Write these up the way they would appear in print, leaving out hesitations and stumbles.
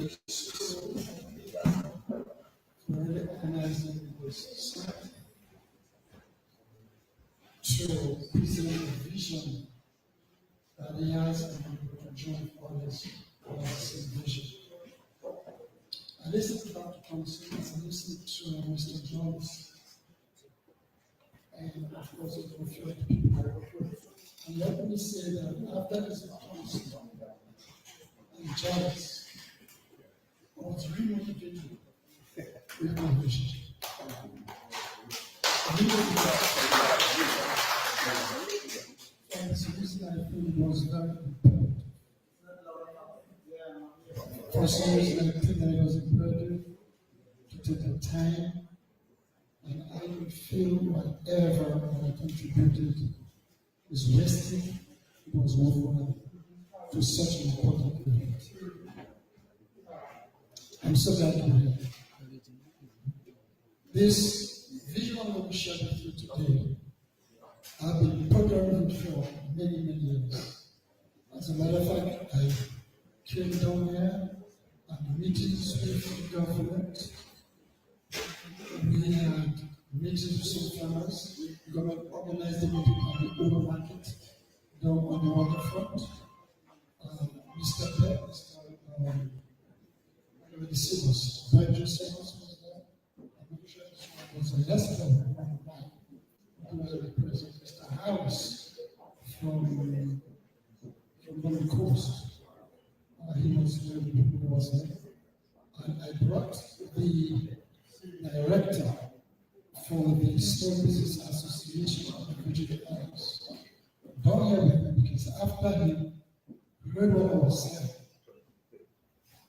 for really organizing this to present the vision that he has and to join others for the same vision. I listened to Dr. Thompson, I listened to Mr. Jones, and of course, it was a few other people. And let me say that after Mr. Thompson and Jones, I was remotivated with my vision. And it's the reason I think it was very important. For some reason, I think that it was imperative to take the time, and I don't feel whatever that I contributed is wasted. It was worthwhile to such an important event. I'm so glad to be here. This vision that we share with you today, I've been programming it for many, many years. As a matter of fact, I came down here and meetings with the government. We had meetings with some farmers. The government organized the meeting at the Oval Market down on the waterfront. Mr. Peck, the Simmons, Virgil Simmons was there. I'm not sure this one was a lesson who was representing Mr. Harris from the coast. He was there, who was there. And I brought the director for the Small Business Association of the Virgin Islands down here with me because after he heard what I was saying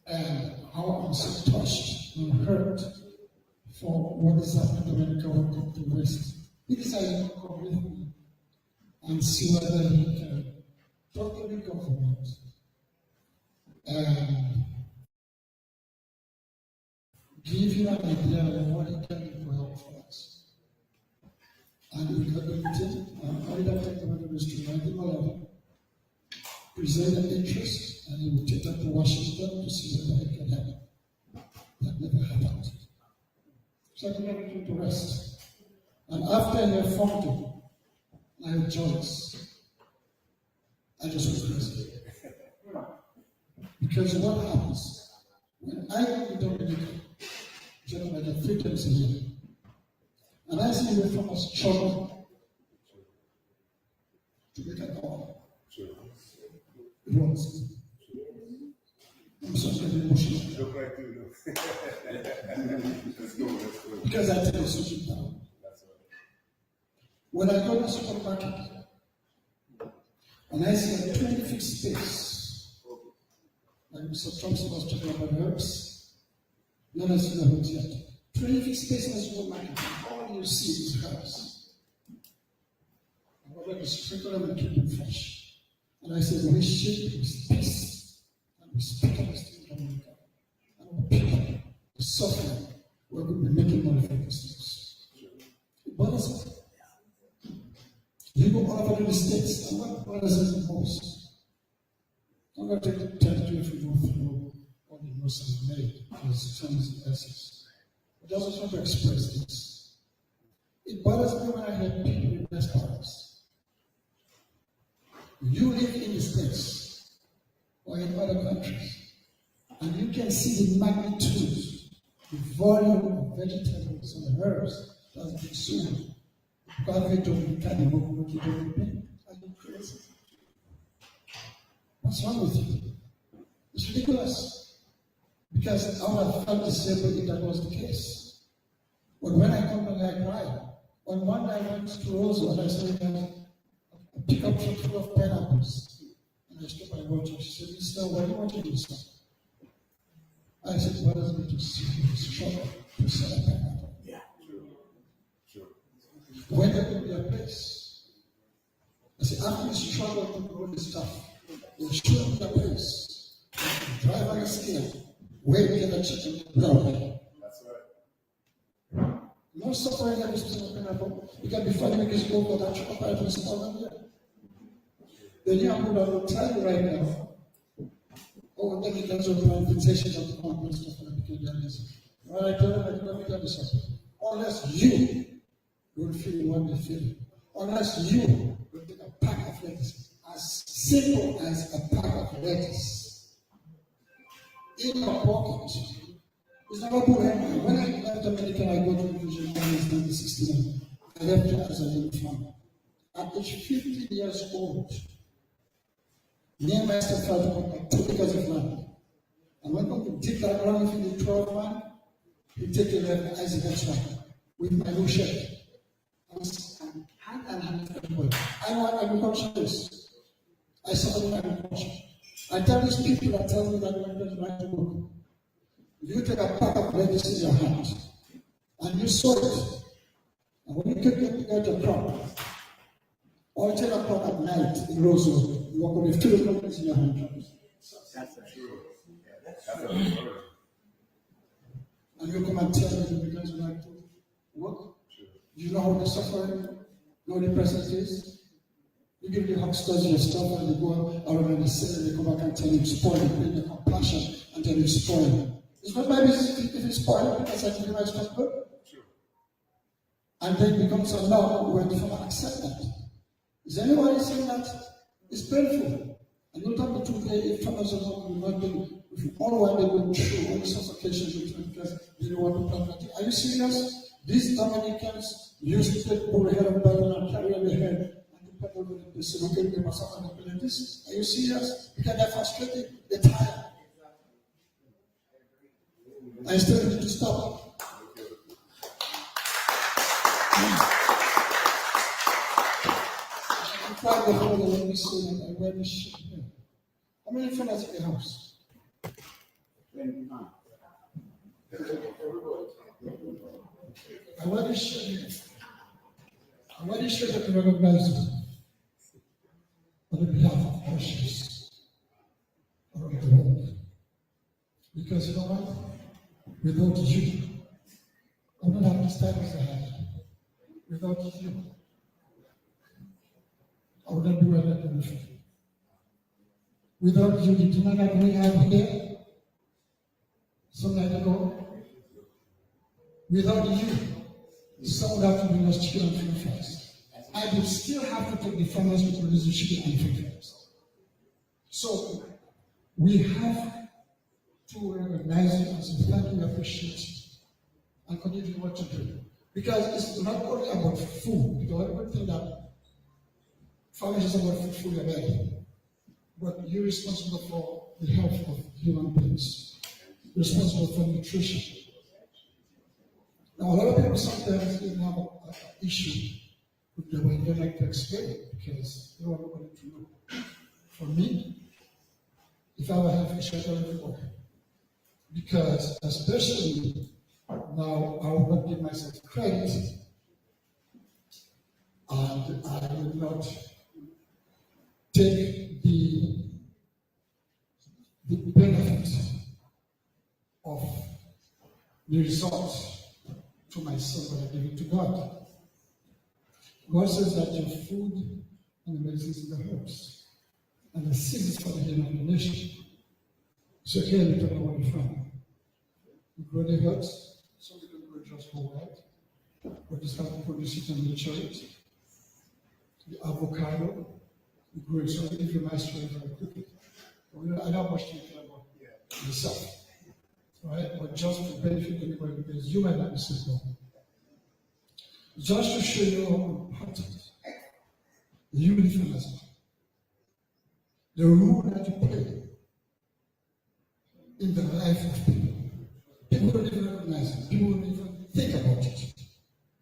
and how I'm so touched and hurt for what is happening in Dominica when it comes to West, he decided to come with me and see whether he can talk to the government and give you an idea of what he can do for help for us. And we got the meeting, and I would have taken the ministry 1911, present an interest, and he would take that to Washington to see whether it can happen. That never happened. So I never took the rest. And after he had formed him, I rejoiced. I just was crazy. Because what happens when I go to Dominica, gentlemen, like 3 times a year, and I see the farmers struggle to make an order. It was. I'm so emotional. Because I take a switching down. When I go to the supermarket and I see a 20-feet space, like Mr. Thompson was talking about herbs, not as the herbs yet. 20-feet space in the supermarket, all you see is herbs. I'm going to sprinkle them and keep them fresh. And I said, we shape with peace, and we speak of this thing in Dominica. And our people, the suffering, we're going to be making money for these things. It bothers me. You go all over the States, and what bothers us the most? I'm going to take the time to if we go through all the notes I've made, because some is the essence. But I just want to express this. It bothers me when I hear people in best parts. You live in the States or in other countries, and you can see the magnitude, the volume of vegetables and herbs that's been sold. Are you crazy? What's wrong with you? It's ridiculous. Because I would have felt the same way if that was the case. But when I come back, I cry. On one day I went to Rosewood and I said, a pickup truck full of pineapples. And I stopped my watch and she said, Mister, what do you want to do, sir? I said, what does it mean to see you struggle to sell a pineapple? Yeah. Sure. When there will be a place. I said, after you struggle to grow this stuff, you'll show me a place. Drive on a scale. Where you get a chicken? No. That's right. No suffering that is still pineapple. Because before you make this go for that pineapple is not here. The young people will tell you right now, Oh, then he comes with compensation of the conference of the journalism. Well, I tell them, let me tell you something. Unless you will feel what they feel, unless you will take a pack of lettuce, as simple as a pack of lettuce, in your pocket, it's never put in. When I left Dominica, I go to the Vision in 1969. I left here as a young farmer. At age 50 years old, me and my stepfather got 2 acres of land. And when we dig that ground in the 12 man, we take a left Isaac extra with my new shirt. And hand and hand everybody. I know what agriculture is. I suffer in agriculture. I tell these people that tell me that when there's right to work, you take a pack of lettuce in your hand and you sow it. And when you get your crop, or 10 o'clock at night in Rosewood, you walk with 2 o'clock in your hand. That's true. And you come and tell me because you like to work. You know how the suffering, know the present is. You give the hucksters your stuff and they go around and they say, they come back and tell you it's spoiled, you bring the compassion and tell you it's spoiled. It's not my business if it's spoiled because I think my stuff good. And then it becomes a law where the farmer accept that. Is anybody saying that? It's painful. And you'll tell me today if farmers are not doing, if all while they're going through all sorts of cases because they don't want to plant that. Are you serious? These Dominicans used to take bull head of burden and carry on the head and to pedal with it. They say, okay, they must have manipulated this. Are you serious? Because they're frustrated, they're tired. I still need to stop. I tried the whole when we say that I wear this shit here. How many fellas in the house? 29. I wear this shirt here. I wear this shirt to recognize you on behalf of Christians around the world. Because you know what? Without you, I don't have the status I have. Without you, I wouldn't do anything with you. Without you, the dinner that we have here some night ago, without you, some would have to bring us chicken and french fries. I would still have to take the farmers to produce the chicken and french fries. So we have to recognize you and say thank you, appreciate you, and continue what to do. Because it's not only about food, because everyone think that farming is about food and bed, but you're responsible for the health of human beings, you're responsible for nutrition. Now, a lot of people sometimes even have an issue with the way they like to explain it because they don't want nobody to know. For me, if I were health issue, I don't know. Because especially now, I will not give myself credit and I will not take the benefit of the result to myself, but I give it to God. God says that your food and the medicines in the herbs, and the seeds for the healing of the nation. So here we talk about the farm. We grow the herbs, so we can grow just for white, but just have to produce it and nurture it. The avocado, we grow it so if you might try to cook it. I know much to care about myself. Right? But just to benefit everybody because you might not be simple. Just to show you how important the uniform is. The role that you play in the life of people. People don't even recognize it. People don't even think about it.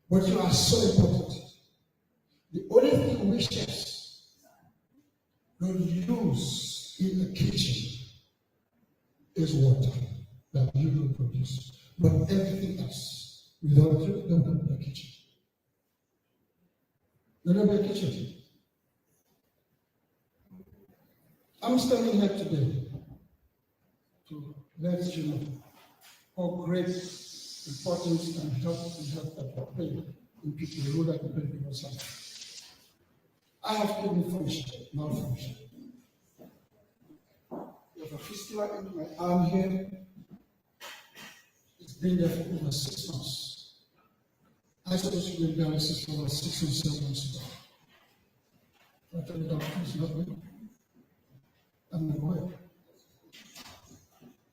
But you are so important. The only thing we chefs don't use in the kitchen is water that you will produce. But everything else, without you, there will be a kitchen. There will be a kitchen. I'm standing here today to let you know how great importance and health that you play in people, the role that you play in people's life. I have kidney function, malfunction. The of a fistula in my arm here. It's been there for over 6 months. I supposed to be in dialysis for over 6 or 7 months ago. I told the doctor, it's not me. I'm not well.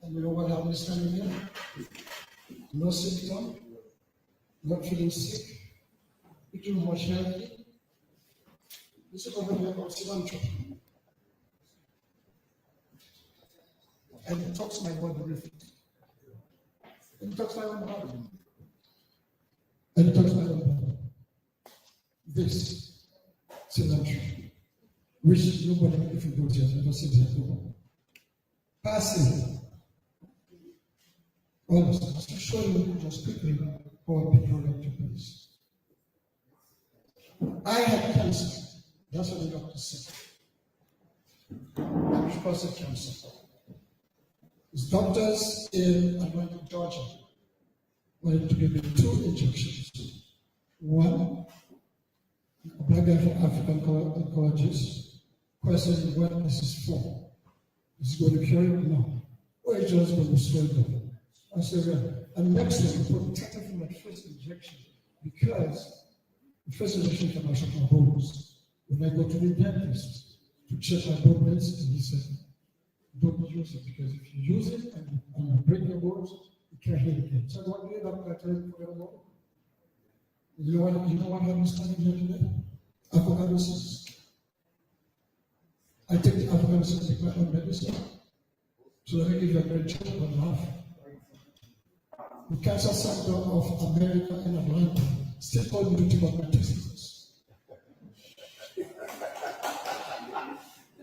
And you know what happened this time of year? No symptom, not feeling sick, eating much healthy. This is over here called cilantro. And it talks my body briefly. And it talks my own body. And it talks my own body. This cilantro, which nobody, if you go to has ever seen that before. Passing. Honestly, to show you just quickly how people like to place. I had cancer. That's what the doctor said. I'm supposed to cancer. His doctors in Atlanta, Georgia, wanted to give me 2 injections. One, a black guy from African oncologist, questioned what this is for. Is it going to cure it? No. Or it's just going to slow it down. I said, well, and next one, protected from my first injection, because the first injection came out of my bones. When I go to the dentist to check my bone density, he said, don't use it, because if you use it and you break your bones, you can't heal again. So what do you doctor I tell you to forget about it? You know what happens standing here today? Avocado seeds. I take the avocado seeds to make my own medicine, so that I give you a great job on half. The cancer center of America in Atlanta still told me to take out my testicles.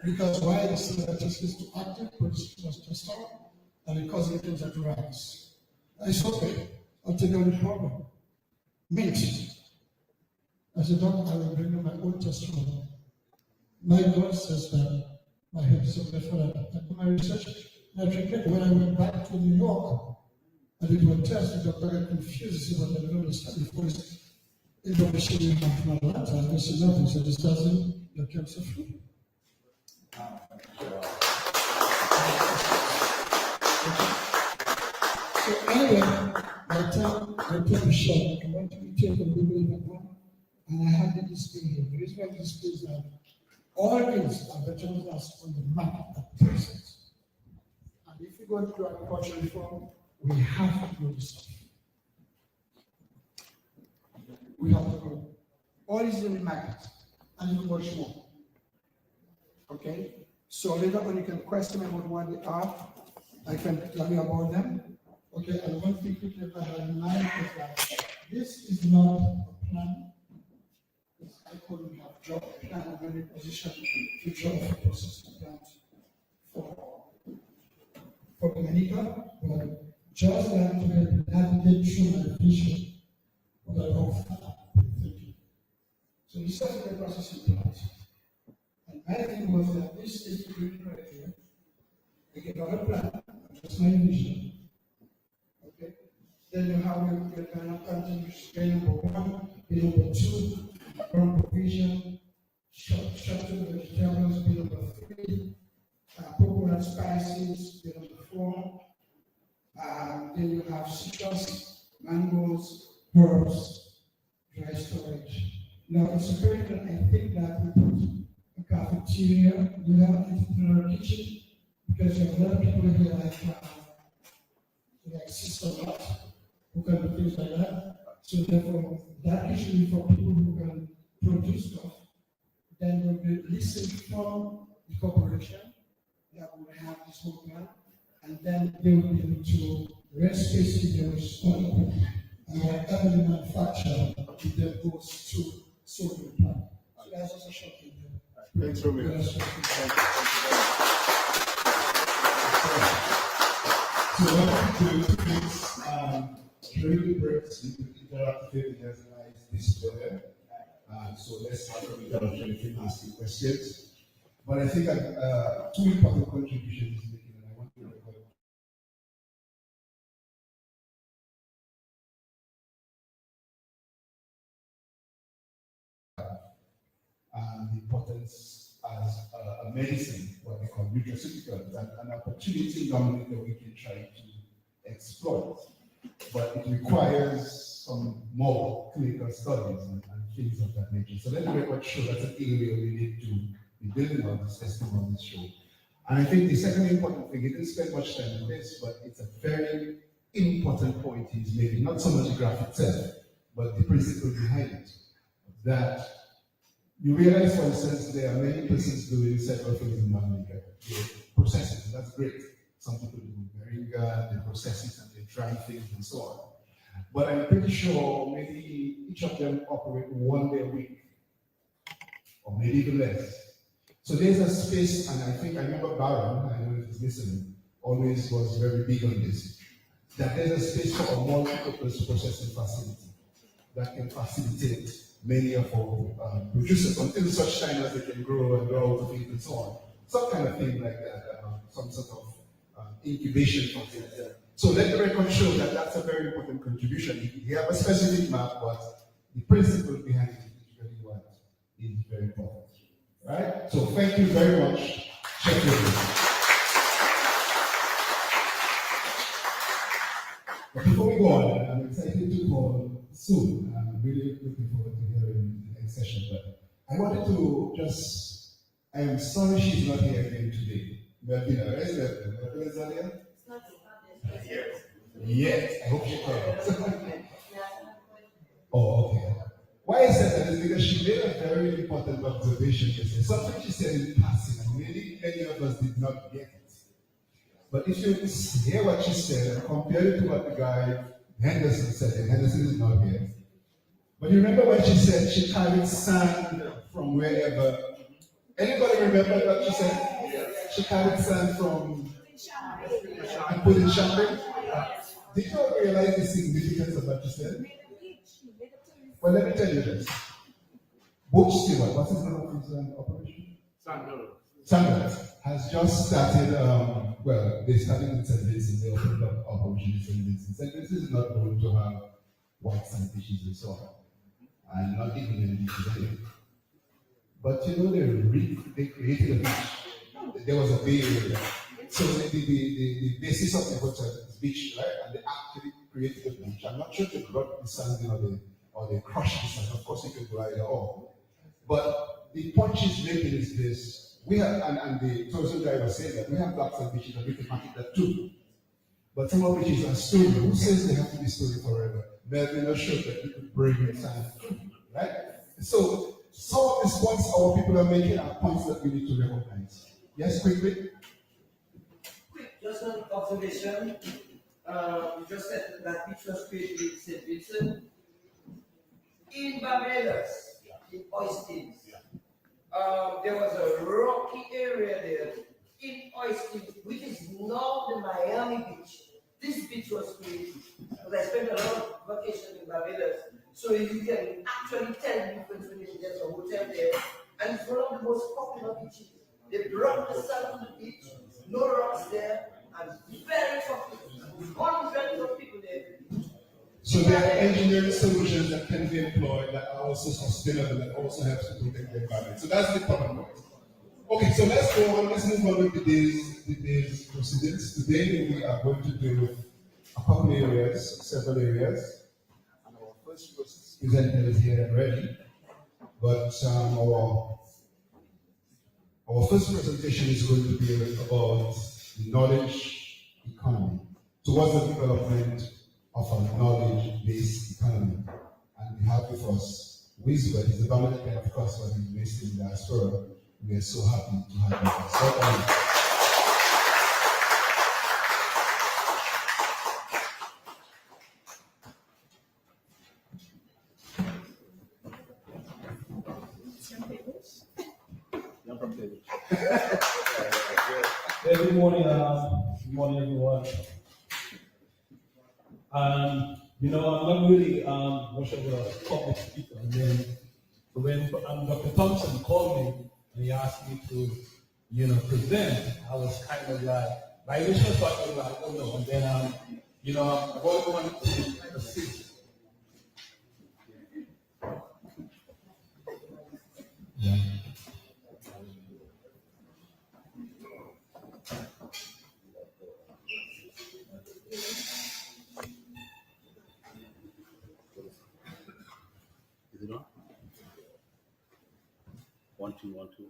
Because why they say that testicles to active, produce testosterone, and it causes things to rise. I said, okay, I'll take out the problem. Mint. I said, doctor, I will bring you my own testosterone. My God says that my head is so therefore I do my research. And I regret when I went back to New York, and it was test, the doctor got confused, but I don't understand. Of course, information you have from Atlanta, I said nothing, so this doesn't, you're cancer free. So anyway, by the time is short, I went to take a little bit of one, and I had the display here. The reason why this is that all these are veterans that's on the map at present. And if you go to agriculture reform, we have to do this stuff. We have to go. All is in the market, and even much more. Okay? So later on, you can question me about what they are. I can tell you about them. Okay, and one thing quickly that I have in mind is that this is not a plan. I couldn't have dropped a plan of any position to drop a processing plant for Dominica, but just like to navigate through my vision of the of thinking. So we started the processing plant. And my thing was that this is the green right here. We get on a plan, just my vision. Okay? Then you have your kind of continuous gain number 1, gain number 2, ground provision, structured vegetables, gain number 3, coconut spices, gain number 4. Then you have citrus, mangoes, herbs, dry storage. Now it's important that I think that we put a cafeteria, we have an entrepreneurial kitchen, because you have a lot of people here like sister lot who can do things like that. So therefore, that kitchen is for people who can produce stuff. Then we'll be listening from the corporation that will have this whole plan, and then they will be able to rent spaces in their responsible, and whatever they manufacture, it then goes to sodium plant. So that's also shocking. Thanks, Romeo. So what we do is during the breaks, you can interact with the organize this better. So let's have a introduction and ask you questions. But I think 2 important contributions is making, and I want to record. The importance as a medicine, what they call nutraceuticals, and an opportunity in Dominica we can try to exploit. But it requires some more clinical studies and things of that nature. So let the record show that's an area we need to be building on this testimony show. And I think the second important thing, he didn't spend much time on this, but it's a very important point he's making, not so much the graph itself, but the principle behind it. That you realize, for instance, there are many persons doing several things in Dominica. They process it, that's great. Some people do moringa, they process it and they try things and so on. But I'm pretty sure maybe each of them operate 1 day a week, or maybe even less. So there's a space, and I remember Baron, I don't know if he's listening, always was very big on this, that there's a space for a multi-purpose processing facility that can facilitate many of our producers until such time as they can grow and grow out of it and so on. Some kind of thing like that, some sort of incubation facility. So let the record show that that's a very important contribution. You have a specific map, but the principle behind it is really what is very important. Right? So thank you very much. Check your But before we go on, I'm excited to call soon. I'm really looking forward to hearing the next session. But I wanted to just, I am sorry she's not here again today. Melvina, where is Melvina? Melvina is not here? It's not yet. Yes, I hope she comes. Oh, okay. Why I said that is because she made a very important observation yesterday. Something she said in passing, and many of us did not get it. But if you hear what she said and compare it to what the guy Henderson said, and Henderson is not here. But you remember when she said she carried sand from wherever? Anybody remember what she said? She carried sand from and put in champagne. Did you all realize the significance of what she said? Well, let me tell you this. Butch Stewart, what's his name of his operation? Sanders has just started, they started in St. Vincent, they opened up operation in St. Vincent. St. Vincent is not going to have white sand fishes and so on, and not even any beaches anyway. But you know, they created a beach. There was a bay area. So the basis of the hotel is beach, right? And they actually created a beach. I'm not sure if they brought the sand in or they crushed the sand. Of course, you can go either or. But the point she's making is this. We have, and the tourism guy was saying that we have black sand beaches and we can market that too. But some of beaches are story. Who says they have to be story forever? They're not sure that you could bring in sand, right? So some of these points our people are making are points that we need to recognize. Yes, quickly. Just an observation. You just said that beach was created in St. Vincent. In Barbados, in Oistins, there was a rocky area there in Oistins, which is now the Miami beach. This beach was created because I spent a lot of vacation in Barbados, so you can actually tell the difference when there's a hotel there, and it's one of the most popular beaches. They brought the sun to the beach, no rocks there, and very popular. Hundreds of people there. So there are engineering solutions that can be employed that are also sustainable, that also helps to protect the environment. So that's the common point. Okay, so let's go on. Let's move on with the day's proceedings. Today we are going to do a couple areas, several areas. And our first presenter is here already. But our first presentation is going to be about the knowledge economy. So what's the development of a knowledge-based economy? And we have with us Wisbert, he's the Dominican, of course, but he's based in diaspora. We are so happy to have him with us. Good morning, everyone. I'm not really much of a public speaker. And then when Dr. Thompson called me and he asked me to, present, I was kind of like, my initial thought was like, I don't know. And then, I've always wanted to assist. Yeah. 1, 2, 1, 2.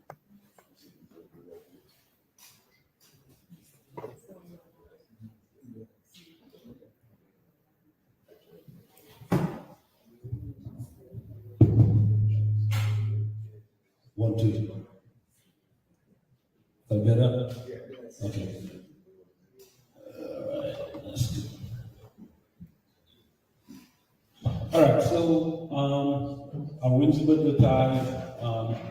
One, two. Feel better? Okay. All right. That's good. All right. So I'm Winsbert retired.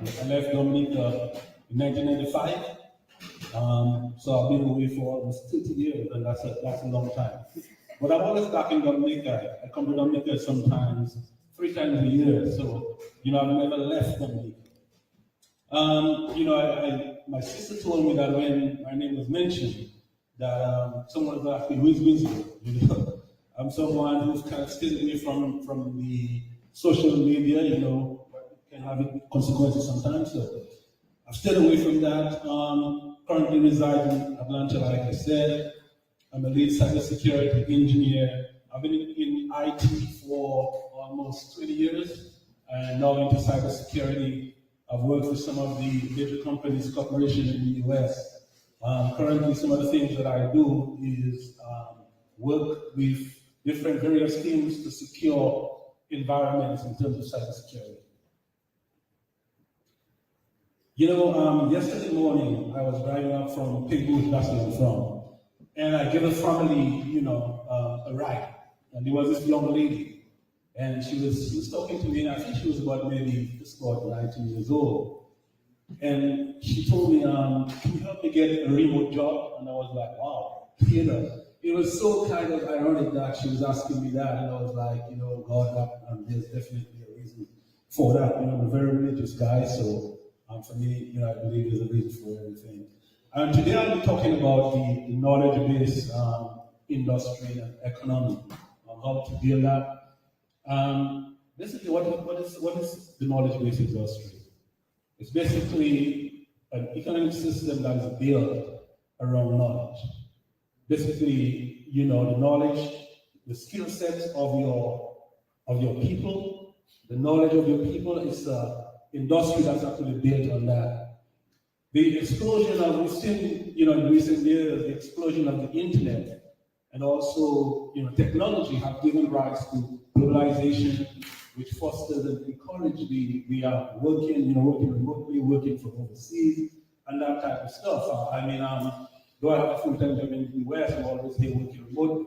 I left Dominica in 1995. So I've been away for almost 30 years, and that's a long time. But I'm always back in Dominica. I come to Dominica sometimes, 3 times a year. So, I've never left Dominica. My sister told me that when my name was mentioned, that someone was asking, who is Winsbert? I'm someone who's kind of stayed away from the social media, can have consequences sometimes. So I've stayed away from that. Currently reside in Atlanta, like I said. I'm a lead cybersecurity engineer. I've been in IT for almost 20 years, and now into cybersecurity. I've worked with some of the major companies, corporations in the US. Currently, some of the things that I do is work with different various teams to secure environments in terms of cybersecurity. Yesterday morning, I was driving up from Pigwood, that's where I'm from, and I gave a family, a ride. And there was this young lady, and she was talking to me, and I think she was about just about 19 years old. And she told me, can you help me get a remote job? And I was like, wow, it was so kind of ironic that she was asking me that, and I was like, God, there's definitely a reason for that. I'm a very religious guy, so for me, I believe there's a reason for everything. And today I'll be talking about the knowledge-based industry and economy, how to build that. Basically, what is the knowledge-based industry? It's basically an economic system that is built around knowledge. Basically, the knowledge, the skill sets of your people, the knowledge of your people is an industry that's actually built on that. The explosion of, we've seen, in recent years, the explosion of the internet and also, technology have given rise to globalization, which fosters and encourages the working remotely, working from overseas, and that type of stuff. Though I have a full-time job in the US, I'm always here working remotely.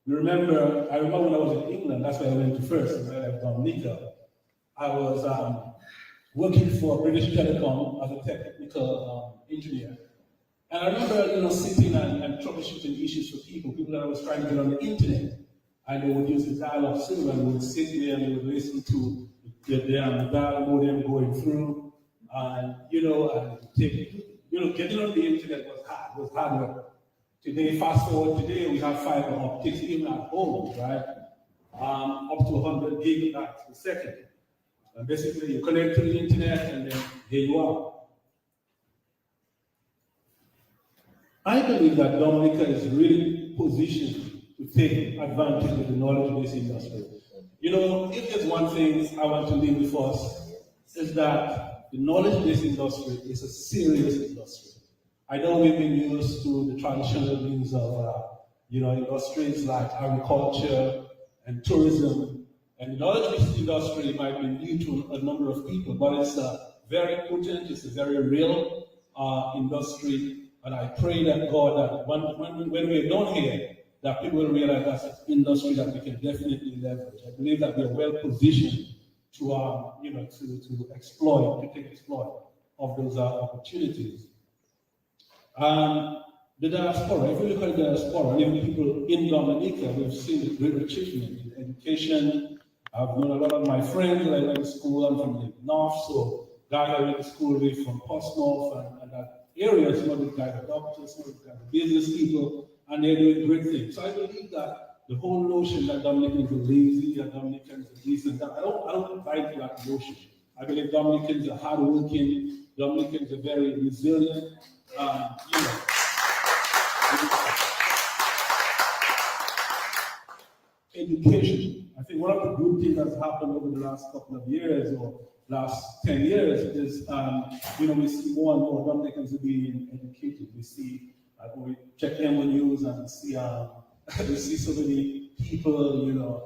I remember when I was in England, that's where I went to first, and I left Dominica. I was working for British Telecom as a technical engineer. And I remember, sitting and troubleshooting issues for people that I was trying to get on the internet. And they would use the dial-up server, and we would sit there and they would listen to the dial modem going through. And, getting on the internet was hard work. Today, fast forward today, we have fiber optics even at home, right? Up to 100 gigabytes per second. And basically, you connect to the internet, and then here you are. I believe that Dominica is really positioned to take advantage of the knowledge-based industry. If there's one thing I want to leave with us, is that the knowledge-based industry is a serious industry. I know we've been used to the traditional means of, industries like agriculture and tourism, and the knowledge-based industry might be new to a number of people, but it's very potent, it's a very real industry. And I pray that God, that when we're done here, that people will realize that's an industry that we can definitely leverage. I believe that we are well positioned to take exploit of those opportunities. The diaspora, if you look at the diaspora, and even people in Dominica, we've seen a great achievement in education. I've known a lot of my friends that I went to school. I'm from the north, so guys I went to school with from Portsmouth and that area, some of the guys are doctors, some of the guys are business people, and they're doing great things. So I believe that the whole notion that Dominicans are lazy, that Dominicans are this and that, I don't buy into that notion. I believe Dominicans are hardworking, Dominicans are very resilient, Education. I think one of the good things that's happened over the last couple of years, or last 10 years is, we see more and more Dominicans being educated. We see, when we check the news and we see, we see so many people,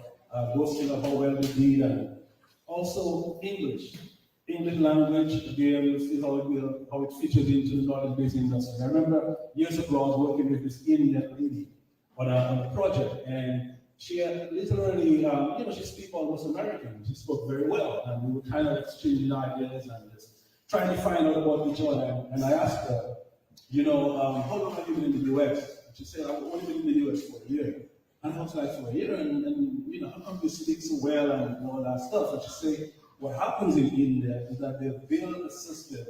boasting of how well they did, and also English language, again, you see how it features into the knowledge-based industry. I remember years ago I was working with this Indian lady on a project, and she had literally, she speaks almost American. She spoke very well, and we were kind of exchanging ideas and just trying to find out about each other. And I asked her, how long have you been in the US? And she said, I've only been in the US for a year. And I was like, for a year, and how come you speak so well and all that stuff? And she said, what happens in India is that they build a system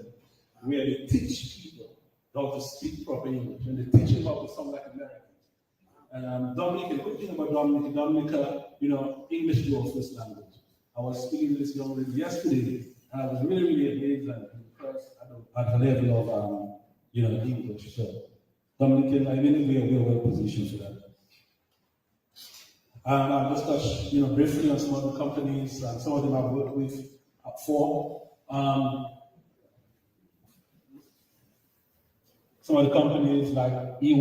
where they teach people how to speak proper English, and they teach them how to sound like Americans. And Dominica, the good thing about Dominica, English is your first language. I was speaking to this young lady yesterday, and I was really, really amazed and impressed at the level of, English. So, Dominica, I believe we are well positioned for that. I'll just touch, briefly on some of the companies, and some of them I've worked with for. Some of the companies like EY,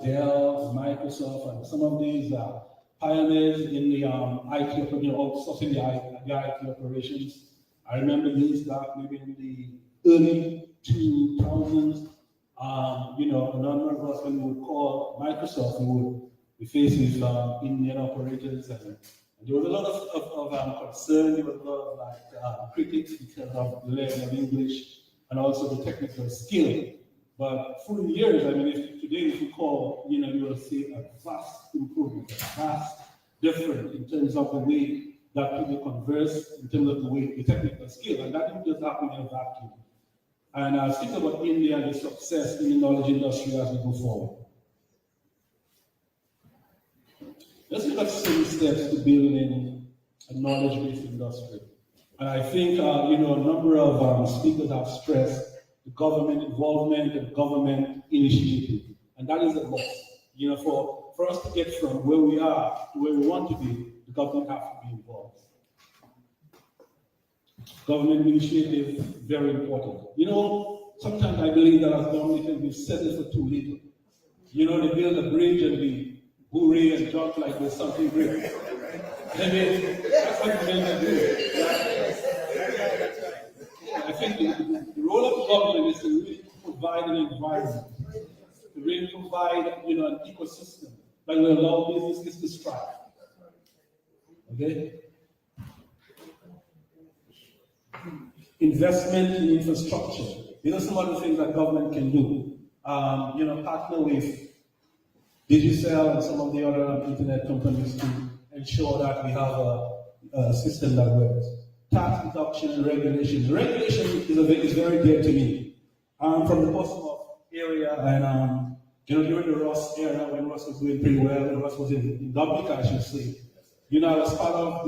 Dell, Microsoft, and some of these are pioneers in the IT, outsourcing the IT operations. I remember years back, maybe in the early 2000s, a number of us, when we would call Microsoft, we would be faced with Indian operators, and there was a lot of concern, there was a lot of critics because of the level of English and also the technical skill. But through the years, if you call, you will see a vast improvement, a vast difference in terms of the way that people converse, in terms of the technical skill, and that didn't just happen in a vacuum. And I think about India and the success in the knowledge industry as we go forward. Let's look at some steps to building a knowledge-based industry. And I think, a number of speakers have stressed the government involvement and government initiative. And that is a must. For us to get from where we are to where we want to be, the government has to be involved. Government initiative, very important. Sometimes I believe that as Dominicans, we settle for too little. They build a bridge and we hooray and jump like there's something great. That's what the men do. I think the role of the government is to really provide an environment, to really provide, an ecosystem that will allow businesses to strive. Okay? Investment in infrastructure. Some of the things that government can do. Partner with Digicel and some of the other internet companies to ensure that we have a system that works. Tax deduction and regulation. The regulation is very dear to me. I'm from the Portsmouth area, and during the Ross era, when Ross was doing pretty well, when Ross was in Dominica, I should say. I was part of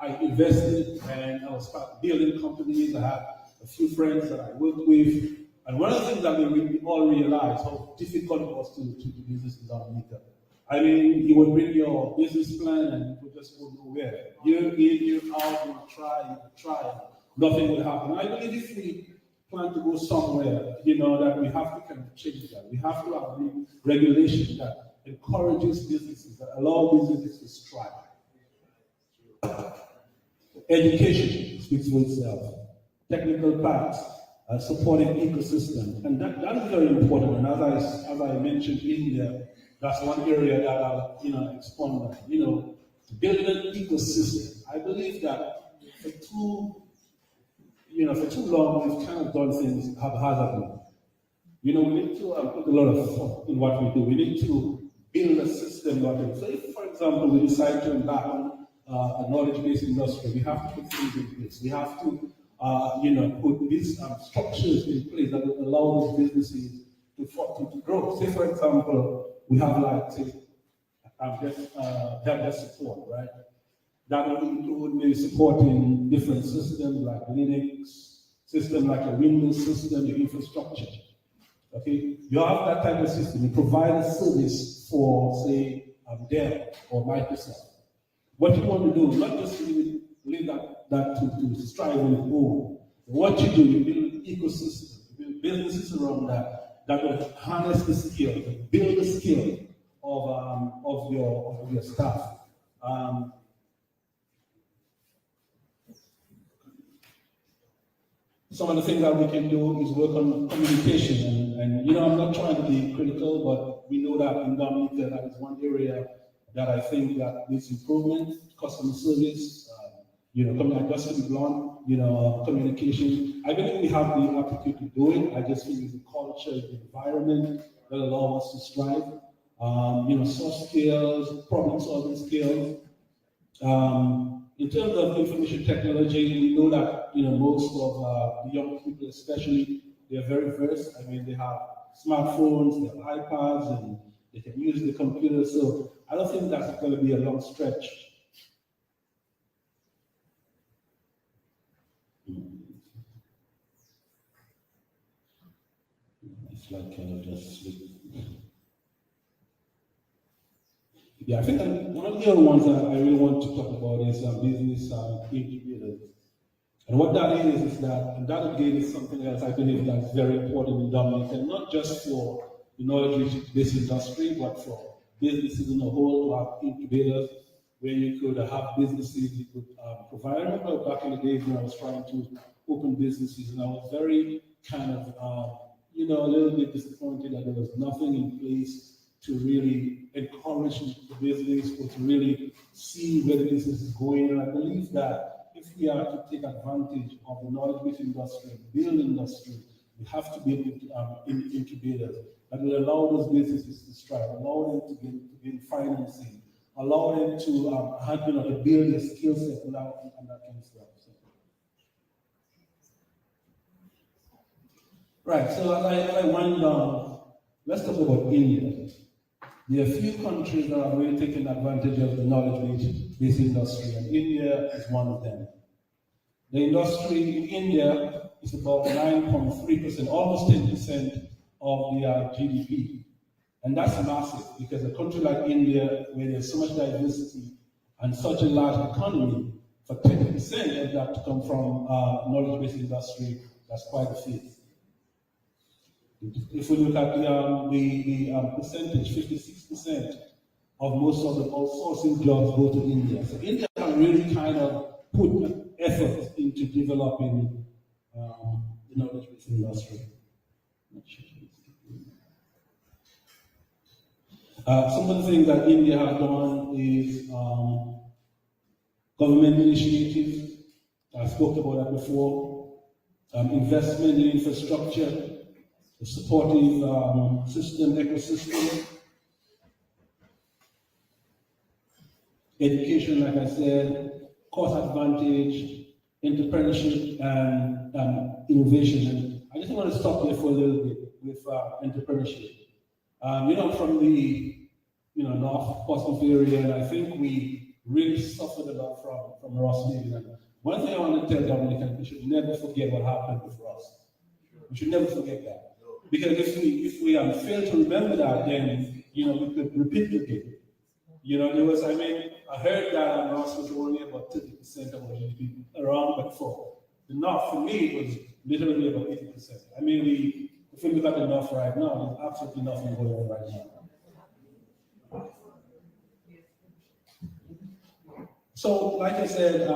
I invested, and I was part of building companies. I had a few friends that I worked with, and one of the things that we all realized how difficult it was to do business in Dominica. You would bring your business plan and you would just go nowhere. Year in, year out, you try, nothing will happen. I believe if we plan to go somewhere, that we have to kind of change that. We have to have regulation that encourages businesses, that allow businesses to strive. Education speaks for itself. Technical paths, supporting ecosystem, and that is very important. And as I mentioned in there, that's one area that I'll expand on. Building an ecosystem. I believe that for too long we've kind of done things haphazardly. We need to put a lot of thought in what we do. We need to build a system. So if, for example, we decide to embark on a knowledge-based industry, we have to put things in place. We have to put these structures in place that will allow those businesses to grow. Say, for example, we have help desk support, right? That will include maybe supporting different systems like Linux, system like a Windows system, your infrastructure. Okay, you have that type of system. You provide a service for, say, Dell or Microsoft. What you want to do, not just leave that that to strive and own. What you do, you build an ecosystem, you build businesses around that will harness the skill, build the skill of your staff. Some of the things that we can do is work on communication, and I'm not trying to be critical, but we know that in Dominica, that is one area that I think that needs improvement. Customer service, just to be blunt, communication. I believe we have the aptitude to do it. I just think it's the culture, the environment that allow us to strive. Soft skills, problem solving skills. In terms of information technology, we know that most of the young people, especially, they're very versed. I mean, they have smartphones, they have iPads, and they can use the computer. So I don't think that's going to be a long stretch. It's like just. Yeah, I think one of the other ones that I really want to talk about is business incubators. And what that is that, and that again is something else I believe that's very important in Dominica, not just for the knowledge-based industry, but for businesses in the whole, to have incubators where you could have businesses you could provide. I remember back in the days when I was trying to open businesses, and I was very kind of, a little bit disappointed that there was nothing in place to really encourage the business or to really see where the business is going. And I believe that if we are to take advantage of the knowledge-based industry, build industry, we have to build incubators that will allow those businesses to strive, allow them to gain financing, allow them to build their skill set and that kind of stuff. So. Right, so as I wind down, let's talk about India. There are a few countries that are really taking advantage of the knowledge-based industry, and India is one of them. The industry in India is about 9.3%, almost 10% of their GDP. And that's massive, because a country like India, where there's so much diversity and such a large economy, for 10% of that to come from knowledge-based industry, that's quite a feat. If we look at the percentage, 56% of most of the outsourcing jobs go to India. So India can really kind of put effort into developing the knowledge-based industry. Some of the things that India has done is government initiatives. I spoke about that before. Investment in infrastructure, the supportive ecosystem, education, like I said, cost advantage, entrepreneurship, and innovation. And I just want to stop there for a little bit with entrepreneurship. From the North Portsmouth area, and I think we really suffered a lot from Ross Navy. One thing I want to tell Dominica, we should never forget what happened with Ross. We should never forget that. Because if we fail to remember that, then we could repeat the game. I heard that Ross was only about 30% of our GDP around, but for the North, for me, it was literally about 80%. I mean, if we look at the North right now, there's absolutely nothing going on right now. So, like I said,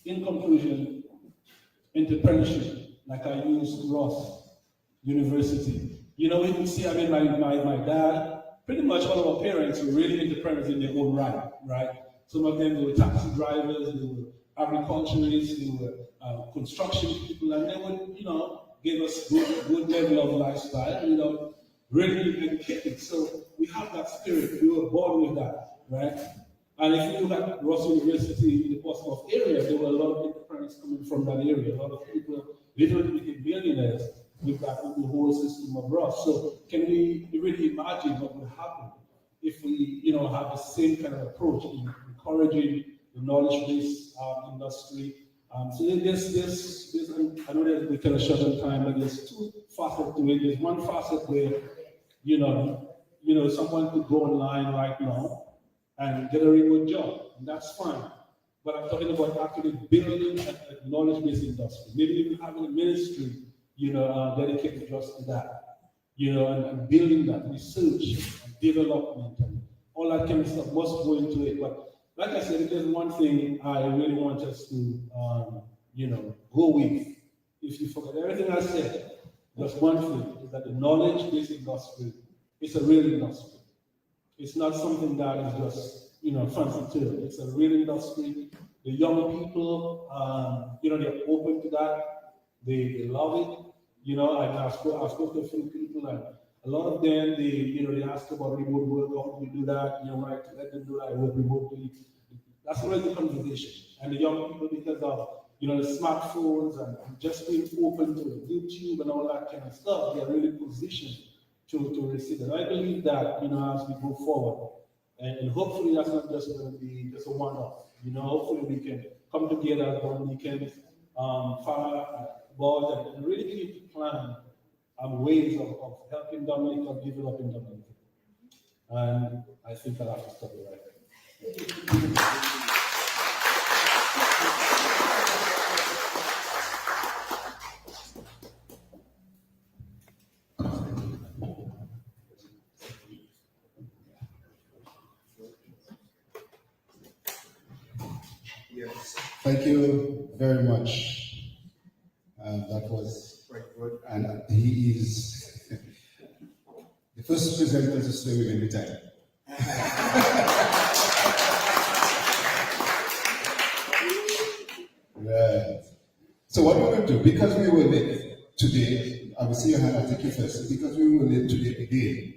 in conclusion, entrepreneurship, like I used Ross University. We can see, my dad, pretty much all of our parents were really entrepreneurs in their own right? Some of them were taxi drivers, they were agriculturists, they were construction people, and they would, give us good level of lifestyle, really educated. So we have that spirit, we were born with that, right? And if you look at Ross University in the Portsmouth area, there were a lot of entrepreneurs coming from that area. A lot of people literally became millionaires with the whole system of Ross. So can we really imagine what would happen if we, have the same kind of approach in encouraging the knowledge-based industry? So there's I know that we kind of short on time, but there's two facets to it. There's one facet where, someone could go online right now and get a remote job, and that's fine. but I'm talking about actually building a knowledge-based industry. Maybe even having a ministry, dedicated just to that, and building that research and development and all that kind of stuff must go into it. But like I said, if there's one thing I really want us to, go with. If you forget everything I said, just one thing is that the knowledge-based industry is a real industry. It's not something that is just, fancy term. It's a real industry. The young people, they're open to that. They love it. I spoke to a few people, and a lot of them, they ask about remote work. How do we do that? When I let them do that, I work remotely. That's always the conversation. And the young people, because of the smartphones and just being open to YouTube and all that kind of stuff, they are really positioned to receive it. I believe that, as we go forward, and hopefully that's not just going to be just a one-off. Hopefully we can come together as Dominicans, far board, and really begin to plan ways of helping Dominica, developing Dominica. And I think I'll have to stop it right there. Yes, thank you very much. That was quite good. And he is the first presenter to stay in the time. Right. So what we're going to do, because we were late today, I will see your hand, I'll take you first, because we were late today again.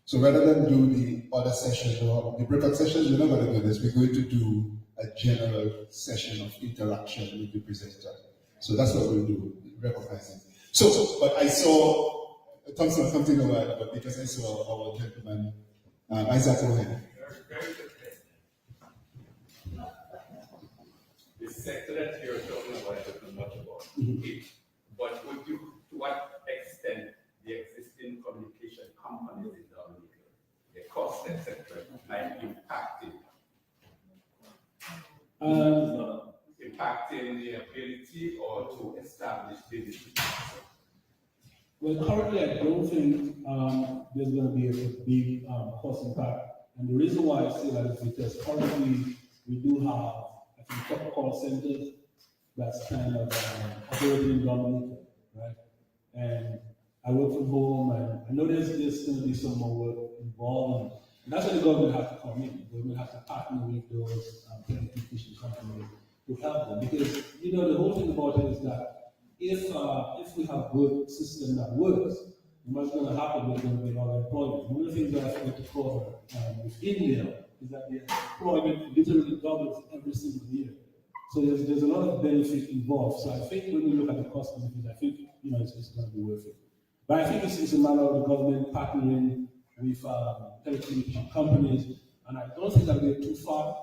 So rather than do the other sessions or the breakout sessions, we're not going to do this. We're going to do a general session of interaction with the presenter. So that's what we'll do, recognizing. So, but I saw Thompson something about, but because I saw our gentleman, Isaac Owen. The sector that you're talking about, I don't know much about it. But would you, to what extent the existing communication companies in Dominica, the cost, etc., might impact it? Impacting the ability or to establish business? Well, currently, I don't think there's going to be a big cost impact. And the reason why I say that is because currently we do have, I think, top call centers that's kind of operating in Dominica, right? And I work from home, and I know there's going to be some more work involved. And that's where the government has to come in. The government has to partner with those telecommunication companies to help them. Because, the whole thing about it is that if we have good system that works, what's going to happen is going to be a lot of employment. One of the things that I forgot to cover with India is that the employment literally doubles every single year. So there's a lot of benefit involved. So I think when we look at the cost benefit, I think it's going to be worth it. But I think it's a matter of the government partnering with telecommunication companies, and I don't think that we're too far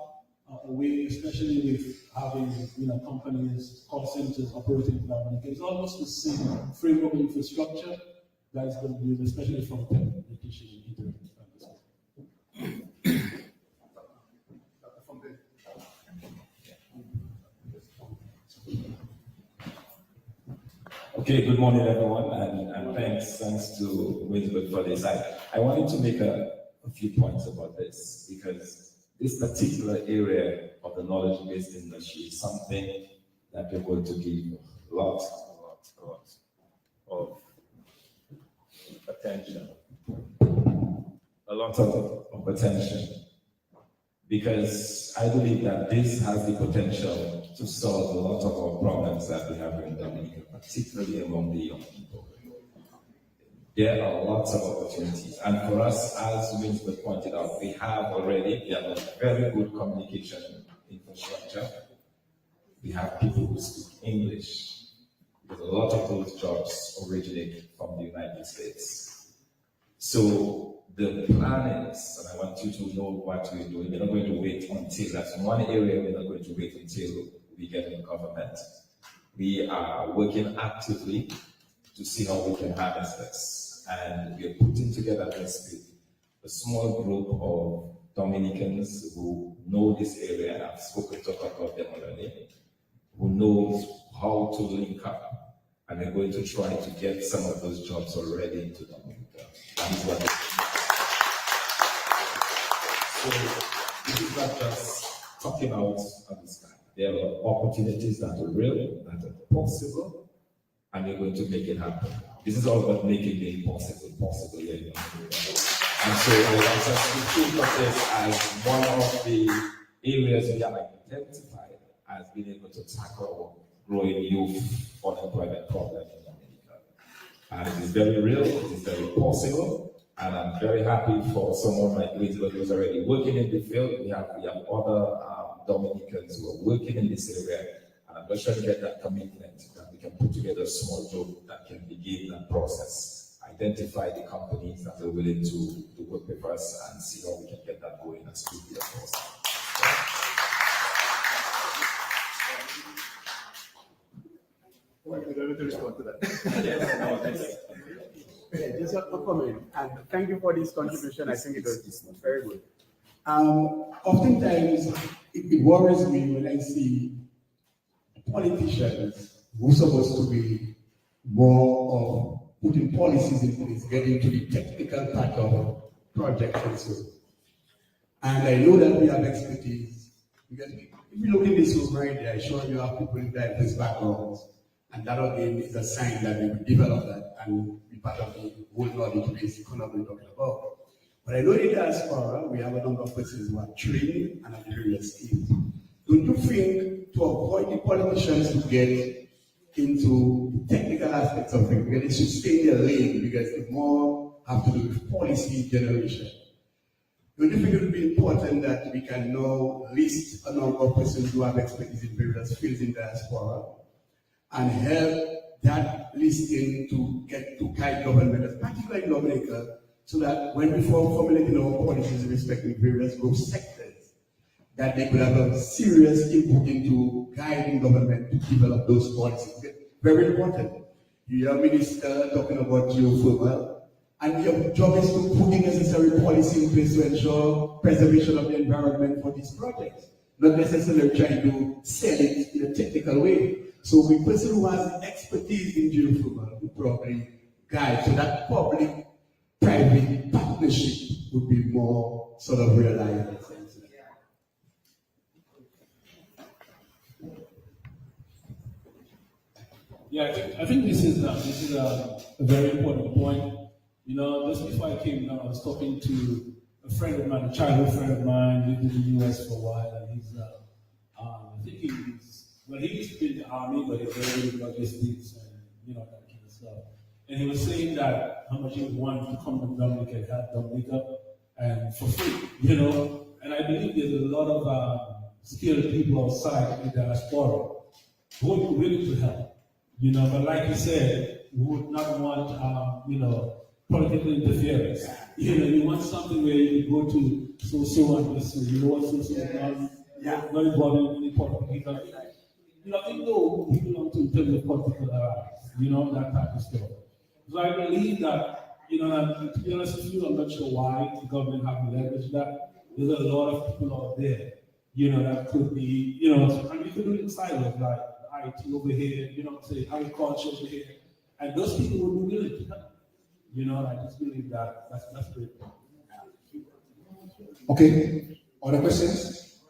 away, especially with having companies, call centers operating in Dominica. It's almost the same framework infrastructure that is going to be used, especially from telecommunication and internet. Okay, good morning everyone, and thanks to Winsford for this. I wanted to make a few points about this, because this particular area of the knowledge-based industry is something that we're going to give a lot of attention. A lot of attention. Because I believe that this has the potential to solve a lot of our problems that we have in Dominica, particularly among the young people. There are lots of opportunities. And for us, as Winsford pointed out, we have a very good communication infrastructure. We have people who speak English, because a lot of those jobs originate from the United States. So the plan is, and I want you to know what we're doing, we're not going to wait until, that's one area we're not going to wait until we get in government. We are working actively to see how we can harness this. And we're putting together this week a small group of Dominicans who know this area, and I've spoken to a couple of them already, who knows how to link up, and they're going to try to get some of those jobs already into Dominica. That is what so this is not just talking out of the sky. There are opportunities that are real, that are possible, and we're going to make it happen. This is all about making the impossible possible here in Dominica. And so I want us to think of this as one of the areas we have identified as being able to tackle growing youth unemployment problem in Dominica. And it is very real, it is very possible, and I'm very happy for someone like Elizabeth who's already working in the field. We have other Dominicans who are working in this area, and I'm just trying to get that commitment that we can put together a small group that can begin that process, identify the companies that are willing to work with us, and see how we can get that going as quickly as possible. Okay, just a comment, and thank you for this contribution. I think it was very good. Oftentimes, it worries me when I see politicians who are supposed to be more of putting policies in place, getting to the technical part of projects and so. And I know that we have expertise, because if you look in this room right there, I sure you have people in diverse backgrounds, and that again is a sign that we will develop that and be part of the whole knowledge-based economy we're talking about. But I know in the diaspora, we have a number of persons who are trained and have various skills. Don't you think, to avoid the politicians to get into the technical aspects of it, because they should stay in their lane, because they more have to do with policy generation? Don't you think it would be important that we can now list a number of persons who have expertise in various fields in diaspora and help that listing to get to guide government, particularly in Dominica, so that when we formulating our policies respecting various growth sectors, that they could have a serious input into guiding government to develop those policies. Very important. You have minister talking about geothermal, and your job is to put the necessary policy in place to ensure preservation of the environment for these projects, not necessarily trying to sell it in a technical way. So the person who has expertise in geothermal would probably guide, so that public-private partnership would be more sort of realized. Yeah, I think this is a very important point. You know, just before I came down, I was talking to a friend of mine, a childhood friend of mine, lived in the US for a while, and he's, I think he used to be in the army, but he's very good logistics and, you know, that kind of stuff. And he was saying that how much he would want to come to Dominica and help Dominica, and for free, you know. And I believe there's a lot of skilled people outside in the diaspora who would be willing to help. You know, but like you said, we would not want, you know, political interference. You know, you want something where you go to so and so, you know what not involved in any political. You know, even though we belong to terms of political, you know, that type of stuff. So I believe that, you know, and to be honest with you, I'm not sure why the government haven't leveraged that. There's a lot of people out there, you know, that could be, you know, and we could do it in silos, like IT over here, you know, say agriculture over here, and those people would be willing to help. You know, I just believe that that's great. Okay. Other questions?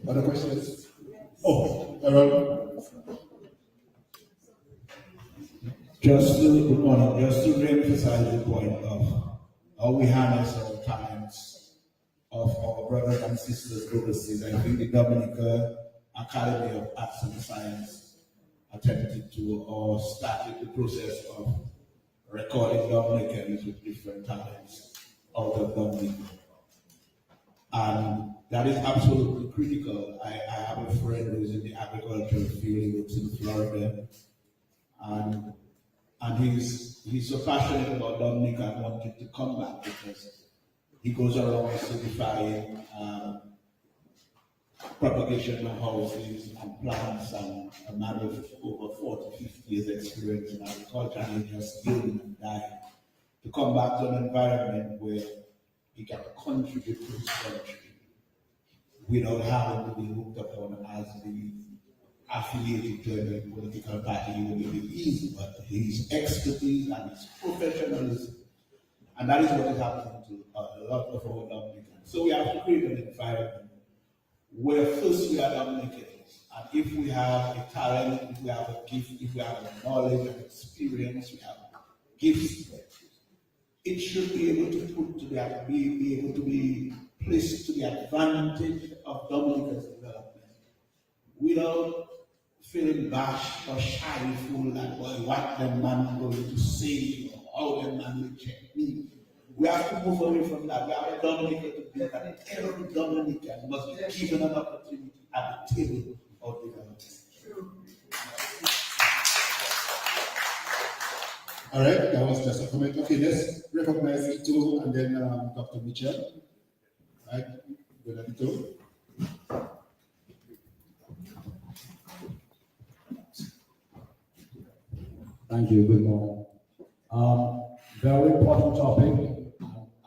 Other questions? Oh, Just to re-emphasize the point of how we harness our talents of our brothers and sisters overseas. I think the Dominica Academy of Arts and Science attempted to or started the process of recording Dominicans with different talents out of Dominica. And that is absolutely critical. I have a friend who's in the agricultural field, he lives in Florida, and he's so passionate about Dominica and wanted to come back because he goes around certifying propagation of houses and plants, and a man with over 40, 50 years experience in agriculture, and he just building and dying to come back to an environment where he can contribute to his country without having to be hooked up on as the affiliated to any political party. It will be easy, but his expertise and his professionalism, and that is what is happening to a lot of our Dominicans. So we have to create an environment where first we are Dominicans, and if we have a talent, if we have a gift, if we have a knowledge and experience, we have gifts, it should be able to put to that, be able to be placed to the advantage of Dominica's development without feeling bashed or shyful like, well, what the man going to say or how the man will check me. We have to move away from that. We have a Dominica to be that every Dominican must be given an opportunity at the table of development. All right, that was just a comment. Okay, let's recognize the two and then Dr. Mitchell. All right, good at the two. Thank you. Good morning. Very important topic.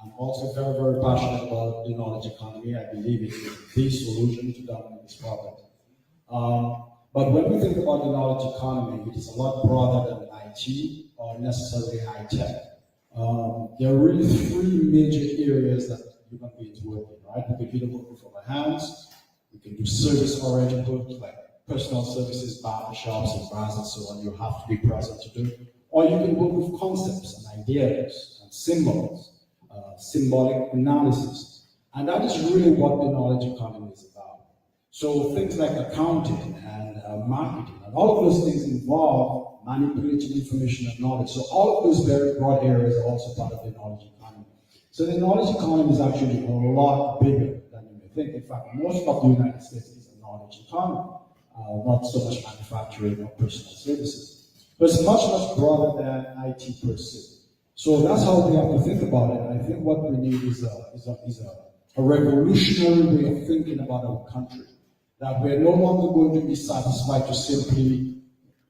I'm also very, very passionate about the knowledge economy. I believe it is the solution to Dominica's problem. But when we think about the knowledge economy, it is a lot broader than IT or necessarily high tech. There are really three major areas that human beings work in, right? We can either work with our hands, we can do service-oriented work like personal services, barbershops and bars and so on. You have to be present to do it. Or you can work with concepts and ideas and symbols, symbolic analysis. And that is really what the knowledge economy is about. So things like accounting and marketing and all of those things involve manipulating information and knowledge. So all of those very broad areas are also part of the knowledge economy. So the knowledge economy is actually a lot bigger than you may think. In fact, most of the United States is a knowledge economy, not so much manufacturing or personal services. But it's much, much broader than IT per se. So that's how we have to think about it. And I think what we need is a revolutionary way of thinking about our country. That we're no longer going to be satisfied to simply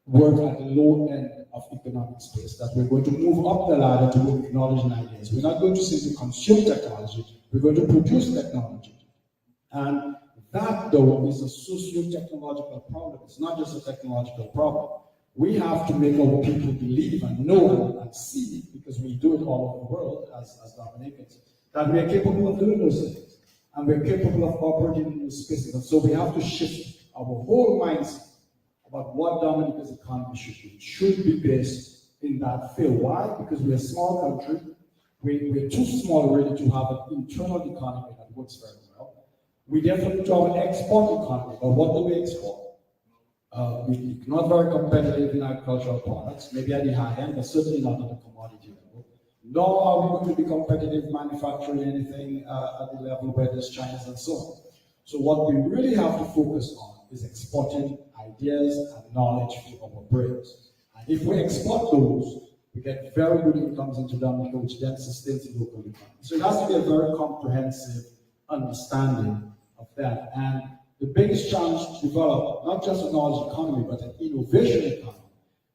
work at the low end of economic space, that we're going to move up the ladder to work with knowledge and ideas. We're not going to simply consume technology, we're going to produce technology. And that, though, is a socio-technological problem. It's not just a technological problem. We have to make our people believe and know and see, because we do it all over the world as Dominicans, that we are capable of doing those things. And we're capable of operating in those spaces. And so we have to shift our whole mindset about what Dominica's economy should be. It should be based in that field. Why? Because we're a small country. We're too small really to have an internal economy that works very well. We definitely need to have an export economy. But what do we export? We're not very competitive in agricultural products, maybe at the high end, but certainly not at the commodity level. Nor are we going to be competitive manufacturing anything at the level where there's China's and so on. So what we really have to focus on is exporting ideas and knowledge for our brains. And if we export those, we get very good incomes into Dominica, which then sustains the local economy. So it has to be a very comprehensive understanding of that. And the biggest challenge to develop, not just a knowledge economy, but an innovation economy.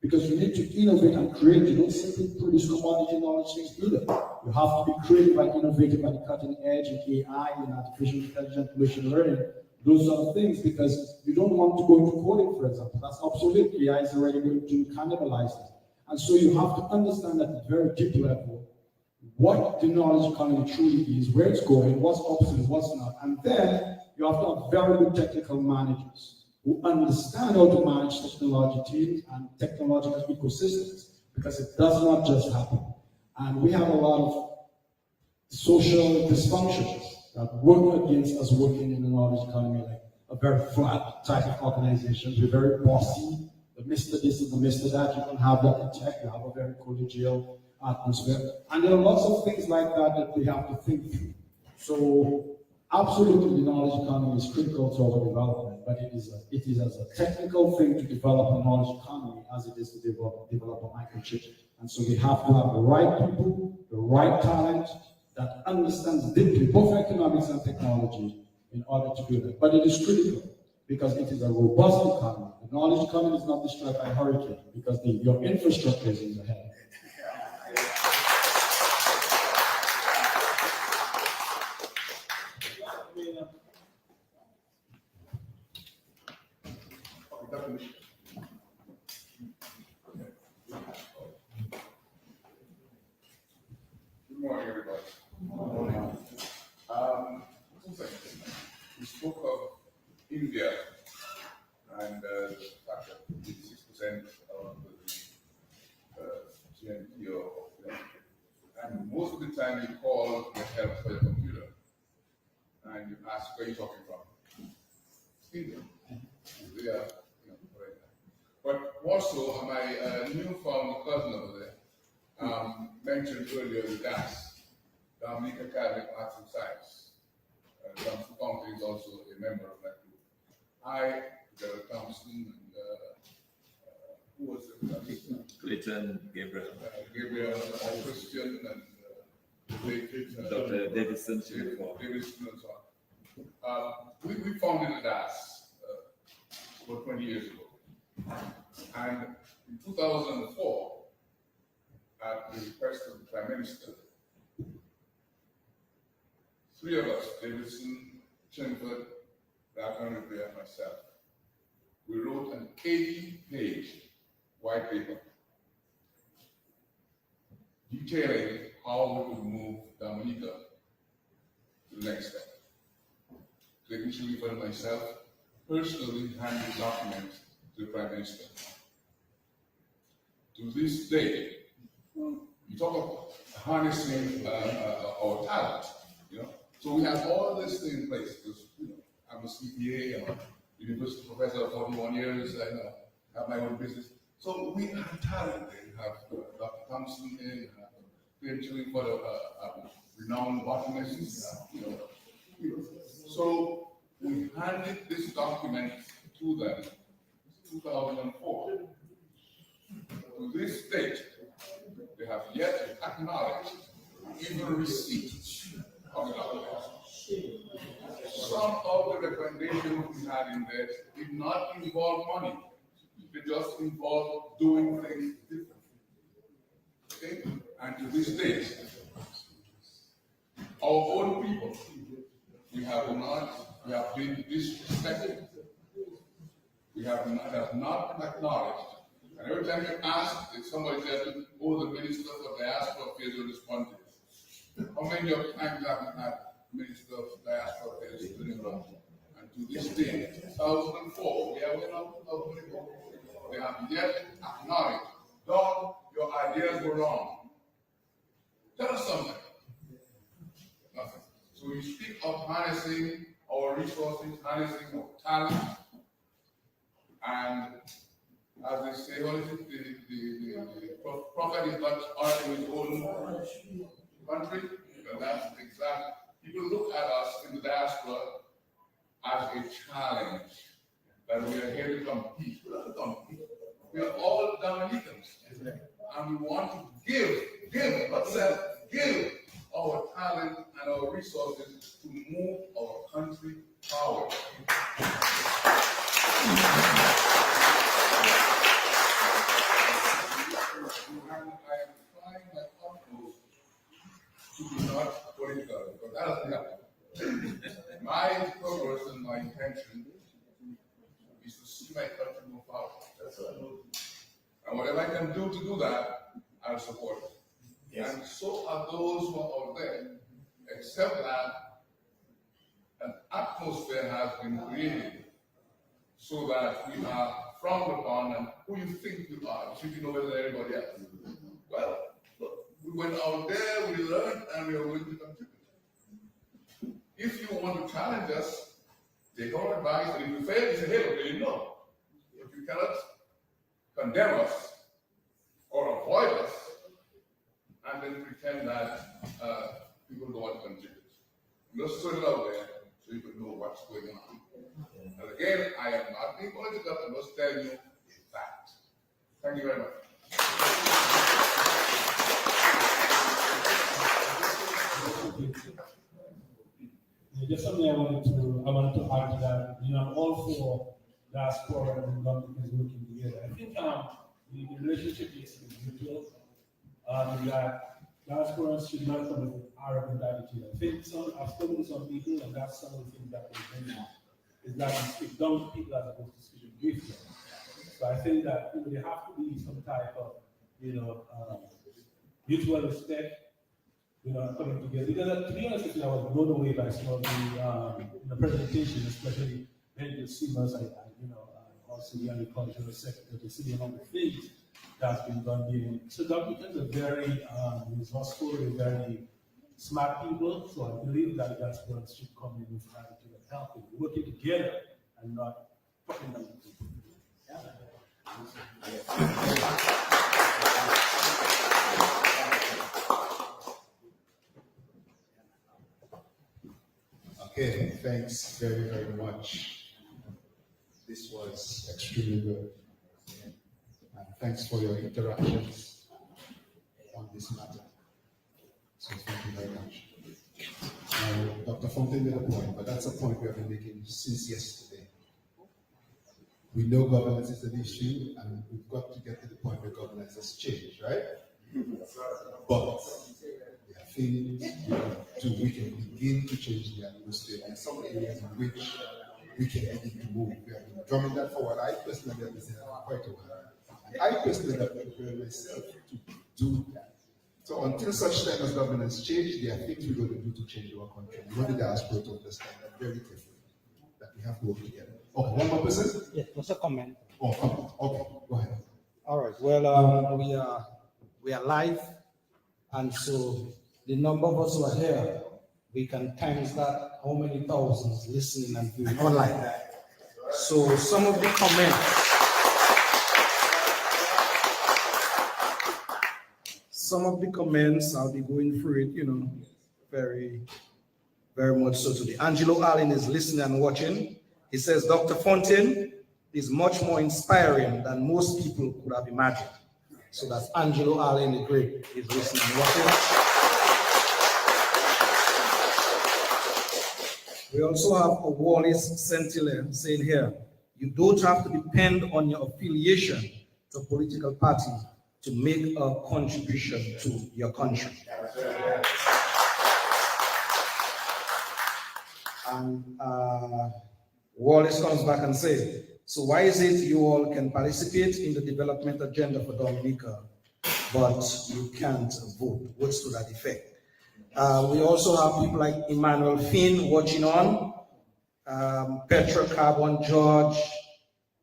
Because you need to innovate and create. You don't simply produce commodity knowledge things either. You have to be creative and innovative at the cutting edge in AI, in artificial intelligence, machine learning, those sort of things, because you don't want to go into coding, for example. That's obsolete. AI is already going to cannibalize that. And so you have to understand at a very deep level what the knowledge economy truly is, where it's going, what's obsolete, what's not. And then you have to have very good technical managers who understand how to manage technology teams and technological ecosystems, because it does not just happen. And we have a lot of social dysfunctions that work against us working in the knowledge economy, like a very flat type of organizations. We're very bossy, the Mr. this and the Mr. that. You don't have that in tech. You have a very collegial atmosphere. And there are lots of things like that that we have to think through. So absolutely, the knowledge economy is critical to our development, but it is as a technical thing to develop a knowledge economy as it is to develop a microchip. And so we have to have the right people, the right talent that understands deeply both economics and technology in order to do that. But it is critical because it is a robust economy. The knowledge economy is not destroyed by a hurricane because your infrastructure is in the head. Michel. Good morning, everybody. Two things. We spoke of India and the fact that 86% of the GNP and most of the time you call get help for your computer and you ask where you're talking from. It's India. They are, right now. But also, my newfound cousin over there mentioned earlier the DAS, Dominica Academy of Arts and Science. Thompson County is also a member of that group. I, Gerald Thompson, and who was it? Clayton, Gabriel. Gabriel, Christian, and Dr. Davidson, Davidson, and so on. We founded the DAS about 20 years ago. And in 2004, at the request of the Prime Minister, three of us, Davidson, Chenford, Dr. and myself, we wrote an 80-page white paper detailing how we would move Dominica to the next step. Clayton Chenford and myself personally handed documents to the Prime Minister. To this day, you talk about harnessing our talent, So we have all this thing in place because I'm a CPA, I'm a university professor of 41 years, and have my own business. So we have talent there. You have Dr. Thompson here, you have Clayton for the renowned botanist, So we handed this document to them in 2004. To this date, they have yet acknowledged, even receipts of the document. Some of the recommendations we had in there did not involve money. They just involve doing things differently. Okay? And to this day, our own people, we have been disrespected. We have not been acknowledged. And every time you ask, if somebody says, oh, the Minister for Diaspora Affairs will respond to this. How many of times have we had Minister of Diaspora Affairs sitting around? And to this day, 2004, we are in 2024. They have yet acknowledged, Doc, your ideas were wrong. Tell us something. Nothing. So we speak of harnessing our resources, harnessing our talent, and as they say, what is it? The prophet is not honored in his own country. And that's exactly. People look at us in the diaspora as a challenge, that we are here to compete. We're not to compete. We are all Dominicans. And we want to give, not sell, give our talent and our resources to move our country forward. And I am trying my utmost to be not political, because that doesn't happen. My purpose and my intention is to see my country move forward. That's what I know. And whatever I can do to do that, I'll support it. Yes. And so are those who are out there, except that an atmosphere has been created so that we are frowned upon, and who you think you are, you think you know better than everybody else. Well, look, we went out there, we learned, and we are willing to contribute. If you want to challenge us, take our advice, and if you fail, you say, hey, okay, no. If you cannot condemn us or avoid us, and then pretend that people don't want to contribute. Let's throw it out there so you can know what's going on. And again, I am not being political, I must tell you a fact. Thank you very much. Just something I wanted to add to that. I'm all for diaspora and Dominicans working together. I think the relationship needs to be mutual. That diasporans should not come with arrogant attitude. I think I've spoken to some people, and that's some of the things that we bring out, is that we speak down to people as opposed to speaking with them. So I think that there have to be some type of mutual respect, coming together. Because to be honest with you, I was blown away by some of the presentation, especially when you see us, also the agricultural sector, to see all the things that's been done here. So Dominicans are very resourceful, they're very smart people. So I believe that that's what should come in with attitude of helping, working together and not talking about people. Okay, thanks very, very much. This was extremely good. And thanks for your interactions on this matter. So thank you very much. Now, Dr. Fontaine made a point, but that's a point we have been making since yesterday. We know governance is an issue, and we've got to get to the point where governance has changed, right? But there are things we can begin to change the atmosphere in some areas in which we can begin to move. We have been drumming that forward. I personally have been saying that for quite a while. And I personally have been preparing myself to do that. So until such time as governance change, there are things we're going to do to change our country. We want the diaspora to understand that very carefully, that we have to work together. Okay, one more person? Yes, just a comment. Oh, comment. Okay, go ahead. All right. Well, we are live, and so the number of us who are here, we can times that how many thousands listening and viewing online. So some of the comments, I'll be going through it, very, very much so today. Angelo Allen is listening and watching. He says, Dr. Fontaine is much more inspiring than most people could have imagined. So that's Angelo Allen the Great is listening and watching. We also have a Wallace Sentinel saying here, you don't have to depend on your affiliation to a political party to make a contribution to your country. And Wallace comes back and says, so why is it you all can participate in the development agenda for Dominica, but you can't vote? What's to that effect? We also have people like Emmanuel Finn watching on, Petra Carbon George,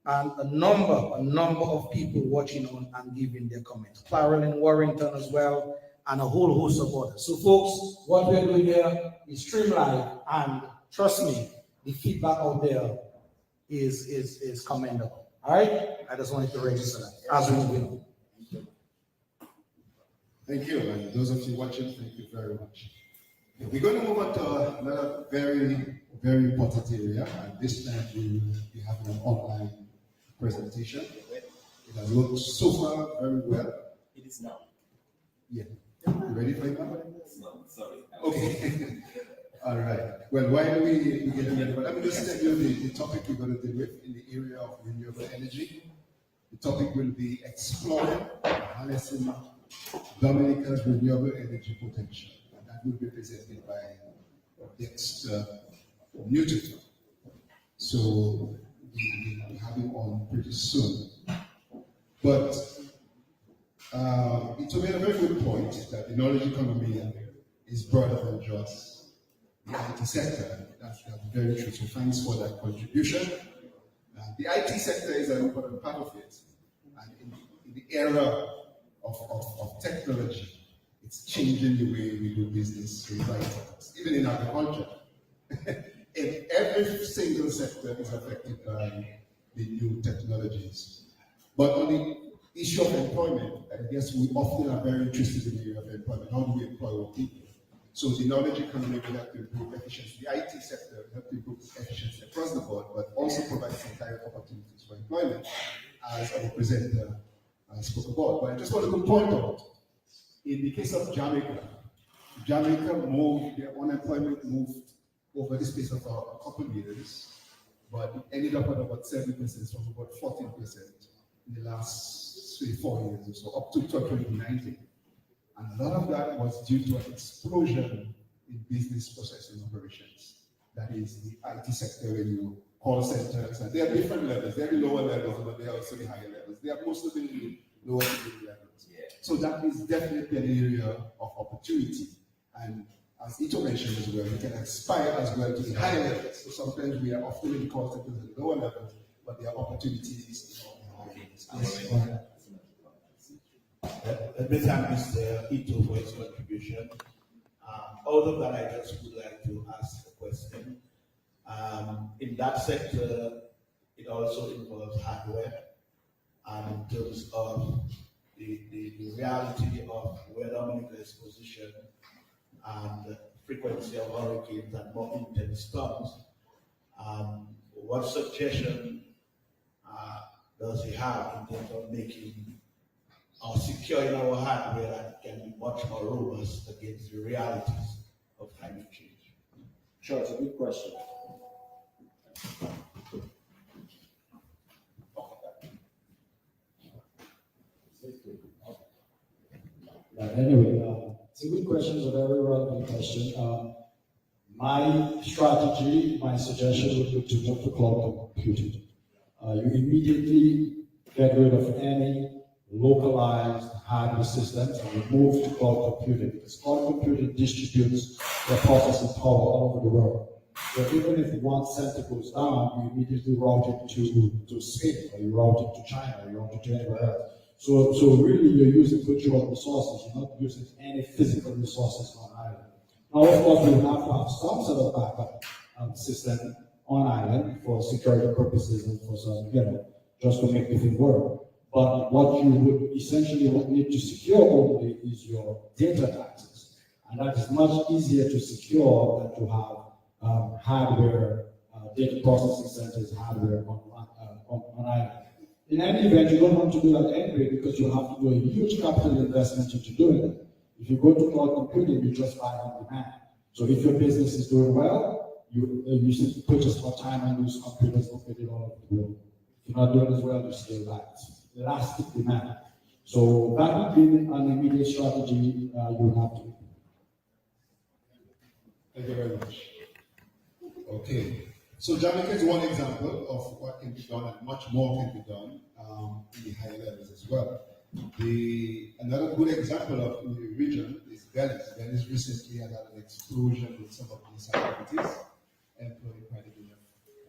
and a number of people watching on and giving their comments. Clarelyn Warrington as well, and a whole host of others. So folks, what we're doing here is streamlined, and trust me, the feedback out there is commendable. All right? I just wanted to register that as we will. Thank you, and those of you watching, thank you very much. We're going to move on to another very, very important area, and this time we will be having an online presentation. It has worked so far very well. It is now. Yeah. You ready for it now? No, sorry. Okay. All right. Well, why don't we get ready? But let me just tell you the topic we're going to deal with in the area of renewable energy. The topic will be exploring and harnessing Dominica's renewable energy potential. And that will be presented by Dexter Newton. So we'll be having on pretty soon. But it made a very good point that the knowledge economy is broader than just the IT sector. That's very true. So thanks for that contribution. The IT sector is an important part of it. And in the era of technology, it's changing the way we do business, even in agriculture. And every single sector is affected by the new technologies. But on the issue of employment, I guess we often are very interested in the area of employment. How do we employ our people? So the knowledge economy will help to improve efficiency. The IT sector will help to improve efficiency across the board, but also provide some direct opportunities for employment, as our presenter spoke about. But I just want to point out, in the case of Jamaica moved, their unemployment moved over the space of a couple of years, but it ended up at about 7% from about 14% in the last 3-4 years or so, up to 2019. And a lot of that was due to an explosion in business processing operations. That is the IT sector when you call centers, and there are different levels. There are the lower levels, but there are also the higher levels. They are most of them the lower to middle levels. Yeah. So that is definitely an area of opportunity. And as Ito mentioned as well, we can aspire as well to the higher levels. So sometimes we are often in call centers at the lower levels, but there are opportunities in the higher levels. Yes, go ahead. Let me thank Mr. Ito for his contribution. Out of that, I just would like to ask a question. In that sector, it also involves hardware, and in terms of the reality of where Dominica is positioned and the frequency of hurricanes and more intense storms. What suggestion does he have in terms of making or securing our hardware that can be much more robust against the realities of climate change? Sure, it's a good question. Anyway, it's a good question, it's a very relevant question. My strategy, my suggestion would be to move to cloud computing. You immediately get rid of any localized hardware systems and move to cloud computing, because cloud computing distributes the processing power all over the world. So even if one center goes down, you immediately route it to Spain, or you route it to China, or you route it to anywhere else. So really you're using virtual resources, you're not using any physical resources on island. Now, of course, we have to have some sort of backup system on island for security purposes and for some, just to make the thing work. But what you would essentially need to secure only is your data access. And that is much easier to secure than to have hardware, data processing centers, hardware on island. In any event, you don't want to do that anyway because you have to do a huge capital investment into doing it. If you go to cloud computing, you just buy on demand. So if your business is doing well, you should purchase more time and use computers located all over the world. If you're not doing as well, you still lack elastic demand. So that would be an immediate strategy you have to. Thank you very much. Okay. So Jamaica is one example of what can be done, and much more can be done in the higher levels as well. Another good example of in the region is Belize. Belize recently had an explosion with some of these activities, employing quite a bit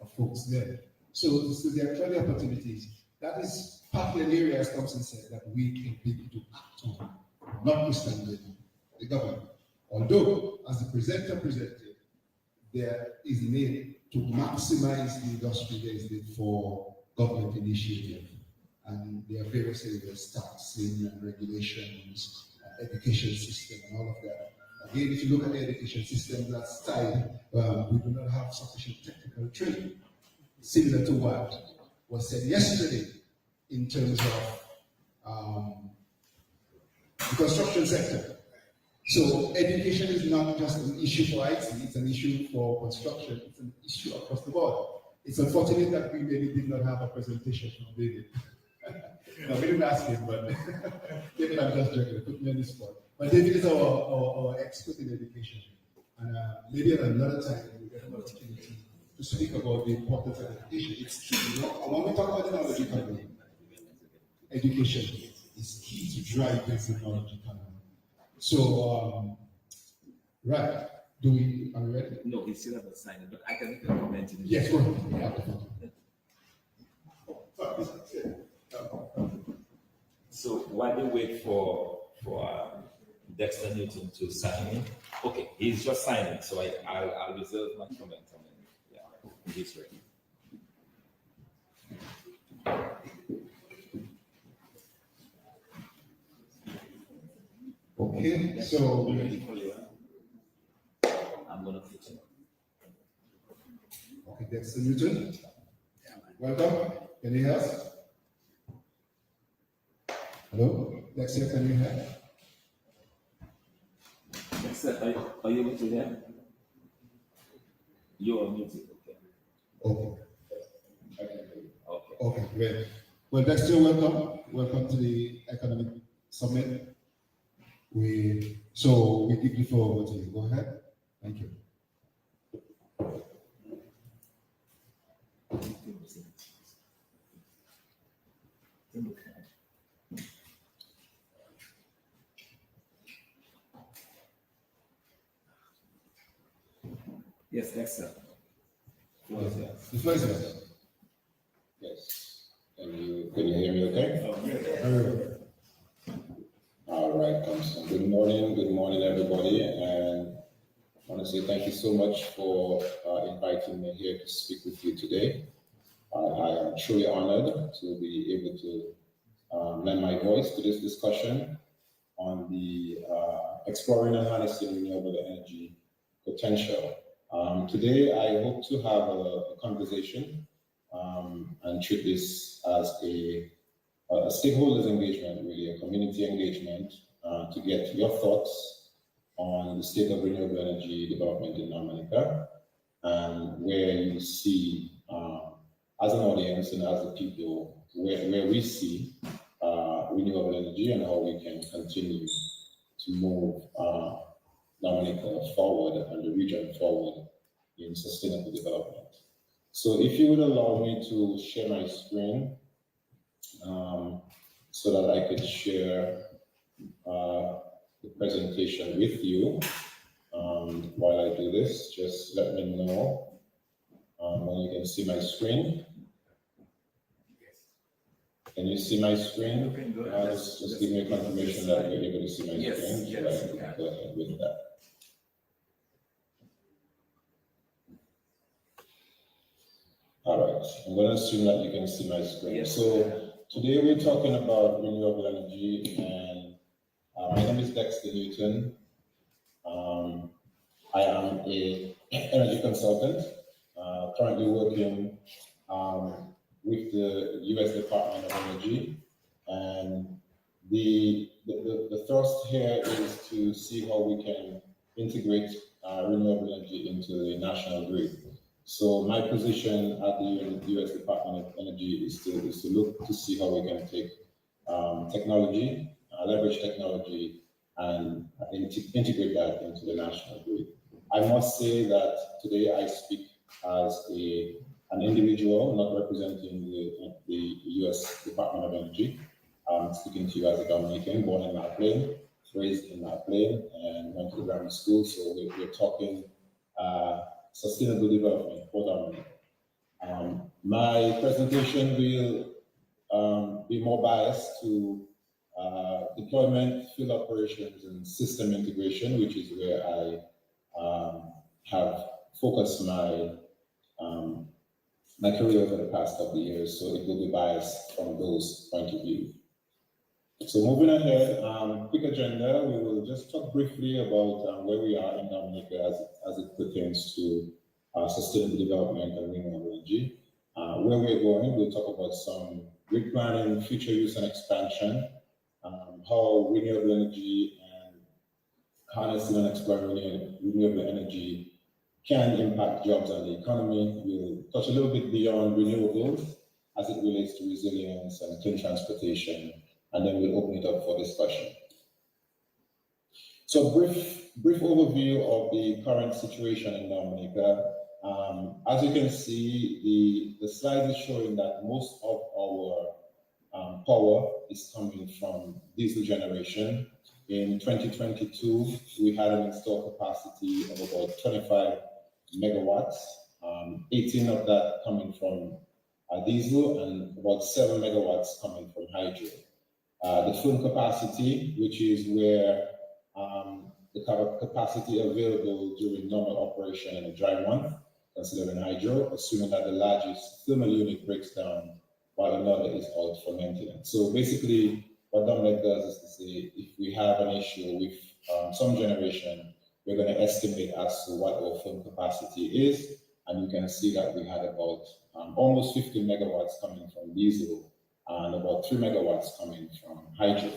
of folks there. So there are clearly opportunities. That is partly an area, as Thompson said, that we can begin to act on, notwithstanding the government. Although, as the presenter presented, there is a need to maximize the industry there is need for government initiative. And there are various areas, taxing and regulations, education system and all of that. Again, if you look at the education system, that's tied, we do not have sufficient technical training, similar to what was said yesterday in terms of the construction sector. So education is not just an issue for IT, it's an issue for construction, it's an issue across the board. It's unfortunate that we maybe did not have a presentation from David. No, we didn't ask him, but David, I'm just joking, put me on the spot. But David is our expert in education. And maybe at another time we'll get an opportunity to speak about the importance of education. It's key, when we talk about the knowledge economy, education is key to drive this knowledge economy. So, right, are we ready? No, he still hasn't signed it, but I can make a comment. Yes, go ahead. So while we wait for Dexter Newton to sign in, okay, he's just signing, so I'll reserve my comment on him. Yeah, he's ready. Okay, so ready for you. I'm gonna put him. Okay, Dexter Newton. Welcome. Can you hear us? Hello? Dexter, can you hear? Dexter, are you able to hear? You are muted, okay. Okay. Okay, great. Well, Dexter, welcome. Welcome to the Economic Summit. We give the floor over to you. Go ahead. Thank you. Yes, Dexter. Floor is yours. The floor is yours. Yes. Can you hear me okay? Very well. All right. So good morning, everybody. And I want to say thank you so much for inviting me here to speak with you today. I am truly honored to be able to lend my voice to this discussion on the exploring and harnessing renewable energy potential. Today, I hope to have a conversation and treat this as a stakeholders engagement, really a community engagement, to get your thoughts on the state of renewable energy development in Dominica and where you see, as an audience and as a people, where we see renewable energy and how we can continue to move Dominica forward and the region forward in sustainable development. So if you would allow me to share my screen so that I could share the presentation with you. While I do this, just let me know when you can see my screen. Can you see my screen? Just give me a confirmation that you're able to see my screen. Yes. So I can go ahead with that. All right, I'm going to assume that you can see my screen. Yes. So today we're talking about renewable energy, and my name is Dexter Newton. I am an energy consultant, currently working with the U.S. Department of Energy, and the thrust here is to see how we can integrate renewable energy into the national grid. So my position at the U.S. Department of Energy is to look to see how we can take technology, leverage technology, and integrate that into the national grid. I must say that today I speak as an individual, not representing the U.S. Department of Energy. I'm speaking to you as a Dominican, born in Marplain, raised in Marplain, and went to grammar school. So we're talking sustainable development for Dominica. My presentation will be more biased to deployment, field operations, and system integration, which is where I have focused my career over the past couple of years. So it will be biased from those point of view. So moving ahead, quick agenda, we will just talk briefly about where we are in Dominica as it pertains to sustainable development and renewable energy. Where we're going, we'll talk about some grid planning, future use and expansion, how renewable energy and harnessing and exploring renewable energy can impact jobs and the economy. We'll touch a little bit beyond renewables as it relates to resilience and clean transportation, and then we'll open it up for discussion. So brief overview of the current situation in Dominica. As you can see, the slide is showing that most of our power is coming from diesel generation. In 2022, we had an installed capacity of about 25 megawatts, 18 of that coming from diesel and about 7 megawatts coming from hydro. The full capacity, which is where the capacity available during normal operation in a dry month, considering hydro, assuming that the largest thermal unit breaks down while another is out for maintenance. So basically, what Dominic does is to say, if we have an issue with some generation, we're going to estimate as to what our firm capacity is, and you can see that we had about almost 50 megawatts coming from diesel and about 3 megawatts coming from hydro,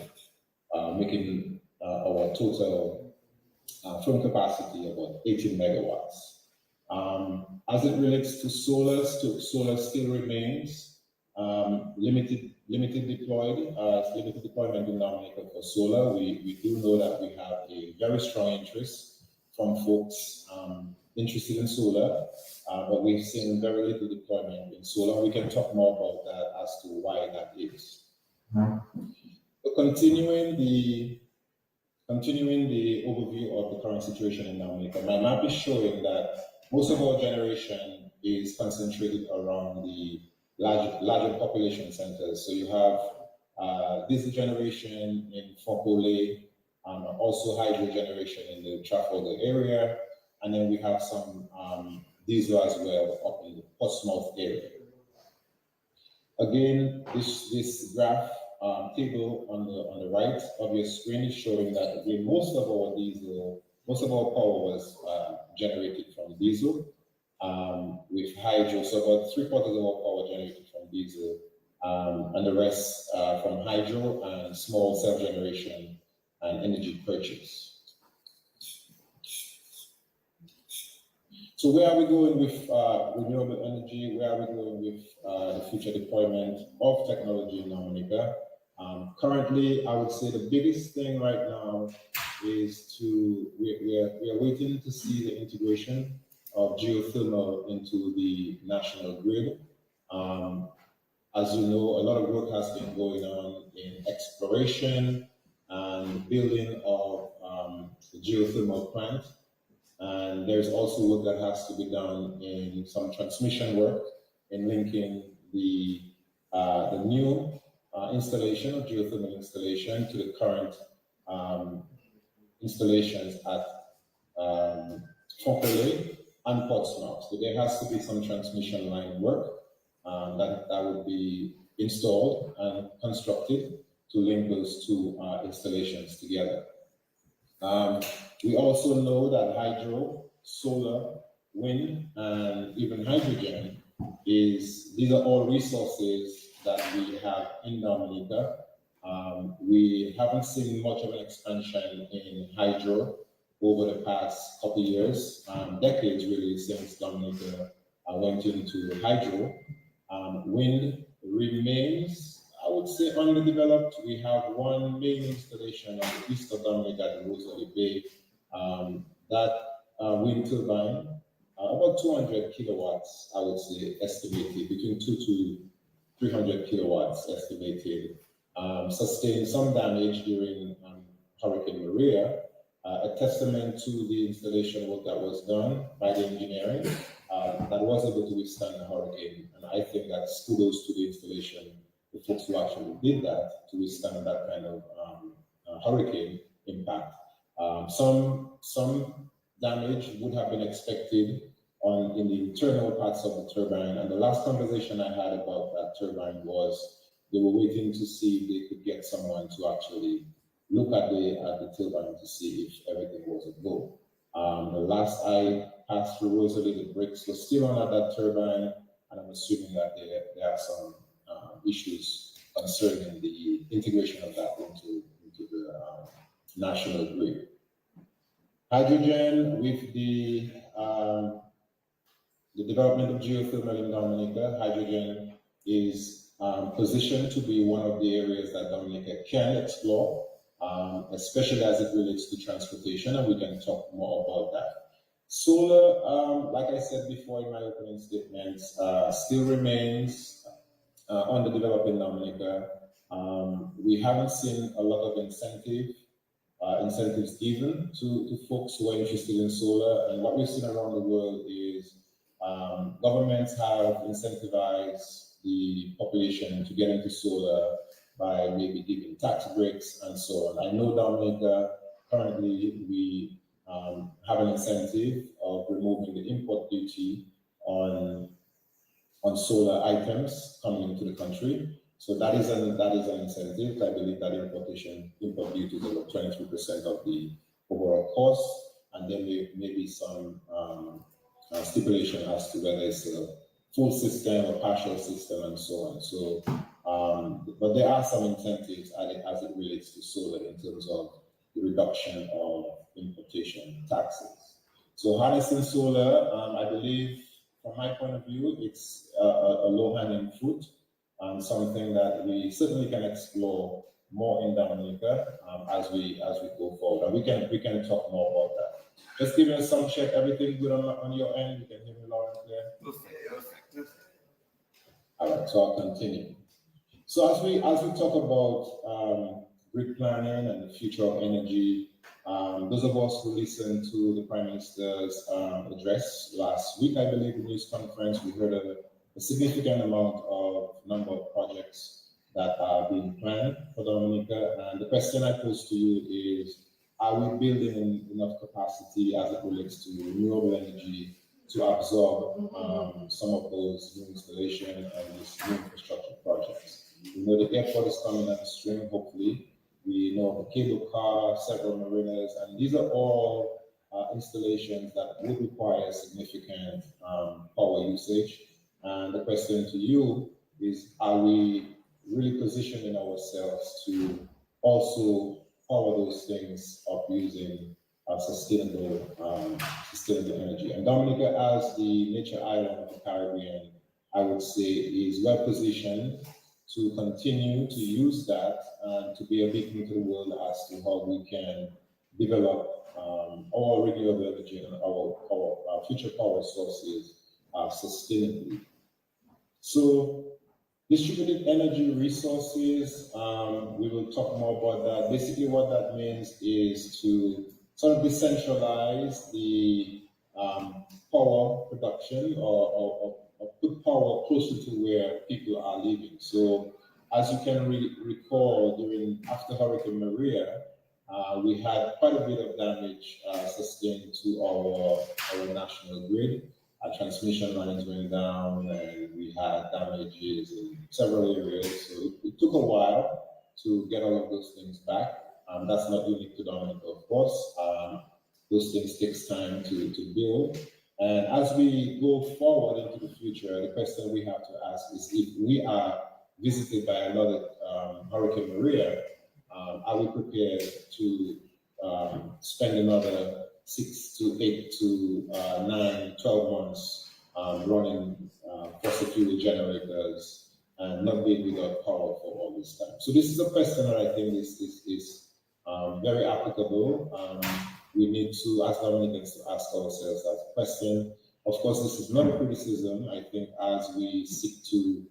making our total firm capacity about 18 megawatts. As it relates to solar still remains limited deployment in Dominica for solar. We do know that we have a very strong interest from folks interested in solar, but we've seen very little deployment in solar. We can talk more about that as to why that is. So continuing the overview of the current situation in Dominica, my map is showing that most of our generation is concentrated around the larger population centers. So you have diesel generation in Fonkole, also hydro generation in the Trafalgar area, and then we have some diesel as well up in the Portsmouth area. Again, this graph table on the right of your screen is showing that again most of our power was generated from diesel. With hydro, so about 3/4 of our power generated from diesel, and the rest from hydro and small self-generation and energy purchase. So where are we going with renewable energy? Where are we going with the future deployment of technology in Dominica? Currently, I would say the biggest thing right now is we are waiting to see the integration of geothermal into the national grid. As you know, a lot of work has been going on in exploration and building of the geothermal plant. And there's also work that has to be done in some transmission work in linking the new installation of geothermal installation to the current installations at Fonkole and Portsmouth. So there has to be some transmission line work that would be installed and constructed to link those two installations together. We also know that hydro, solar, wind, and even hydrogen these are all resources that we have in Dominica. We haven't seen much of an expansion in hydro over the past couple of years, decades really, since Dominica went into hydro. Wind remains, I would say, underdeveloped. We have one main installation on the east of Dominica at the Rosalie Bay. That wind turbine, about 200 kilowatts, I would say, estimated, between 2 to 300 kilowatts estimated, sustained some damage during Hurricane Maria, a testament to the installation work that was done by the engineering that was able to withstand the hurricane. And I think that kudos to the installation, the folks who actually did that to withstand that kind of hurricane impact. Some damage would have been expected in the internal parts of the turbine. And the last conversation I had about that turbine was they were waiting to see if they could get someone to actually look at the turbine to see if everything was a go. The last I passed through Rosalie, the brakes were still on at that turbine, and I'm assuming that there are some issues concerning the integration of that into the national grid. Hydrogen, with the development of geothermal in Dominica, hydrogen is positioned to be one of the areas that Dominica can explore, especially as it relates to transportation, and we can talk more about that. Solar, like I said before in my opening statements, still remains underdeveloped in Dominica. We haven't seen a lot of incentives given to folks who are interested in solar. And what we've seen around the world is governments have incentivized the population to get into solar by maybe giving tax breaks and so on. I know Dominica, currently we have an incentive of removing the import duty on solar items coming into the country. So that is an incentive. I believe that import duty is about 23% of the overall cost, and then maybe some stipulation as to whether it's a full system or partial system and so on. So, but there are some incentives as it relates to solar in terms of the reduction of importation taxes. So harnessing solar, I believe, from my point of view, it's a low-hanging fruit. Something that we certainly can explore more in Dominica as we go forward. And we can talk more about that. Just giving us some check. Everything good on your end? You can hear me loud and clear? Perfect. All right, so I'll continue. So as we talk about grid planning and the future of energy. Those of us who listened to the Prime Minister's address last week, I believe, the news conference, we heard a significant amount of number of projects that are being planned for Dominica. And the question I pose to you is, are we building enough capacity as it relates to renewable energy to absorb some of those new installation and these new infrastructure projects? We know the airport is coming on stream, hopefully. We know the cable car, several marinas, and these are all installations that would require significant power usage. And the question to you is, are we really positioning ourselves to also power those things up using sustainable energy? And Dominica, as the nature island of the Caribbean, I would say is well positioned to continue to use that and to be a beacon to the world as to how we can develop our renewable energy and our future power sources sustainably. So distributed energy resources, we will talk more about that. Basically what that means is to sort of decentralize the power production or put power closer to where people are living. So as you can recall, after Hurricane Maria, we had quite a bit of damage sustained to our national grid. Our transmission lines went down and we had damages in several areas. So it took a while to get all of those things back. That's not unique to Dominica, of course. Those things takes time to build. And as we go forward into the future, the question we have to ask is, if we are visited by another Hurricane Maria, are we prepared to spend another 6 to 8 to 9, 12 months running fossil fuel generators and not being without power for all this time? So this is a question that I think is very applicable. We need to, as Dominicans, to ask ourselves that question. Of course, this is not a criticism. I think as we seek to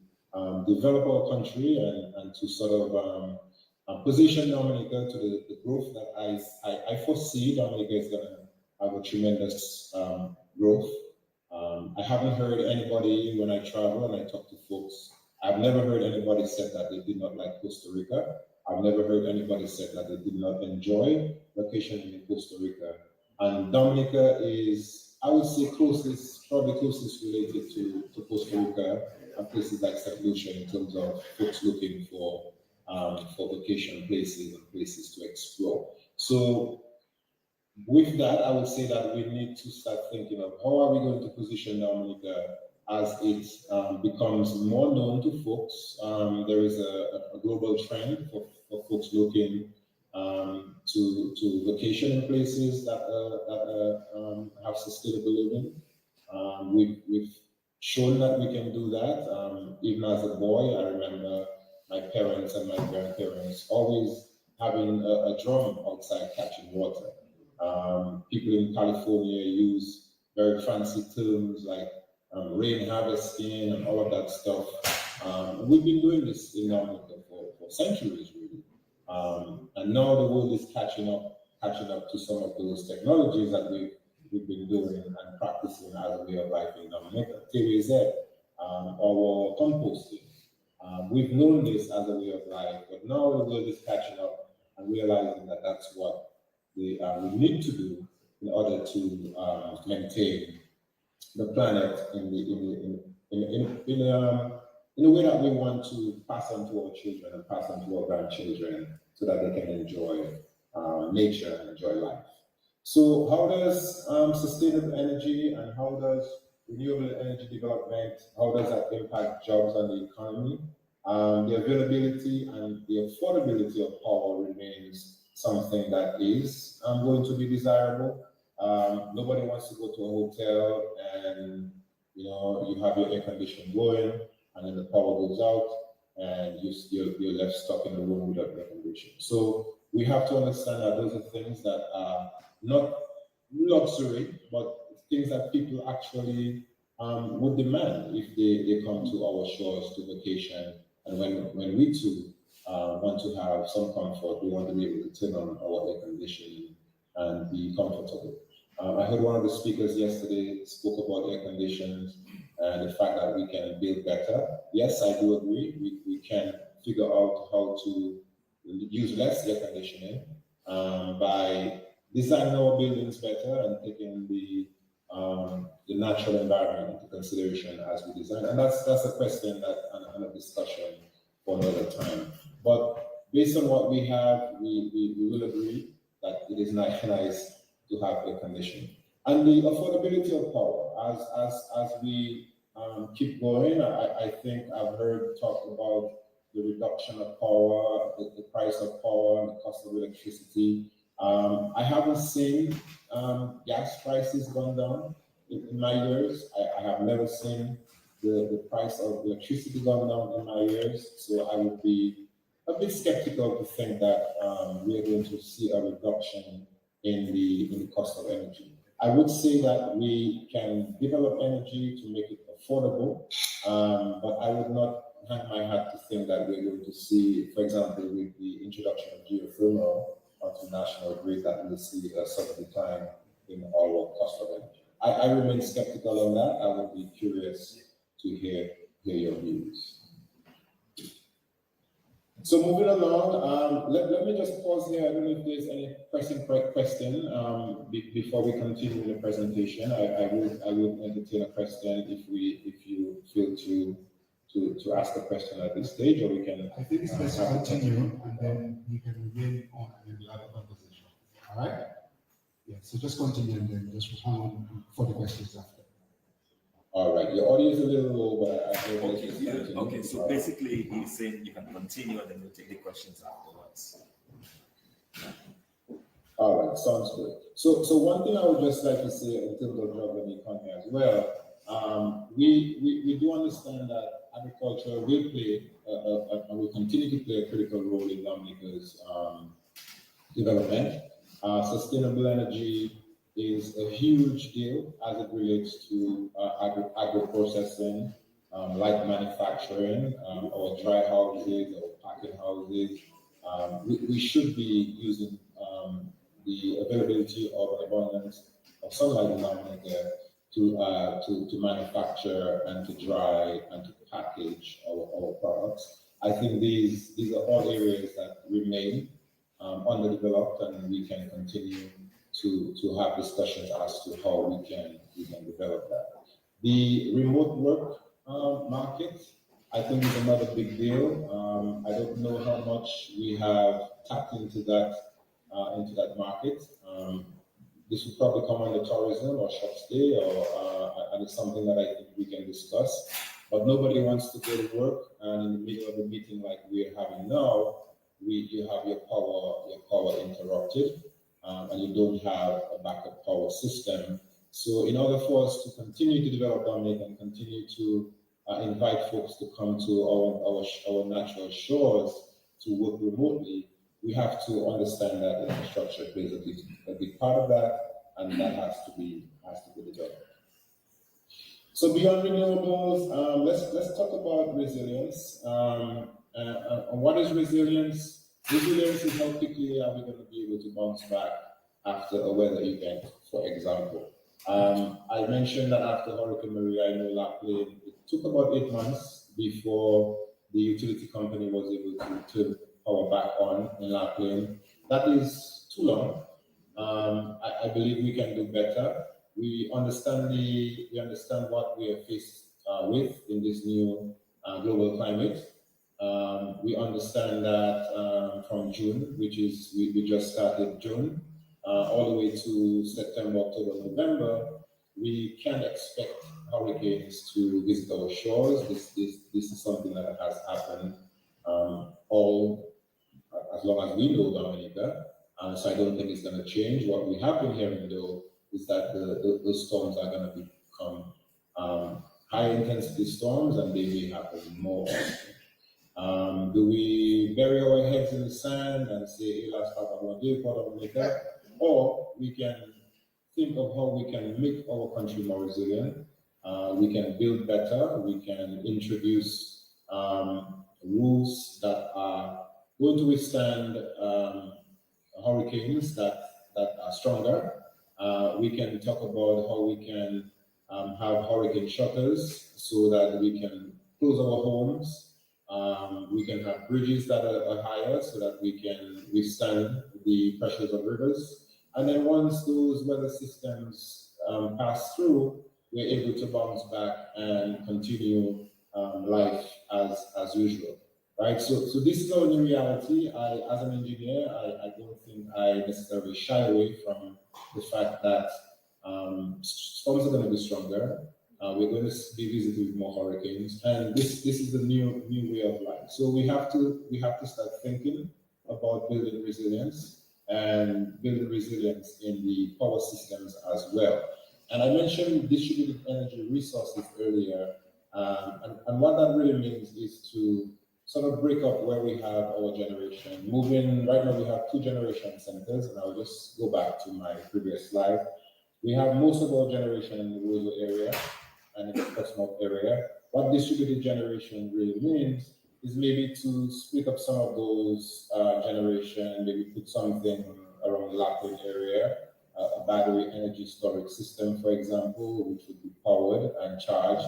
develop our country and to sort of position Dominica to the growth that I foresee, Dominica is going to have a tremendous growth. I haven't heard anybody, when I travel and I talk to folks, I've never heard anybody say that they did not like Costa Rica. I've never heard anybody say that they did not enjoy vacationing in Costa Rica. And Dominica is, I would say, probably closest related to Costa Rica and places like St. Lucia in terms of folks looking for vacation places and places to explore. So with that, I would say that we need to start thinking of how are we going to position Dominica as it becomes more known to folks. There is a global trend for folks looking to vacation in places that have sustainable living. We've shown that we can do that. Even as a boy, I remember my parents and my grandparents always having a drum outside catching water. People in California use very fancy terms like rain harvesting and all of that stuff. We've been doing this in Dominica for centuries, really. And now the world is catching up to some of those technologies that we've been doing and practicing as a way of life in Dominica. TVZ, our composting. We've known this as a way of life, but now the world is catching up and realizing that that's what we need to do in order to maintain the planet in a way that we want to pass on to our children and pass on to our grandchildren so that they can enjoy nature and enjoy life. So how does sustainable energy and how does renewable energy development, how does that impact jobs and the economy? The availability and the affordability of power remains something that is going to be desirable. Nobody wants to go to a hotel and you have your air conditioning going and then the power goes out and you're left stuck in a room without air conditioning. So we have to understand that those are things that are not luxury, but things that people actually would demand if they come to our shores to vacation. And when we too want to have some comfort. We want to be able to turn on our air conditioning and be comfortable. I heard one of the speakers yesterday spoke about air conditions and the fact that we can build better. Yes, I do agree. We can figure out how to use less air conditioning by designing our buildings better and taking the natural environment into consideration as we design. And that's a question that and a discussion for another time. But based on what we have, we will agree that it is nice to have air conditioning. And the affordability of power, as we keep going, I think I've heard talk about the reduction of power, the price of power, and the cost of electricity. I haven't seen gas prices gone down in my years. I have never seen the price of electricity gone down in my years. So I would be a bit skeptical to think that we are going to see a reduction in the cost of energy. I would say that we can develop energy to make it affordable, but I would not hang my hat to think that we're going to see, for example, with the introduction of geothermal onto national grid, that we'll see a sudden decline in our cost of energy. I remain skeptical on that. I would be curious to hear your views. So moving along, let me just pause here. I don't know if there's any question before we continue the presentation. I would entertain a question if you feel to ask a question at this stage, or we can. I think it's best to continue, and then we can remain on and then we'll have a conversation. All right? Yeah, so just continue and then just hang on for the questions after. All right, your audio is a little low, but I think okay, so basically he's saying you can continue and then we'll take the questions afterwards. All right, sounds good. So one thing I would just like to say in terms of job and economy as well, we do understand that agriculture will play and will continue to play a critical role in Dominica's development. Sustainable energy is a huge deal as it relates to agro-processing, like manufacturing, our dry houses, our packing houses. We should be using the availability of abundance of sunlight in Dominica to manufacture and to dry and to package our products. I think these are all areas that remain underdeveloped, and we can continue to have discussions as to how we can develop that. The remote work market, I think, is another big deal. I don't know how much we have tapped into that market. This will probably come under tourism or shop stay, and it's something that I think we can discuss. But nobody wants to go to work, and in the middle of a meeting like we're having now, you have your power interrupted, and you don't have a backup power system. So in order for us to continue to develop Dominica and continue to invite folks to come to our natural shores to work remotely, we have to understand that infrastructure plays a big part of that, and that has to be developed. So beyond renewables, let's talk about resilience. What is resilience? Resilience is how quickly are we going to be able to bounce back after a weather event, for example. I mentioned that after Hurricane Maria, I know La Plaine, it took about 8 months before the utility company was able to turn power back on in La Plaine. That is too long. I believe we can do better. We understand what we are faced with in this new global climate. We understand that from June, which is we just started June, all the way to September, October, November, we can expect hurricanes to visit our shores. This is something that has happened as long as we know Dominica. So I don't think it's going to change. What we have been hearing, though, is that the storms are going to become high intensity storms, and they may happen more often. Do we bury our heads in the sand and say, hey, let's have a day for Dominica? Or we can think of how we can make our country more resilient. We can build better. We can introduce rules that are going to withstand hurricanes that are stronger. We can talk about how we can have hurricane shutters so that we can close our homes. We can have bridges that are higher so that we can withstand the pressures of rivers. And then once those weather systems pass through, we're able to bounce back and continue life as usual. Right, so this is our new reality. As an engineer, I don't think I necessarily shy away from the fact that storms are going to be stronger. We're going to be visited with more hurricanes, and this is the new way of life. So we have to start thinking about building resilience and building resilience in the power systems as well. And I mentioned distributed energy resources earlier, and what that really means is to sort of break up where we have our generation. Right now we have 2 generation centers, and I'll just go back to my previous slide. We have most of our generation in the rural area and in the personal area. What distributed generation really means is maybe to split up some of those generation, maybe put something around the Lockwood area, a battery energy storage system, for example, which would be powered and charged.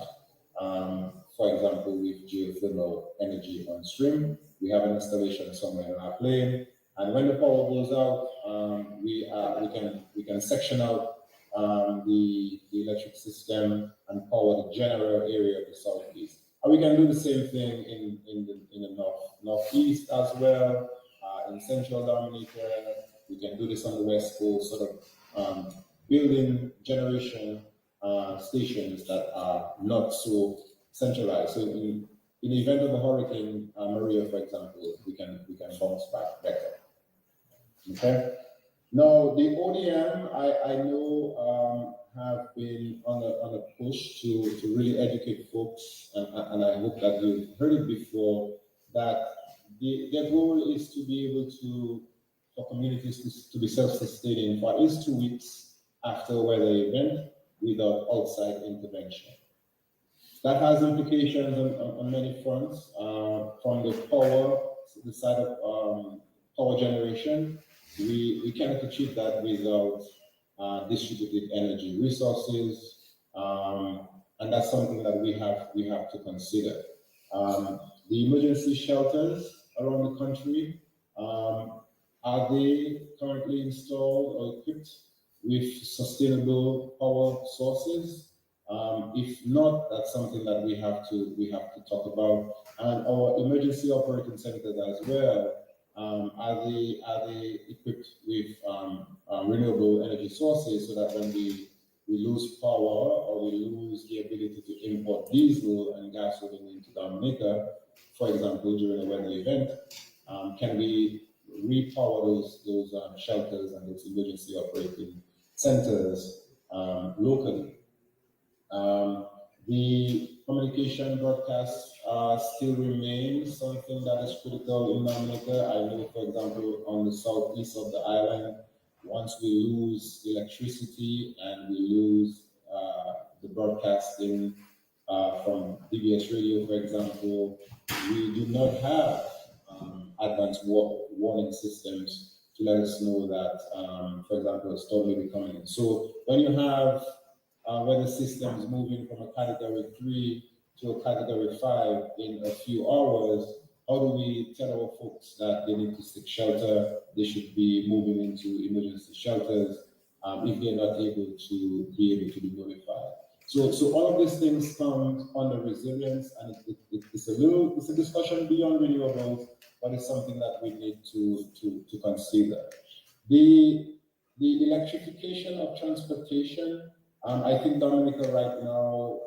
For example, with geothermal energy on stream, we have an installation somewhere in our plane, and when the power goes out, we can section out the electric system and power the general area of the southeast. And we can do the same thing in the northeast as well, in central Dominica. We can do this on the west coast, sort of building generation stations that are not so centralized. So in the event of a hurricane, Maria, for example, we can bounce back better. Okay. Now the ODM, I know have been on a push to really educate folks, and I hope that you've heard it before, that their goal is to be able for communities to be self-sustaining for at least 2 weeks after a weather event without outside intervention. That has implications on many fronts, from the side of power generation. We cannot achieve that without distributed energy resources, and that's something that we have to consider. The emergency shelters around the country, are they currently installed or equipped with sustainable power sources? If not, that's something that we have to talk about. And our emergency operating centers as well, are they equipped with renewable energy sources, so that when we lose power or we lose the ability to import diesel and gasoline into Dominica, for example, during a weather event, can we repower those shelters and those emergency operating centers locally? The communication broadcast still remains something that is critical in Dominica. I know, for example, on the southeast of the island, once we lose electricity and we lose the broadcasting from DBS radio, for example, we do not have advanced warning systems to let us know that, for example, a storm may be coming in. So when you have weather systems moving from a category 3 to a category 5 in a few hours, how do we tell our folks that they need to seek shelter? They should be moving into emergency shelters if they're not able to be notified. So all of these things come under resilience, and it's a discussion beyond renewables, but it's something that we need to consider. The electrification of transportation. I think Dominica right now,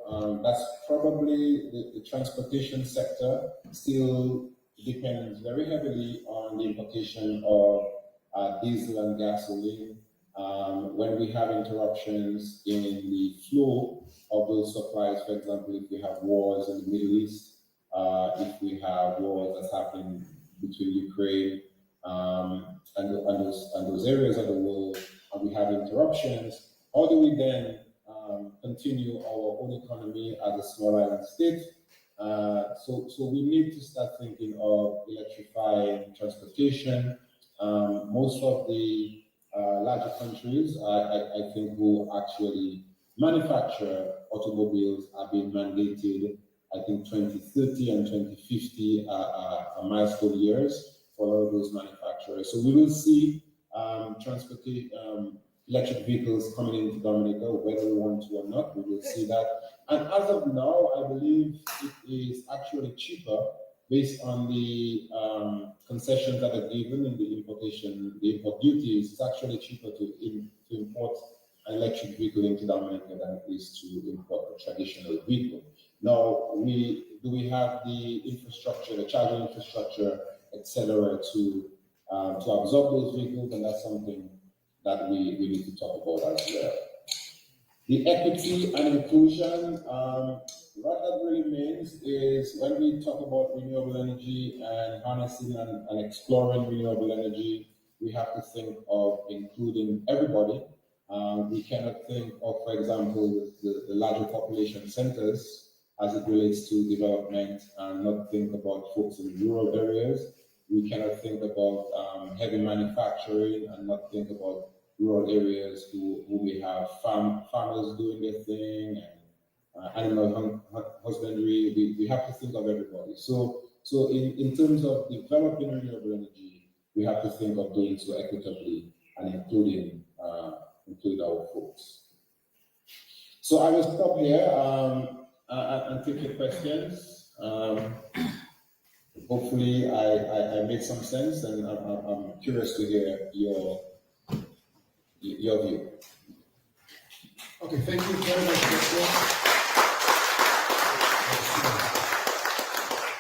that's probably the transportation sector still depends very heavily on the importation of diesel and gasoline. When we have interruptions in the flow of those supplies, for example, if we have wars in the Middle East, if we have wars that's happening between Ukraine and those areas of the world, and we have interruptions, how do we then continue our own economy as a small island state So we need to start thinking of electrifying transportation. Most of the larger countries, I think, who actually manufacture automobiles are being mandated. I think 2030 and 2050 are milestone years for all those manufacturers. So we will see electric vehicles coming into Dominica, whether we want to or not. We will see that. And as of now, I believe it is actually cheaper based on the concessions that are given in the import duties. It's actually cheaper to import an electric vehicle into Dominica than it is to import a traditional vehicle. Now, do we have the infrastructure, the charging infrastructure, etc., to absorb those vehicles? And that's something that we need to talk about as well. The equity and inclusion, what that really means is when we talk about renewable energy and harnessing and exploring renewable energy, we have to think of including everybody. We cannot think of, for example, the larger population centers as it relates to development and not think about folks in rural areas. We cannot think about heavy manufacturing and not think about rural areas who may have farmers doing their thing and animal husbandry. We have to think of everybody. So in terms of developing renewable energy, we have to think of doing so equitably and include our folks. So I will stop here and take your questions. Hopefully I made some sense, and I'm curious to hear your view. Okay, thank you very much,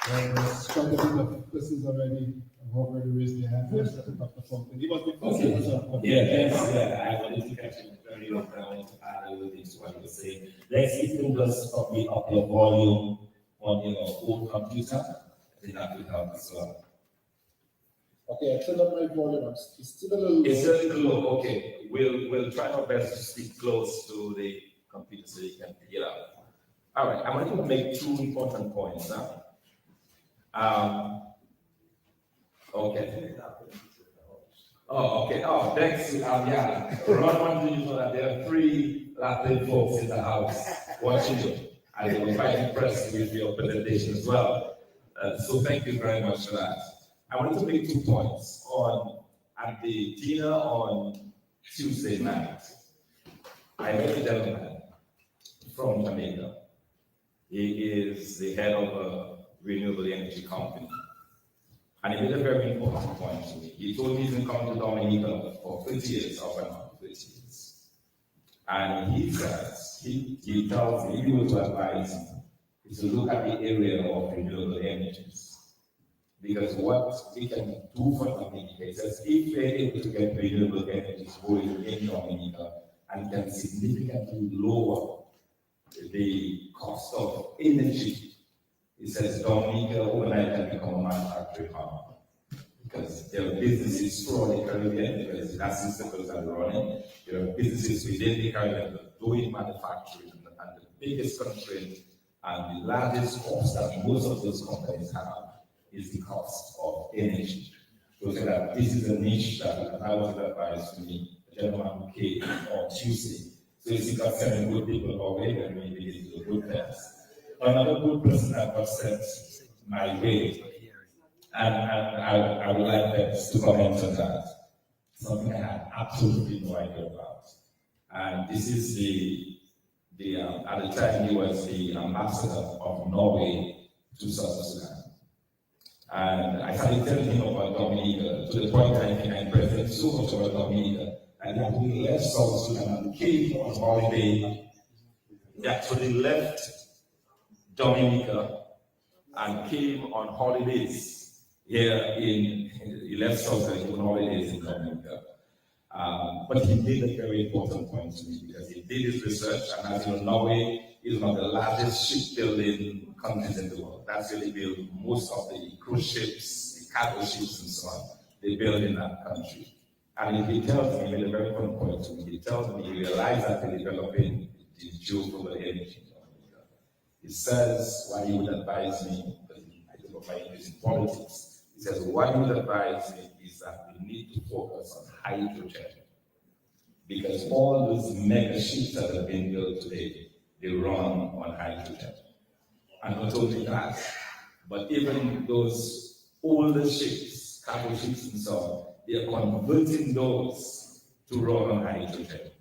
there's quite a bit of persons already who already raised their hand. First, Dr. Fulton. He was the first person. I wanted to catch you very well. I want to add a little bit to what you were saying. Let's even just copy up your volume on your own computer. I think that will help as well. Okay, I turned up my volume. It's still a little low. It's a little low. Okay, we'll try our best to speak close to the computer so you can pick it up. All right, I want to make two important points. Okay. Oh, okay. Oh, thanks. Yeah. Ron wanted you to know that there are 3 Latin folks in the house watching you, and they were quite impressed with your presentation as well. So thank you very much for that. I wanted to make 2 points at the dinner on Tuesday night. I met a gentleman from Jamaica. He is the head of a renewable energy company. And he made a very important point to me. He told me he's been coming to Dominica for 30 years, off and on, 30 years. And he says, he tells me, if you were to advise him, is to look at the area of renewable energies. Because what we can do for Dominica, he says, if we're able to get renewable energies going in Dominica and can significantly lower the cost of energy, he says Dominica overnight can become a manufacturing hub. Because there are businesses throughout the Caribbean, because gas systems are running. There are businesses within the Caribbean that are doing manufacturing, and the biggest constraint and the largest cost that most of those companies have is the cost of energy. So that this is a niche that I was advised to me, a gentleman who came on Tuesday. So he's got 7 good people already, and we begin to do good things. Another good person that was sent my way, and I would like them to comment on that. Something I had absolutely no idea about. And this is at the time he was the ambassador of Norway to South Sudan. And I started telling him about Dominica to the point that I think I impressed so much about Dominica. And then we left South Sudan and came on holiday. They actually left Dominica and came on holidays here he left South Sudan on holidays in Dominica. But he made a very important point to me because he did his research, and as you know, Norway is one of the largest shipbuilding countries in the world. That's where they build most of the cruise ships, the cargo ships, and so on. They build in that country. And he tells me, he made a very important point to me. He tells me he realized that they're developing the geothermal energy in Dominica. He says, why he would advise me, because I don't know my English in politics, he says, what he would advise me is that we need to focus on hydrogen. Because all those mega ships that have been built today, they run on hydrogen. And not only that, but even those older ships, cargo ships and so on, they are converting those to run on hydrogen.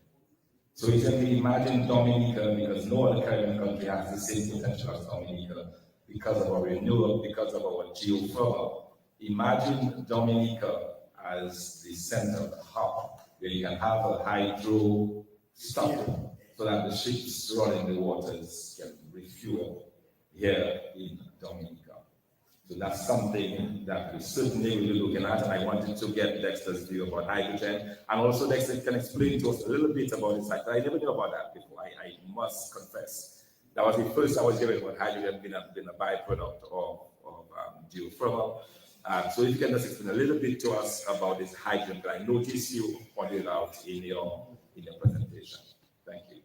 So you can imagine Dominica, because no other Caribbean country has the same potential as Dominica, because of our renewal, because of our geothermal. Imagine Dominica as the center of the hub, where you can have a hydro stop, so that the ships running the waters can refuel here in Dominica. So that's something that we certainly will be looking at, and I wanted to get Dexter's view about hydrogen, and also Dexter can explain to us a little bit about this factor. I never knew about that before, I must confess. That was the first I was hearing about hydrogen being a byproduct of geothermal. So if you can just explain a little bit to us about this hydrogen, that I noticed you pointed out in your presentation. Thank you.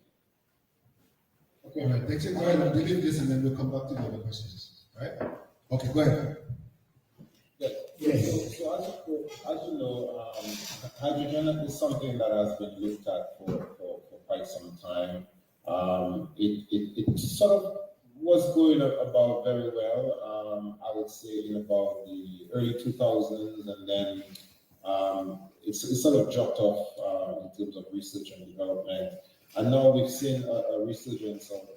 Okay, all right. Dexter, go ahead and deal with this, and then we'll come back to the other questions. All right? Okay, go ahead. Yes. So as you know, hydrogen is something that has been looked at for quite some time. It sort of was going about very well, I would say in about the early 2000s, and then it sort of dropped off in terms of research and development. And now we've seen a resurgence of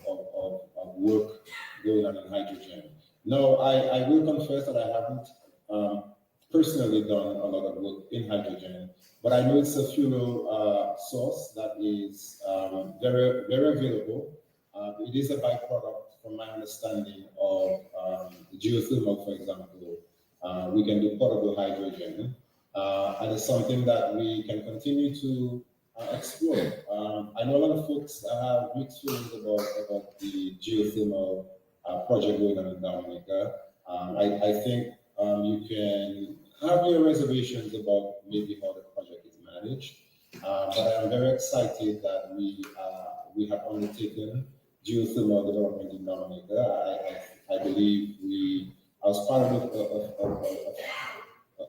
work going on in hydrogen. No, I will confess that I haven't personally done a lot of work in hydrogen, but I know it's a fuel source that is very, very available. It is a byproduct, from my understanding, of geothermal, for example. We can do portable hydrogen, and it's something that we can continue to explore. I know a lot of folks have mixed feelings about the geothermal project going on in Dominica. I think you can have your reservations about maybe how the project is managed, but I'm very excited that we have undertaken geothermal development in Dominica. I believe we, as part of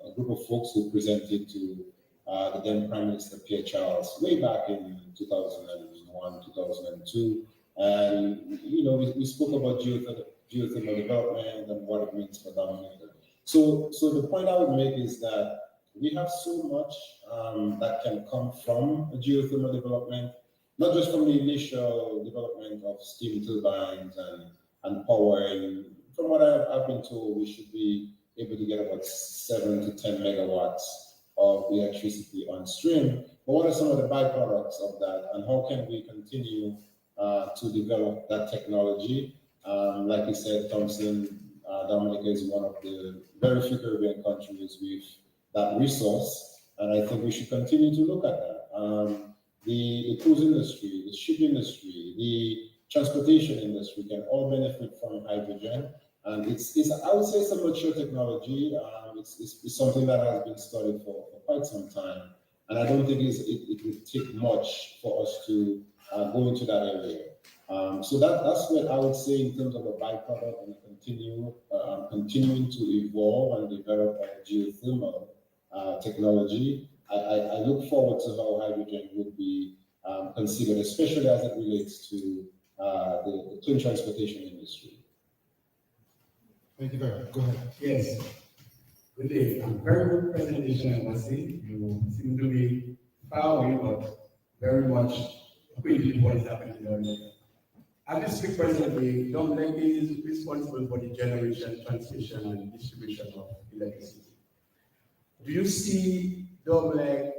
a group of folks who presented to the then Prime Minister Pierre Charles way back in 2001, 2002. And, you know, we spoke about geothermal development and what it means for Dominica. So the point I would make is that we have so much that can come from a geothermal development, not just from the initial development of steam turbines and power. And from what I've been told, we should be able to get about 7 to 10 megawatts of electricity on stream. But what are some of the byproducts of that, and how can we continue to develop that technology? Like you said, Thompson, Dominica is one of the very few Caribbean countries with that resource, and I think we should continue to look at that. The cruise industry, the ship industry, the transportation industry can all benefit from hydrogen. And it's I would say it's a mature technology. It's something that has been studied for quite some time. And I don't think it would take much for us to go into that area. So that's what I would say in terms of a byproduct, and continuing to evolve and develop geothermal technology. I look forward to how hydrogen would be considered, especially as it relates to the clean transportation industry. Thank you very much. Go ahead. Yes. Good day. Very good presentation, I must say. You seem to be far away, but very much acquainted with what is happening in Dominica. As we speak presently, Dominica is responsible for the generation, transmission, and distribution of electricity. Do you see Dominica,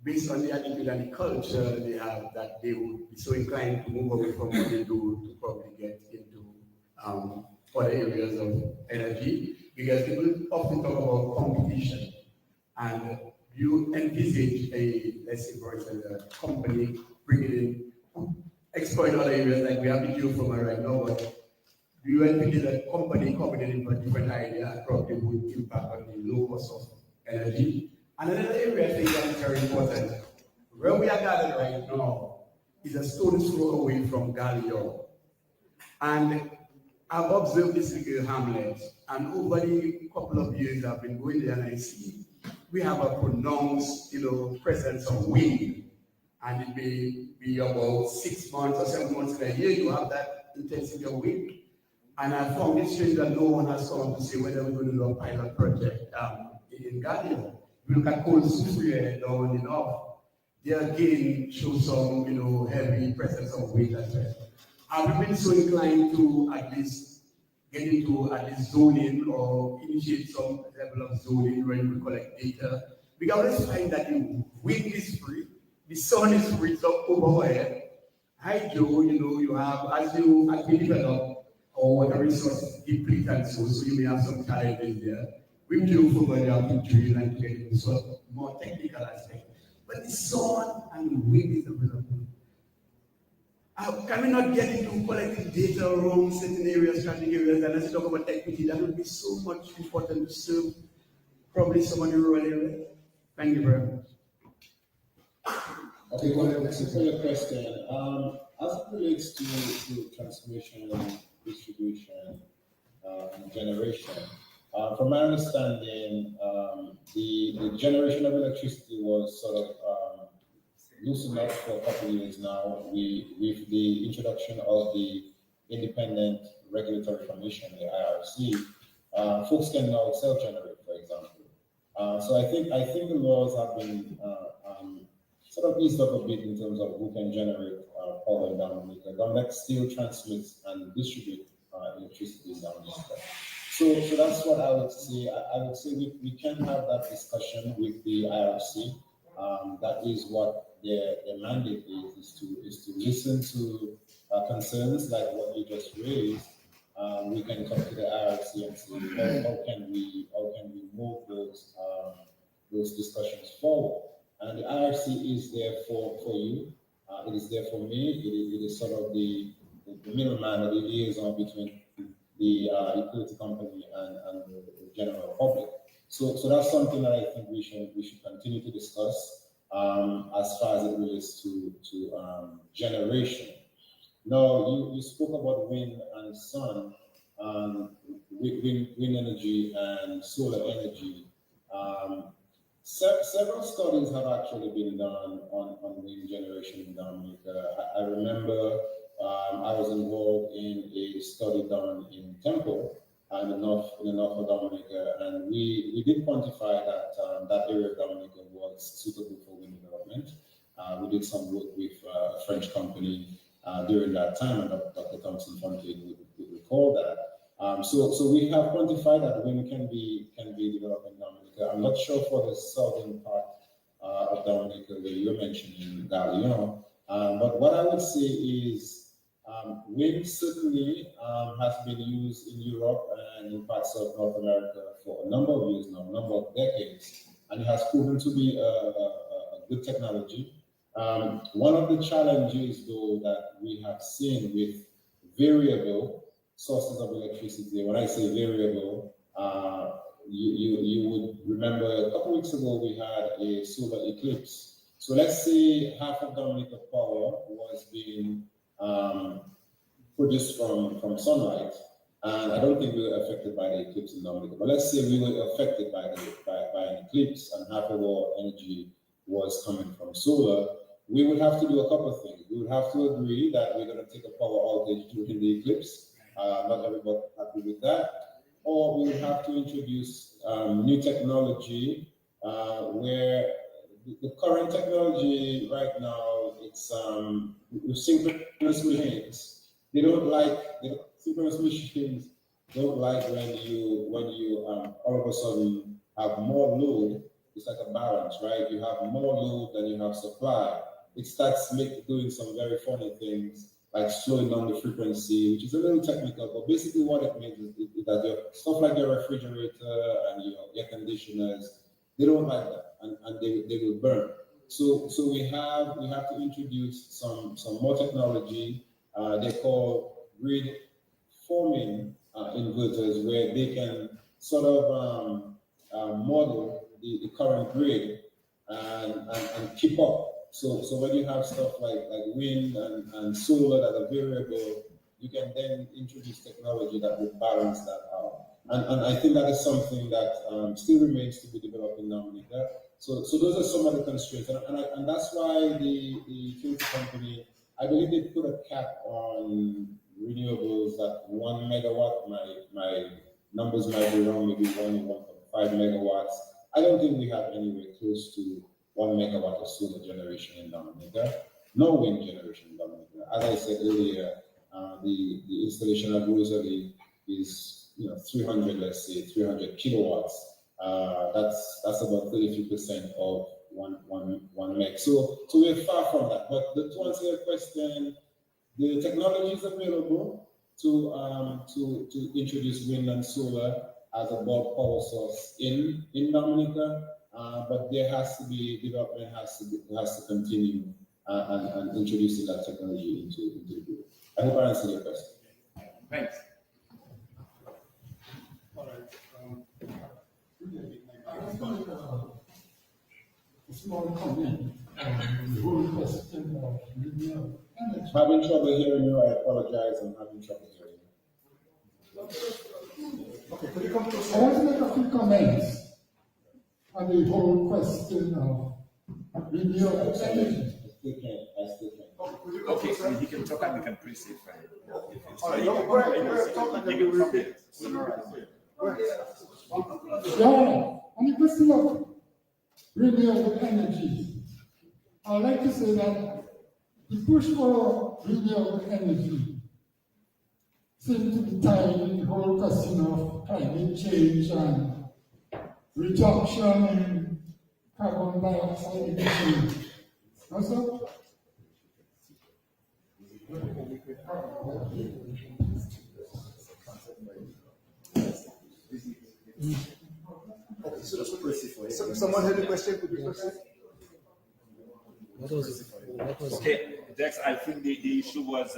based on the attitude and the culture they have, that they would be so inclined to move away from what they do to probably get into other areas of energy? Because people often talk about competition, and you envisage let's say, for example, a company bringing in, exploring other areas like we have the geothermal right now, but do you envisage a company coming in for a different idea and probably would impact on the low cost of energy? And another area I think that is very important, where we are gathered right now is a stone's throw away from Galileo. And I've observed this little hamlet, and over the couple of years I've been going there and I see we have a pronounced, presence of wind. And it may be about 6 months or 7 months in a year, you have that intensity of wind. And I found it strange that no one has come to say whether we're going to do a pilot project in Ghana. We look at Cold Sufria down in North. They again show some, heavy presence of wind as well. Have you been so inclined to at least get into at least zoning or initiate some level of zoning where you collect data? We always find that the wind is free, the sun is free, so overhead. Hydro, you have, as we develop our water resources deplete and so you may have some challenges there. We do for when you have to drill and get into some more technical aspect. But the sun and wind is available. Can we not get into collecting data around certain areas, strategic areas, and let's talk about equity? That would be so much important to serve probably someone in rural area. Thank you very much. Okay, go ahead. Thank you for your question. As it relates to transmission, distribution, and generation, from my understanding, the generation of electricity was sort of loosened up for a couple of years now. With the introduction of the Independent Regulatory Commission, the IRC, folks can now self-generate, for example. So I think the laws have been sort of eased up a bit in terms of who can generate power in Dominica. Dominica still transmits and distributes electricity in Dominica. So that's what I would say. I would say we can have that discussion with the IRC. That is what their mandate is to listen to concerns like what you just raised. We can talk to the IRC and see how can we move those discussions forward. And the IRC is there for you. It is there for me. It is sort of the middleman or the liaison between the utility company and the general public. So that's something that I think we should continue to discuss as far as it relates to generation. Now, you spoke about wind and sun, wind energy and solar energy. Several studies have actually been done on wind generation in Dominica. I remember I was involved in a study done in Temple in the north of Dominica, and we did quantify that that area of Dominica was suitable for wind development. We did some work with a French company during that time, and Dr. Thompson Fontaine would recall that. So we have quantified that wind can be developed in Dominica. I'm not sure for the southern part of Dominica where you're mentioning Galion, but what I would say is wind certainly has been used in Europe and in parts of North America for a number of years now, a number of decades, and it has proven to be a good technology. One of the challenges, though, that we have seen with variable sources of electricity, when I say variable, you would remember a couple weeks ago we had a solar eclipse. So let's say half of Dominica power was being produced from sunlight, and I don't think we were affected by the eclipse in Dominica, but let's say we were affected by an eclipse and half of our energy was coming from solar. We would have to do a couple of things. We would have to agree that we're going to take a power outage during the eclipse. Not everybody happy with that. Or we would have to introduce new technology where the current technology right now, it's with synchronous machines. Synchronous machines don't like when you all of a sudden have more load. It's like a balance, right? You have more load than you have supply. It starts doing some very funny things, like slowing down the frequency, which is a little technical, but basically what it means is that your stuff like your refrigerator and your air conditioners, they don't like that, and they will burn. So we have to introduce some more technology. They call grid forming inverters, where they can sort of model the current grid and keep up. So when you have stuff like wind and solar that are variable, you can then introduce technology that would balance that out. And I think that is something that still remains to be developed in Dominica. So those are some of the constraints, and that's why the utility company, I believe they put a cap on renewables at 1 megawatt. My numbers might be wrong, maybe 1.5 megawatts. I don't think we have anywhere close to 1 megawatt of solar generation in Dominica, no wind generation in Dominica. As I said earlier, the installation at Rosalie is 300, let's say 300 kilowatts. That's about 33% of one meg. So we're far from that. But to answer your question, the technology is available to introduce wind and solar as a bulk power source in Dominica, but there has to be development has to continue and introducing that technology into the group. I hope I answered your question. Thanks. All right. A small comment on the whole question of renewable energy. Having trouble hearing you, I apologize. I'm having trouble hearing you. Okay, could you come to I want to make a few comments on the whole question of renewable energy. I still can. Okay, he can talk and we can proceed. Yeah, on the question of renewable energy, I would like to say that the push for renewable energy seems to be tied in the whole question of climate change and reduction in carbon dioxide emissions. Also, Someone had a question, could you proceed? Okay, Dex, I think the issue was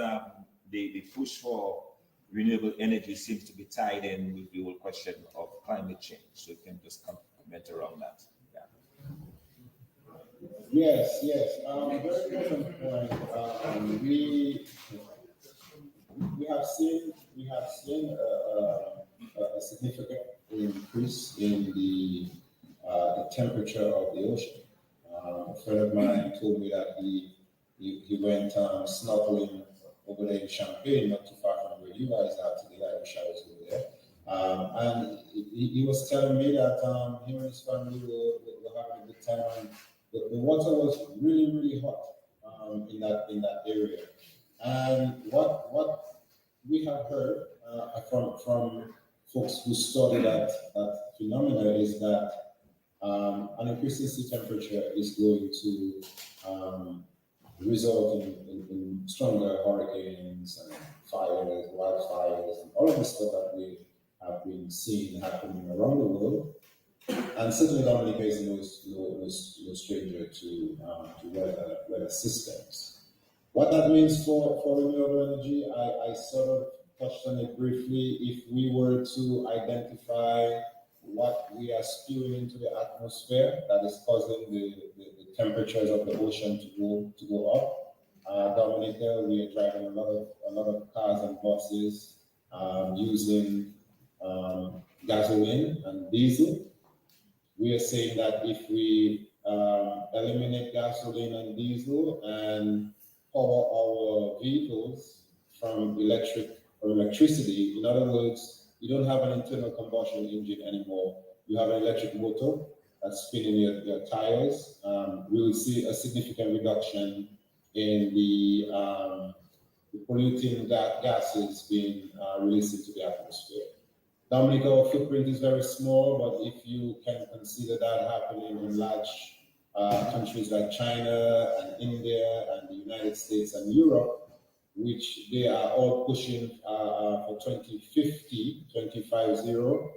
the push for renewable energy seems to be tied in with the whole question of climate change. So you can just comment around that. Yeah. Yes. Very important point. We have seen a significant increase in the temperature of the ocean. A friend of mine told me that he went snorkeling over there in Champagne, not too far from where you guys are today. I wish I was over there. And he was telling me that him and his family were having a good time, and the water was really, really hot in that area. And what we have heard from folks who study that phenomena is that an increasing sea temperature is going to result in stronger hurricanes and fires, wildfires, and all of the stuff that we have been seeing happening around the world. And certainly Dominica is no stranger to weather systems. What that means for renewable energy, I sort of touched on it briefly. If we were to identify what we are spewing into the atmosphere that is causing the temperatures of the ocean to go up. Dominica, we are driving a lot of cars and buses using gasoline and diesel. We are saying that if we eliminate gasoline and diesel and power our vehicles from electricity, in other words, you don't have an internal combustion engine anymore. You have an electric motor that's spinning your tires. We will see a significant reduction in the polluting gases being released into the atmosphere. Dominica, our footprint is very small, but if you can consider that happening in large countries like China and India and the United States and Europe, which they are all pushing for 2050 for zero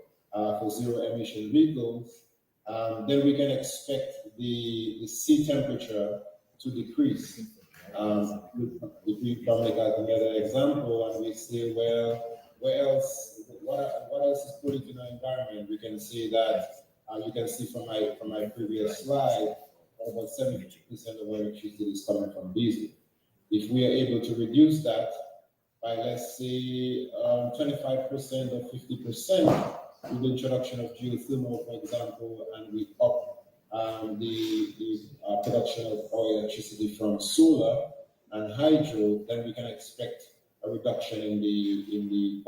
emission vehicles, then we can expect the sea temperature to decrease. If we Dominica as another example, and we say, well, what else is polluting in our environment? We can see that you can see from my previous slide, about 72% of our electricity is coming from diesel. If we are able to reduce that by, let's say, 25% or 50% with the introduction of geothermal, for example, and we up the production of oil electricity from solar and hydro, then we can expect a reduction in the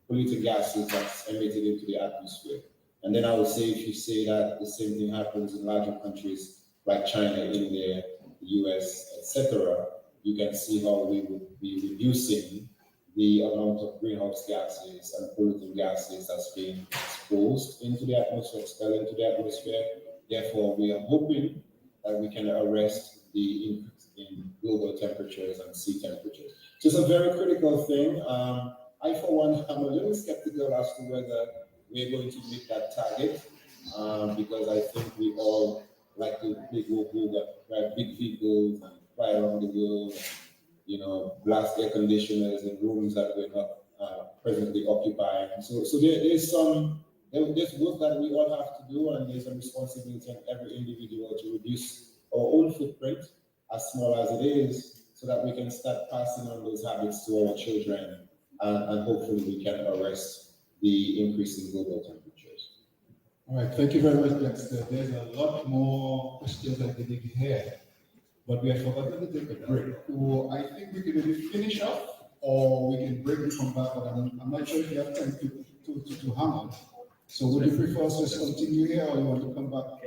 polluting gases that's emitted into the atmosphere. And then I would say, if you say that the same thing happens in larger countries like China, India, the US, etc., you can see how we would be reducing the amount of greenhouse gases and polluting gases that's being exposed into the atmosphere, expelled into the atmosphere. Therefore, we are hoping that we can arrest the increase in global temperatures and sea temperatures. So it's a very critical thing. I, for one, am a little skeptical as to whether we're going to meet that target, because I think we all like to drive big vehicles and fly around the world, and, blast air conditioners in rooms that we're not presently occupying. So there's work that we all have to do, and there's a responsibility on every individual to reduce our own footprint, as small as it is, so that we can start passing on those habits to our children, and hopefully we can arrest the increase in global temperatures. All right, thank you very much, Dexter. There's a lot more questions I didn't hear, but we have forgotten to take a break. So I think we can either finish up or we can break and come back, but I'm not sure if you have time to hang on. So would you prefer us to just continue here, or you want to come back?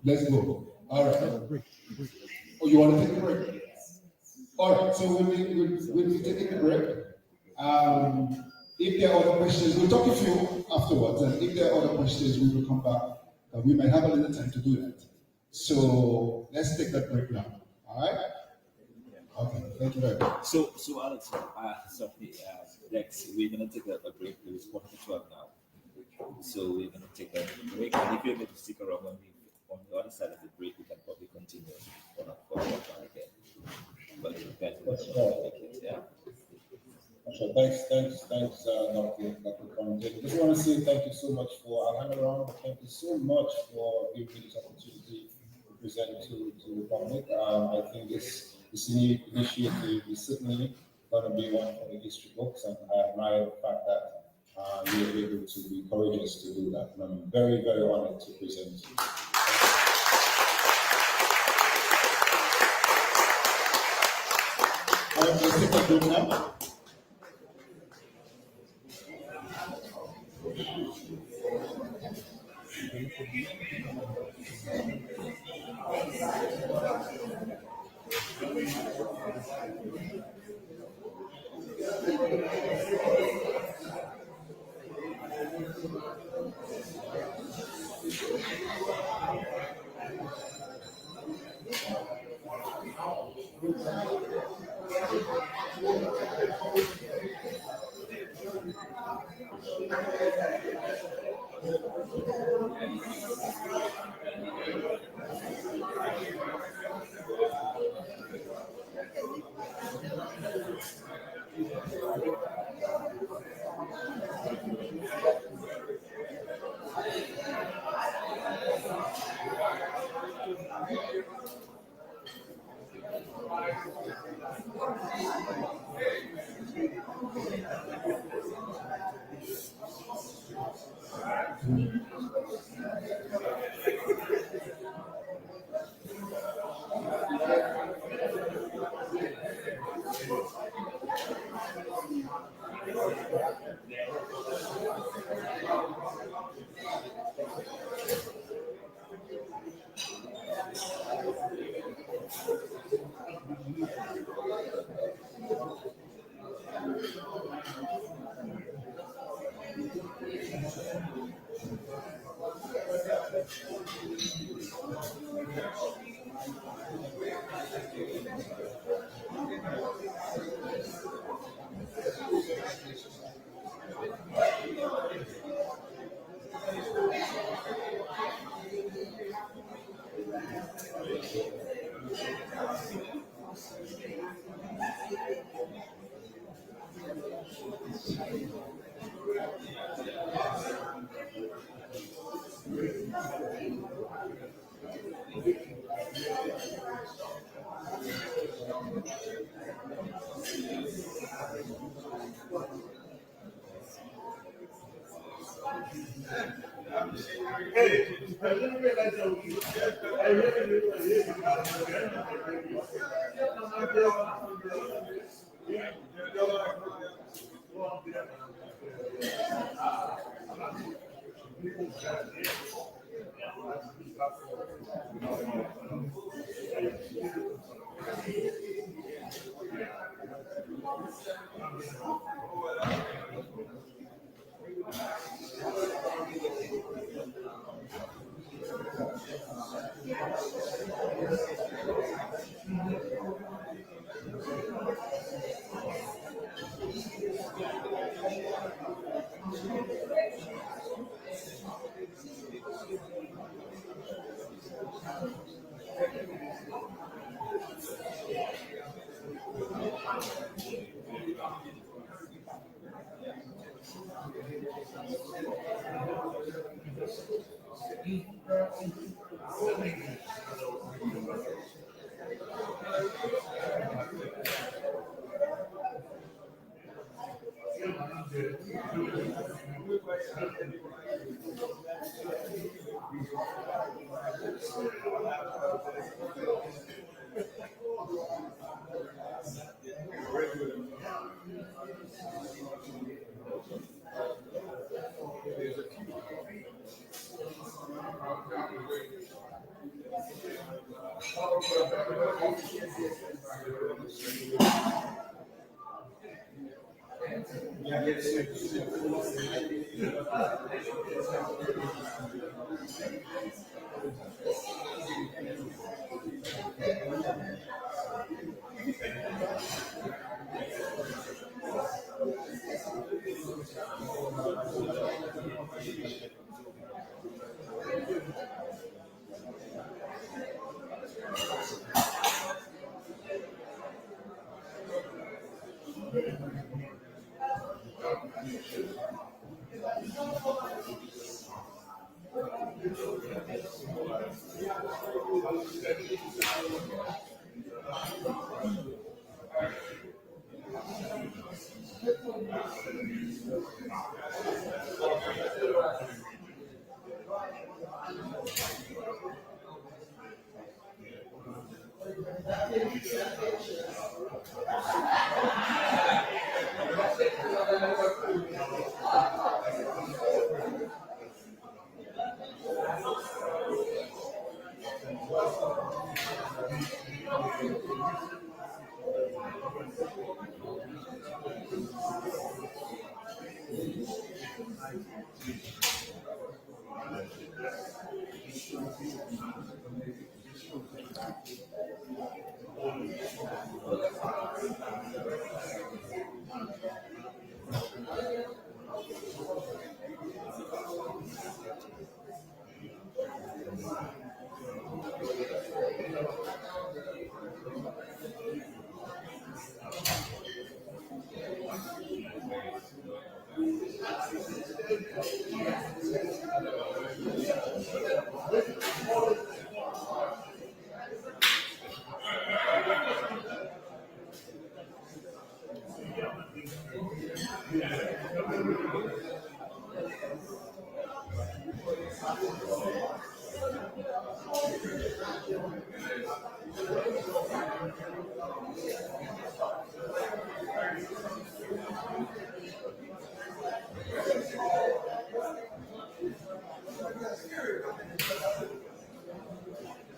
Let's go. All right. Oh, you want to take a break? All right, so we'll be taking a break. If there are other questions, we'll talk to you afterwards, and if there are other questions, we will come back. We might have a little time to do that. So let's take that break now. All right? Okay, thank you very much. So Alex, Lex, we're gonna take a break. It's 11:45 now. So we're gonna take a break, and if you're able to stick around on the other side of the break, we can probably continue on a follow-up again. But you guys yeah. So thanks, Dr. Conte. Just want to say thank you so much I'll hang around, but thank you so much for giving me this opportunity to present to the public. I think this initiative is certainly going to be one for the history books, and I admire the fact that you were able to encourage us to do that. And I'm very, very honored to present. All right, let's take a break now.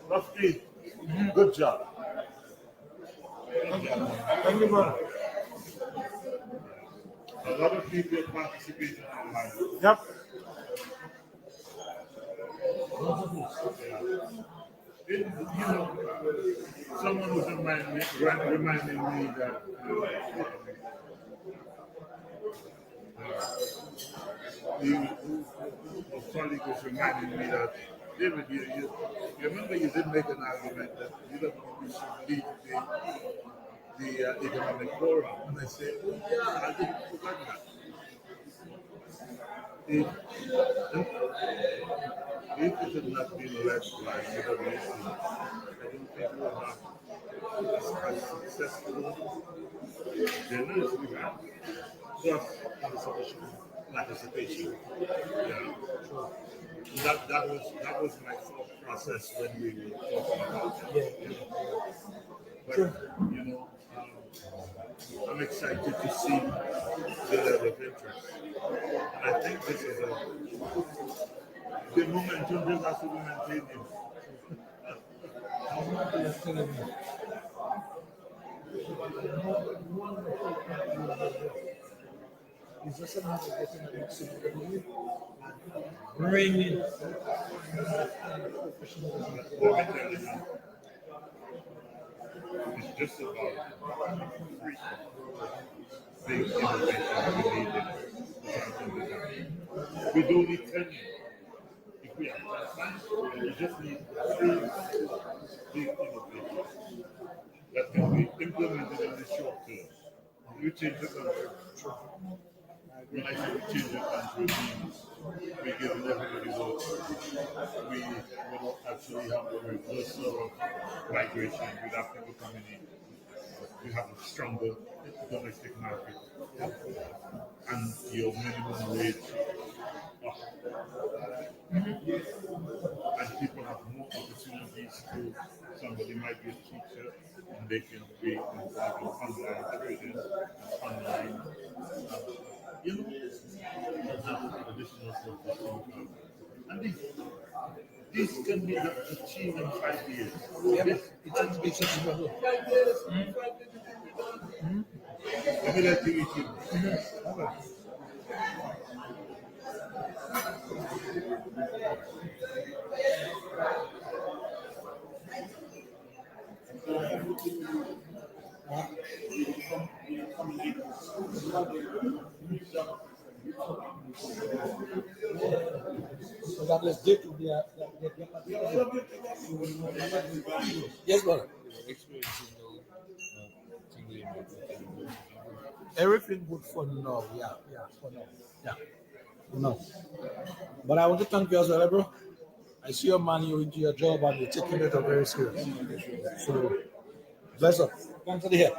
Lefty, good job. Thank you, brother. A lot of people participating online. Yep. Someone was reminding me that a colleague was reminding me that David, you remember you did make an argument that you don't think we should leave the economic forum, and I said, oh yeah, I didn't forget that. If it had not been led by UWC, I don't think we would have as successful dinner as we have. Plus, participation. Yeah. that was my thought process when we were talking about it. But you know, I'm excited to see the level of interest. And I think this is the momentum just has to be maintained. It's just another getting a mix of the bringing professionalism. It's just about three big innovations we need We don't need 10. If we have 10 science, we just need three big innovations that can be implemented in the short term. We change the country. When I say we change the country, it means we give everybody votes. We will actually have a reversal of migration without people coming in. We have a stronger domestic market. And your minimum wage up. And people have more opportunities to, somebody might be a teacher and they can be involved in online trading, online, and have additional sources of income. And these can be achieved in 5 years. Yeah, it's achievable. 5 years, 5 years, let me let you eat it. So that let's get to the yes, brother. Everything good for now, yeah, for now, yeah, for now. But I want to thank you as well, bro. I see your man, you're into your job and you're taking it very serious. So, bless up. Thanks for the help.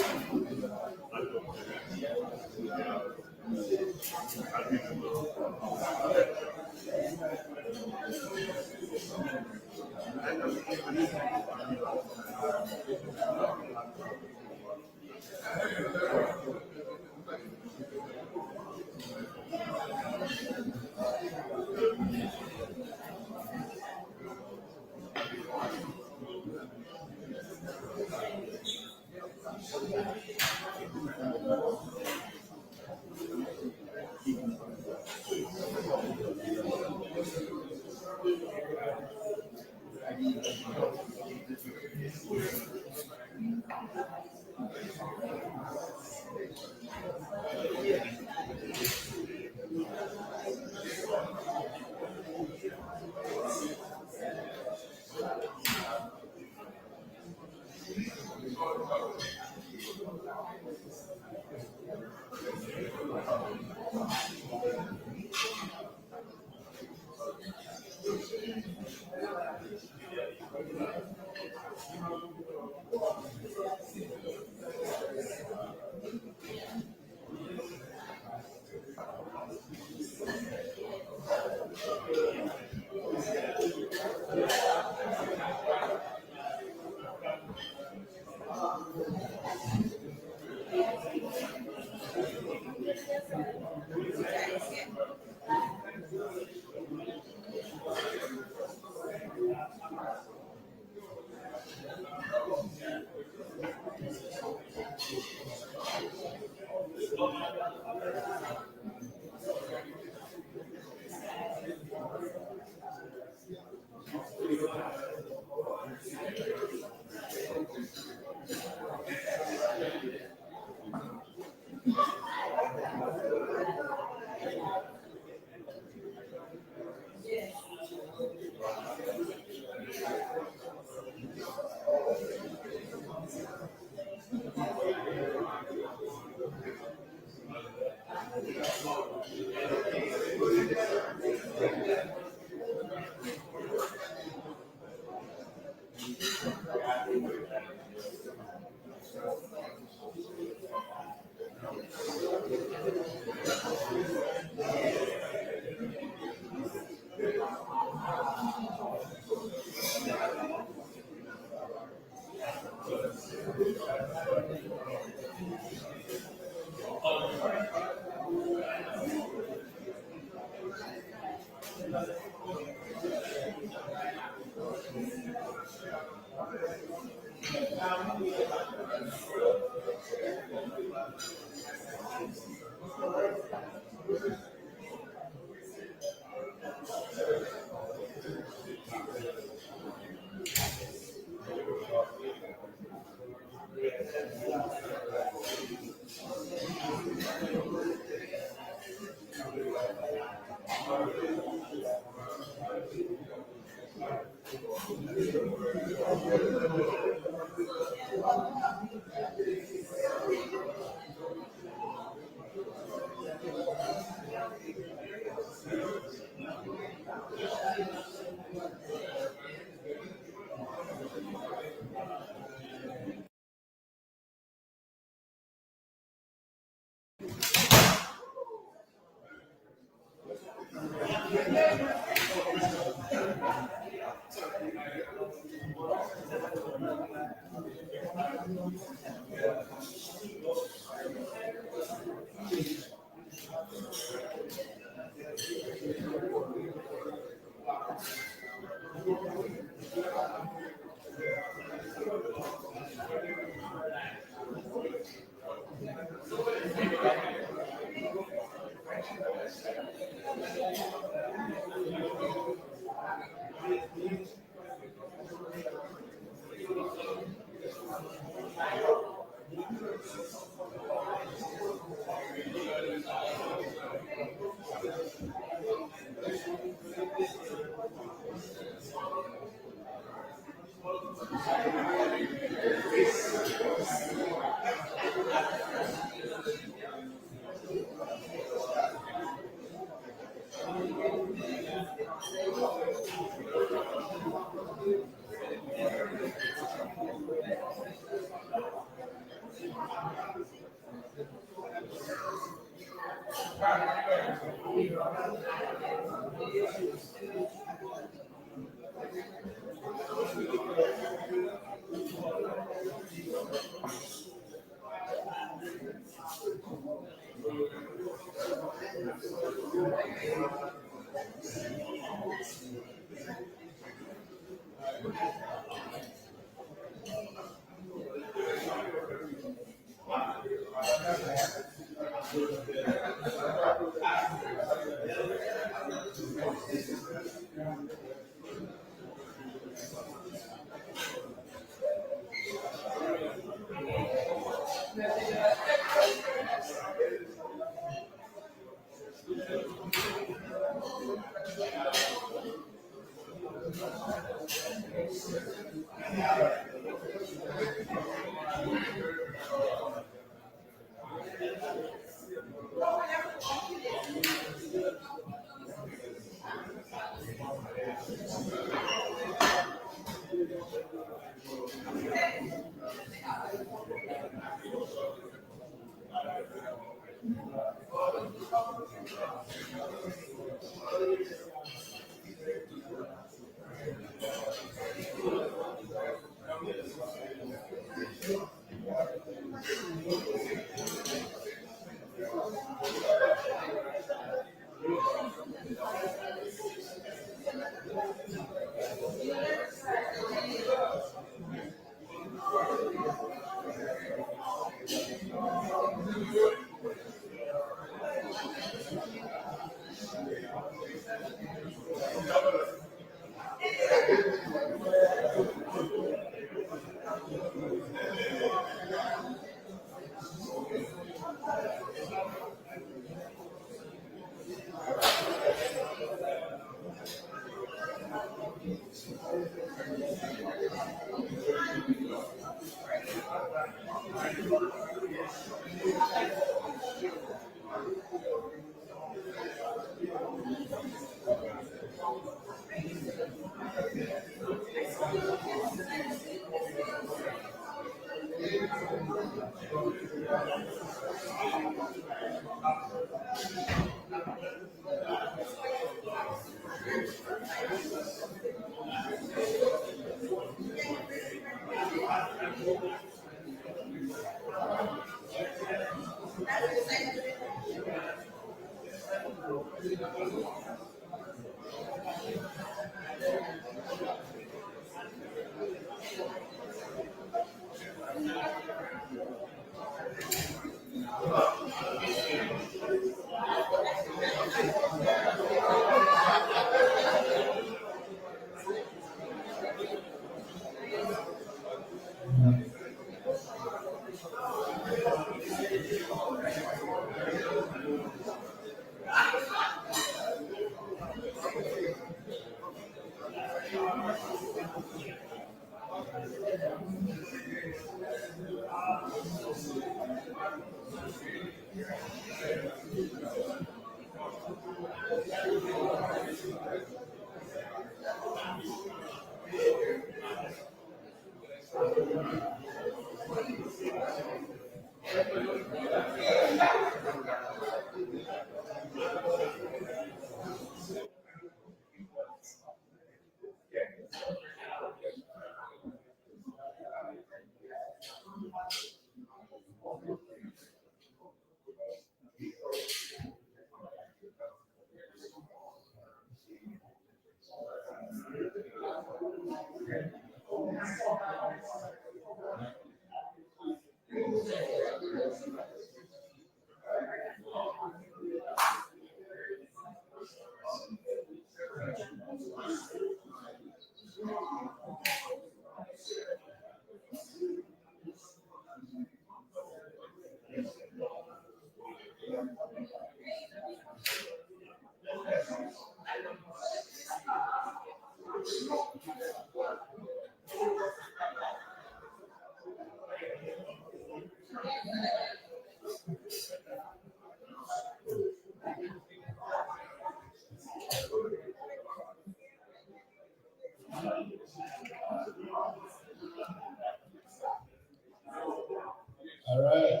All right.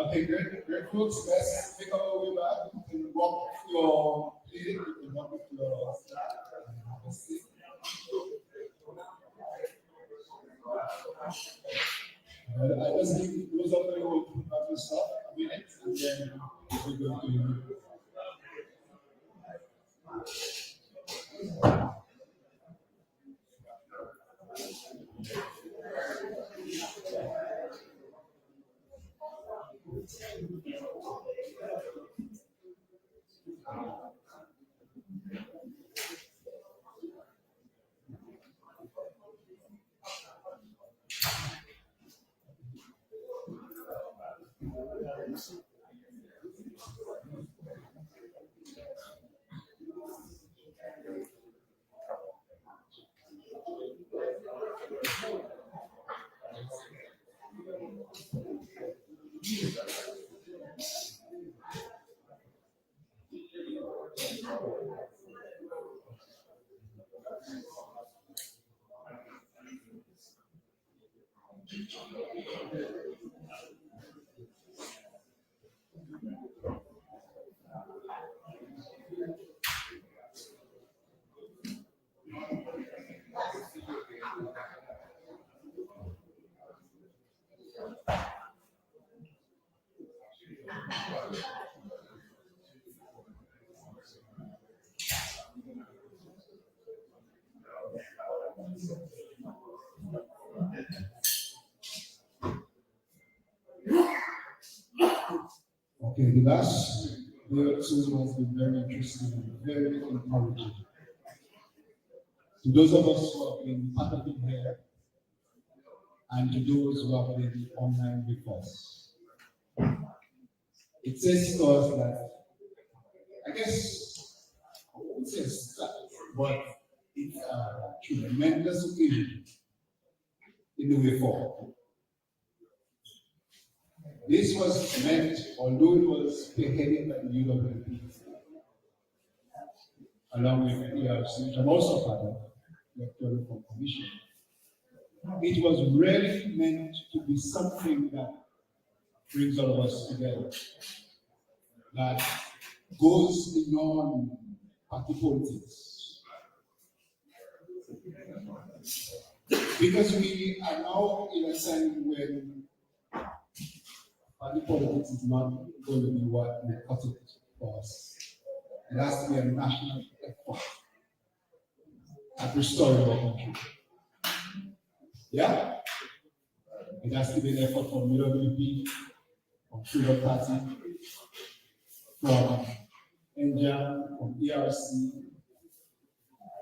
Okay, great folks. Let's take our way back. You can walk with your pleading, you can walk with your stick. I just give those of you who have to stop a minute and then we're going to. Okay, the last episode has been very interesting and very encouraging. To those of us who have been part of it here, and to those who have been online with us, it says to us that, I guess, I won't say start, but it's a tremendous occasion in the way forward. This was meant, although it was spearheaded by the UWP, along with ERC, which I'm also part of, the Electoral Reform Commission, it was really meant to be something that brings all of us together, that goes beyond party politics. Because we are now in a time when party politics is not going to be what we cut it for us. It has to be a national effort at restoring our country. Yeah? It has to be an effort from UWP, from Freedom Party, from NJAM, from ERC,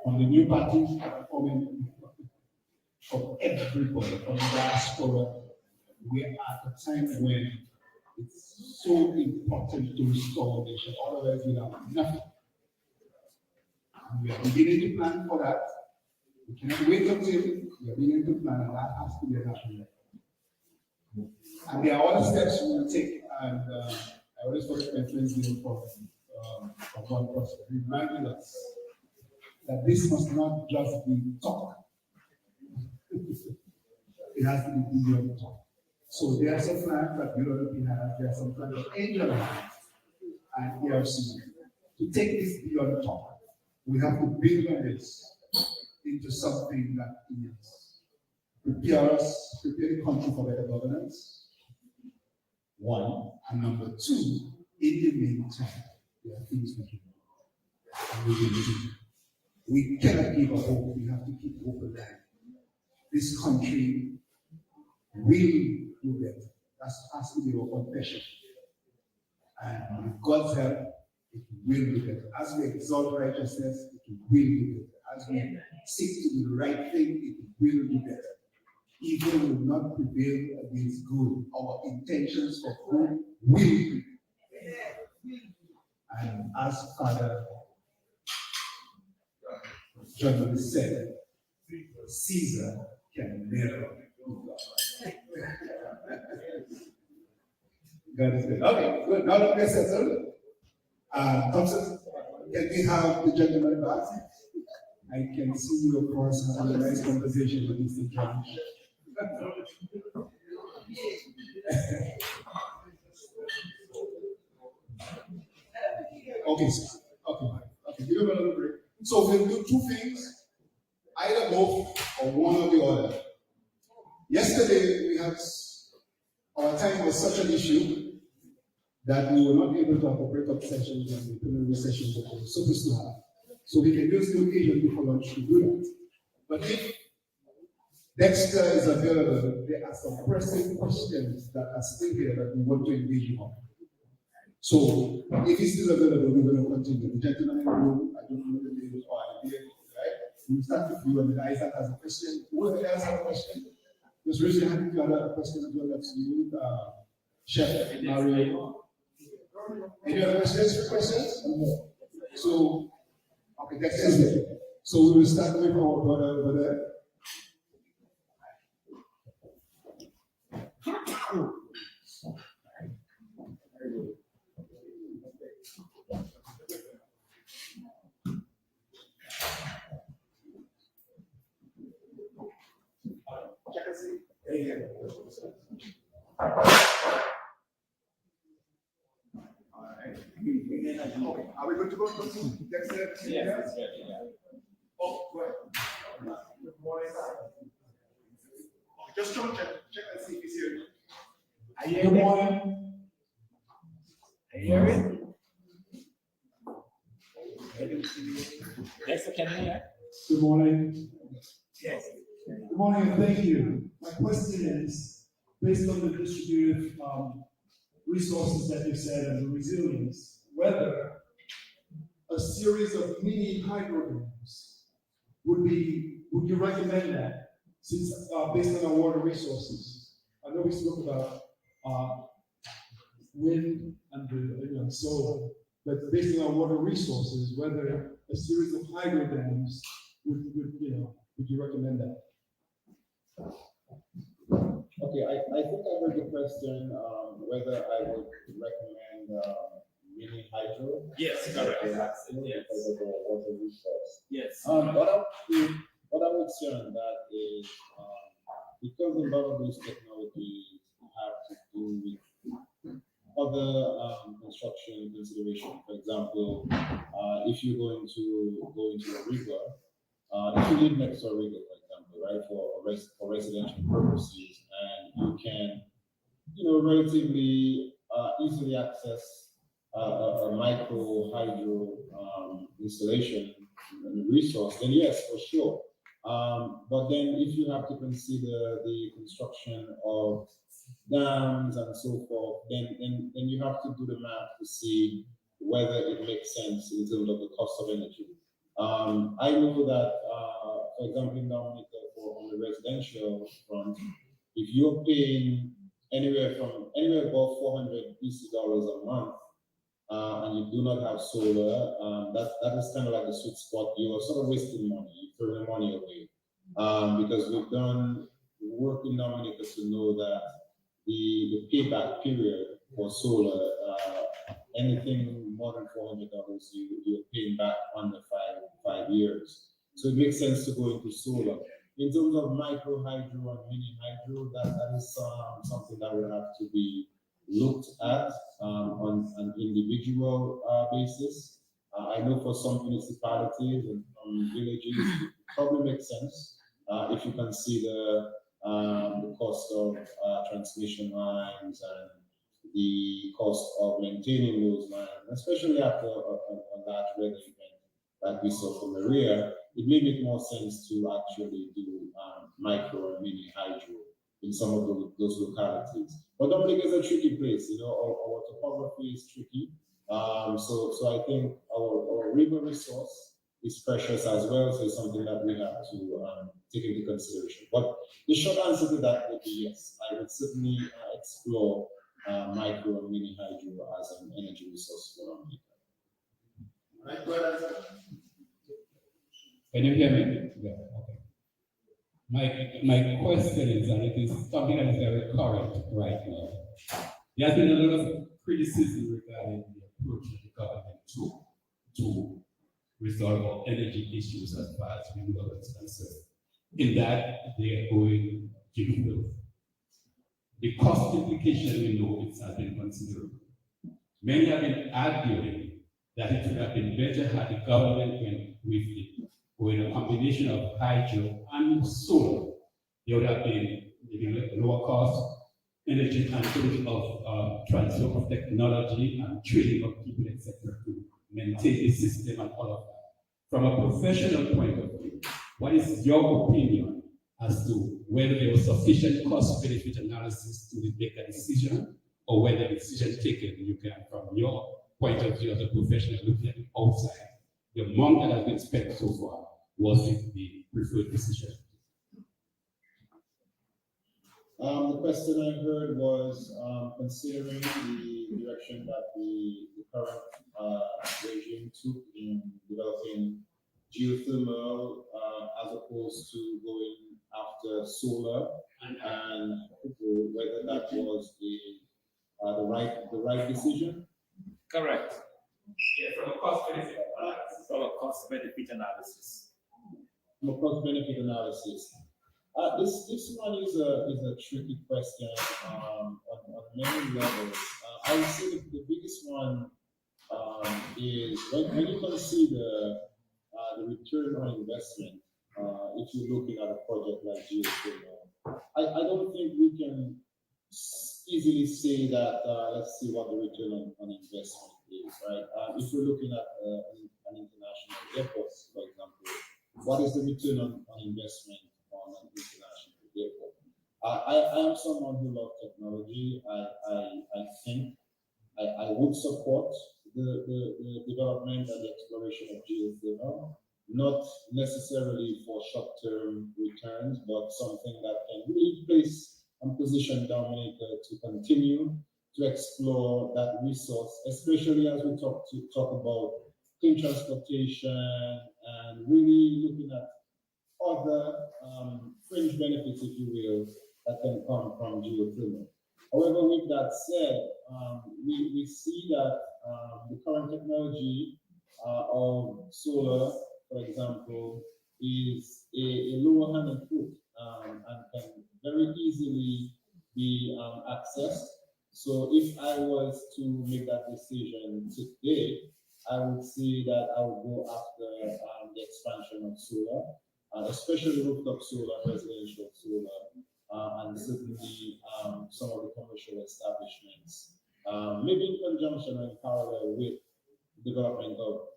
from the new parties that are forming, from everybody, from the diaspora. We are at a time when it's so important to restore the nation. Otherwise, we have nothing. And we are beginning to plan for that. We cannot wait until we are beginning to plan, and that has to be an action. And there are other steps we will take, and I always forget my friend's name from one person, reminding us that this must not just be talk. It has to be beyond talk. So there are some plans that UWP has, there are some plans that Angel has, and ERC. To take this beyond talk, we have to build on this into something that is prepare the country for better governance. One, and number two, in the meantime, there are things we can do. And we will do. We cannot give up hope. We have to keep hope alive. This country will do better. That has to be our confession. And with God's help, it will do better. As we exalt righteousness, it will do better. As we seek to do the right thing, it will do better. Evil will not prevail against good. Our intentions for good will prevail. And as Father John said, Caesar can never do God. God is good. Okay, good. Now that we're settled, Thompson, can we have the gentleman back? I can see you, of course, having a nice conversation with Mr. John. Okay, sir. Okay, give him a little break. So we'll do two things, either both or one or the other. Yesterday, we had our time was such an issue that we were not able to have a breakup sessions and the preliminary sessions that we were supposed to have. So we can use the occasion before lunch to do that. But if Dexter is available, there are some pressing questions that are still here that we want to engage on. So if he's still available, we're going to continue. The gentleman in the room, I don't know the name or idea, right? We'll start with you, and then Isaac has a question. Whoever else has a question, just raise your hand if you have a question as well. That's you, Chef Mario. Any other questions? So, okay, Dexter is there. So we will start with our brother over there. Okay, are we good to go? Dexter? Yes. Oh, go ahead. Good morning. Just check and see if he's here. Good morning. Hear it? Dexter, can you hear? Good morning. Yes. Good morning and thank you. My question is, based on the distributive resources that you said and the resilience, whether a series of mini hydrograms would you recommend that, since based on our water resources? I know we spoke about wind and solar, but based on our water resources, whether a series of hydrograms would you recommend that? Okay, I think I heard the question, whether I would recommend mini hydro. Yes, correct. Yes. Because of the water resource. Yes. What I would say on that is, because a lot of those technologies have to do with other construction consideration. For example, if you're going to go into a river, if you live next to a river, for example, right, for residential purposes, and you can, relatively easily access a micro hydro installation and resource, then yes, for sure. But then if you have to consider the construction of dams and so forth, then you have to do the math to see whether it makes sense in terms of the cost of energy. I know that, for example, in Dominica, on the residential front, if you're paying anywhere above $400 a month, and you do not have solar, that is kind of like the sweet spot. You're sort of wasting money, you're throwing money away. Because we've done work in Dominica to know that the payback period for solar, anything more than $400, you're paying back under 5 years. So it makes sense to go into solar. In terms of micro hydro and mini hydro, that is something that will have to be looked at on an individual basis. I know for some municipalities and villages, it probably makes sense if you consider the cost of transmission lines and the cost of maintaining those lines, especially after a large weather event like we saw for Maria. It may make more sense to actually do micro and mini hydro in some of those localities. But Dominica is a tricky place, you know, our topography is tricky. So I think our river resource is precious as well, so it's something that we have to take into consideration. But the short answer to that would be yes. I would certainly explore micro and mini hydro as an energy resource for Dominica. Can you hear me? Yeah, okay. My question is, and it is something that is very current right now. There has been a lot of criticism regarding the approach of the government to resolve our energy issues as far as renewables is concerned. In that, they are going geofuel. The cost implication we know it has been considerable. Many have been arguing that it would have been better had the government went with a combination of hydro and solar. There would have been maybe lower cost energy and sort of transfer of technology and training of people, etc., to maintain the system and all of that. From a professional point of view, what is your opinion as to whether there was sufficient cost-benefit analysis to make a decision, or whether the decision taken, you can, from your point of view as a professional looking at the outside, the amount that has been spent so far, was it the preferred decision? The question I heard was considering the direction that the current regime took in developing geothermal as opposed to going after solar, and whether that was the right decision. Correct. Yeah, from a cost-benefit analysis. From a cost-benefit analysis. From a cost-benefit analysis. This one is a tricky question on many levels. I would say the biggest one is when you consider the return on investment. If you're looking at a project like geothermal, I don't think we can easily say that. Let's see what the return on investment is, right? If we're looking at an international airport, for example, what is the return on investment on an international airport? I am someone who loves technology. I think I would support the development and the exploration of geothermal, not necessarily for short-term returns, but something that can really place and position Dominica to continue to explore that resource, especially as we talk about clean transportation and really looking at other fringe benefits, if you will, that can come from geothermal. However, with that said, we see that the current technology of solar, for example, is a lower hanging fruit and can very easily be accessed. So if I was to make that decision today, I would see that I would go after the expansion of solar, especially rooftop solar, residential solar, and certainly some of the commercial establishments, maybe in conjunction or in parallel with the development of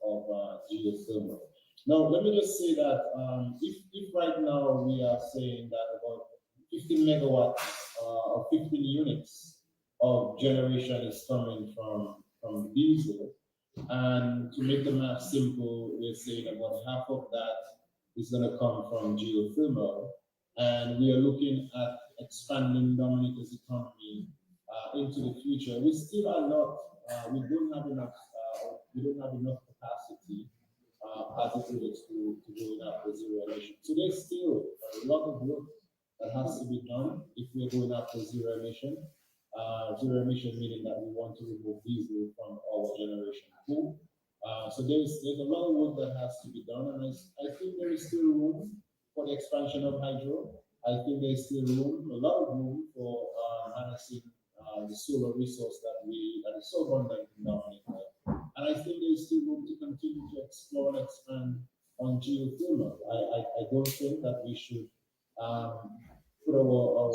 geothermal. Now, let me just say that if right now we are saying that about 15 megawatts or 15 units of generation is coming from diesel, and to make the math simple, we're saying about half of that is going to come from geothermal, and we are looking at expanding Dominica's economy into the future. We still are not we don't have enough capacity as it relates to going after zero emission. So there's still a lot of work that has to be done if we're going after zero emission. Zero emission meaning that we want to remove diesel from our generation pool. So there's a lot of work that has to be done, and I think there is still room for the expansion of hydro. I think there's still a lot of room for harnessing the solar resource that is so abundant in Dominica. And I think there's still room to continue to explore and expand on geothermal. I don't think that we should put our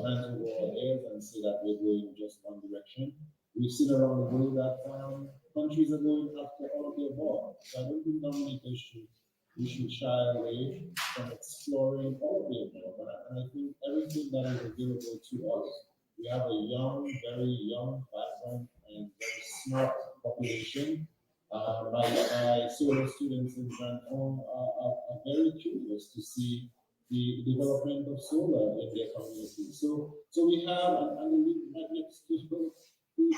hands over our ears and say that we're going just one direction. We've seen around the world that countries are going after all of the above. So I don't think Dominica we should shy away from exploring all of the above. And I think everything that is available to us, we have a very young, vibrant, and very smart population. My solar students in Brantford are very curious to see the development of solar in their community. So we have, and we might next to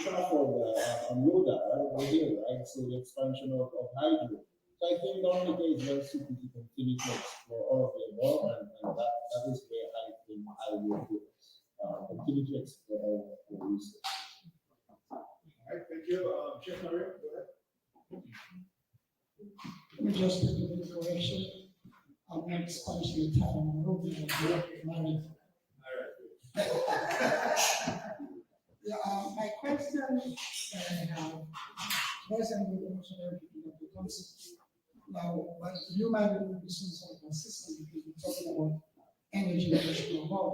Trafford and Loda right over here, right? So the expansion of hydro. So I think Dominica is well suited to continue to explore all of the above, and that is where I think I will focus. Continue to explore all of the research. All right, thank you. Chef Maria, go ahead. Let me just make a little correction. I'm not sponging the time. I'm hoping I'm married. Yeah, my question that I have, first I'm going to also picking up the concept. Now, but you might be some consistent because we're talking about energy national law.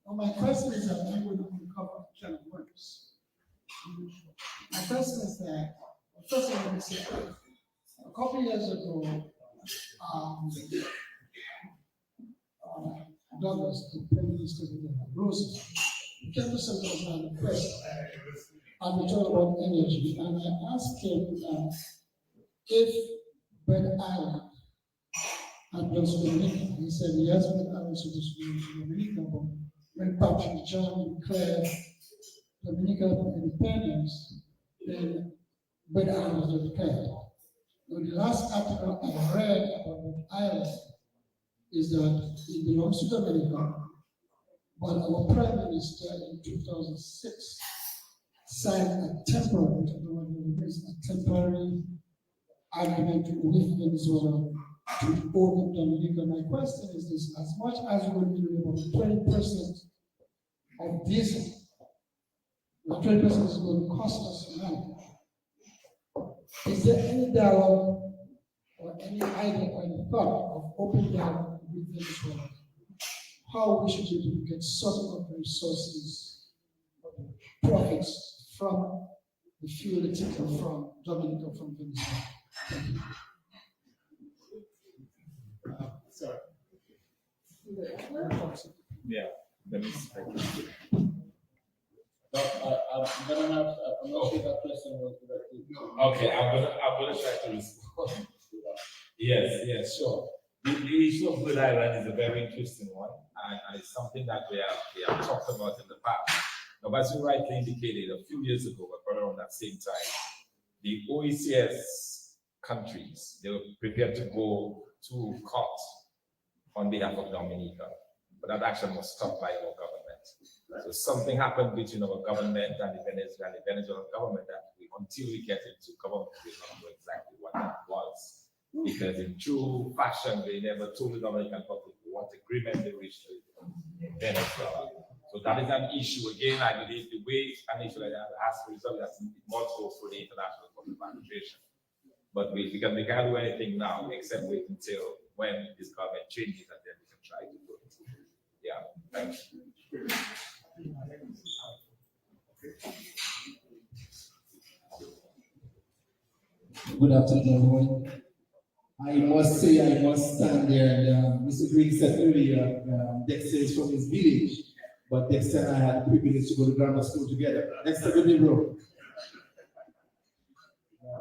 Now, my question is that I'm going to cover kind of works. My question is that, first of all, let me say, a couple of years ago, Douglas, the Prime Minister of Rose, came to Central and the press, and we talked about energy. And I asked him if Brett Island had been to Dominica. He said he has been Island to Dominica, but when Patrick John declared Dominica independence, then Brett Island was declared. Now, the last article I read about Brett Island is that it belongs to Dominica, but our Prime Minister in 2006 signed a temporary agreement with Venezuela to own Dominica. My question is this: as much as we're going to do about 20% of diesel, the 20% is going to cost us money. Is there any dialogue or any idea or any thought of open dialogue with Venezuela? How we should be able to get some of the resources, profits from the fuel that taken from Dominica, from Venezuela? Thank you. Sorry. Yeah, let me speak. I'm not sure that question was directed. Okay, I'm gonna try to respond. Yes, sure. The issue of Good Island is a very interesting one, and it's something that we have talked about in the past. Now, as you rightly indicated, a few years ago, but around that same time, the OECS countries, they were prepared to go to court on behalf of Dominica, but that action was stopped by our government. So something happened between our government and the Venezuelan government that until we get into government, we don't know exactly what that was. Because in true fashion, they never told the Dominican public what agreement they reached with Venezuela. So that is an issue. Again, I believe the way an issue like that has to resolve that must go through the International Court of Arbitration. But we can't do anything now except wait until when this government changes and then we can try to do it. Yeah, thanks. Good afternoon, everyone. I must say, I must stand there. And Mr. Green said earlier, Dexter is from his village, but Dexter and I had the privilege to go to grammar school together. Dexter, good evening, bro.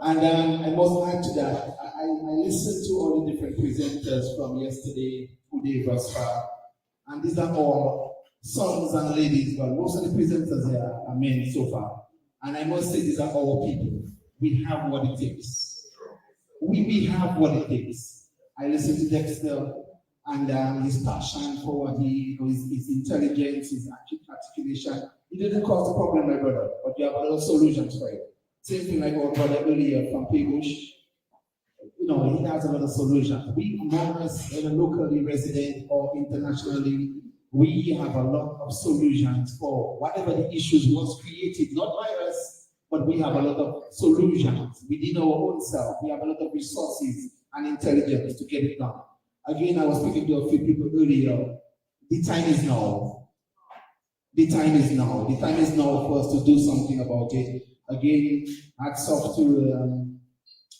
And I must add to that, I listened to all the different presenters from yesterday, today, thus far, and these are all sons and ladies, but most of the presenters here are men so far. And I must say, these are our people. We have what it takes. We have what it takes. I listen to Dexter and his passion for what his intelligence, his articulation. It didn't cause the problem, my brother, but you have other solutions for it. Same thing like our brother earlier from Pegush. He has a lot of solutions. We, among us, whether locally resident or internationally, we have a lot of solutions for whatever the issues was created, not by us, but we have a lot of solutions within our own self. We have a lot of resources and intelligence to get it done. Again, I was speaking to a few people earlier. The time is now. The time is now. The time is now for us to do something about it. Again, hats off to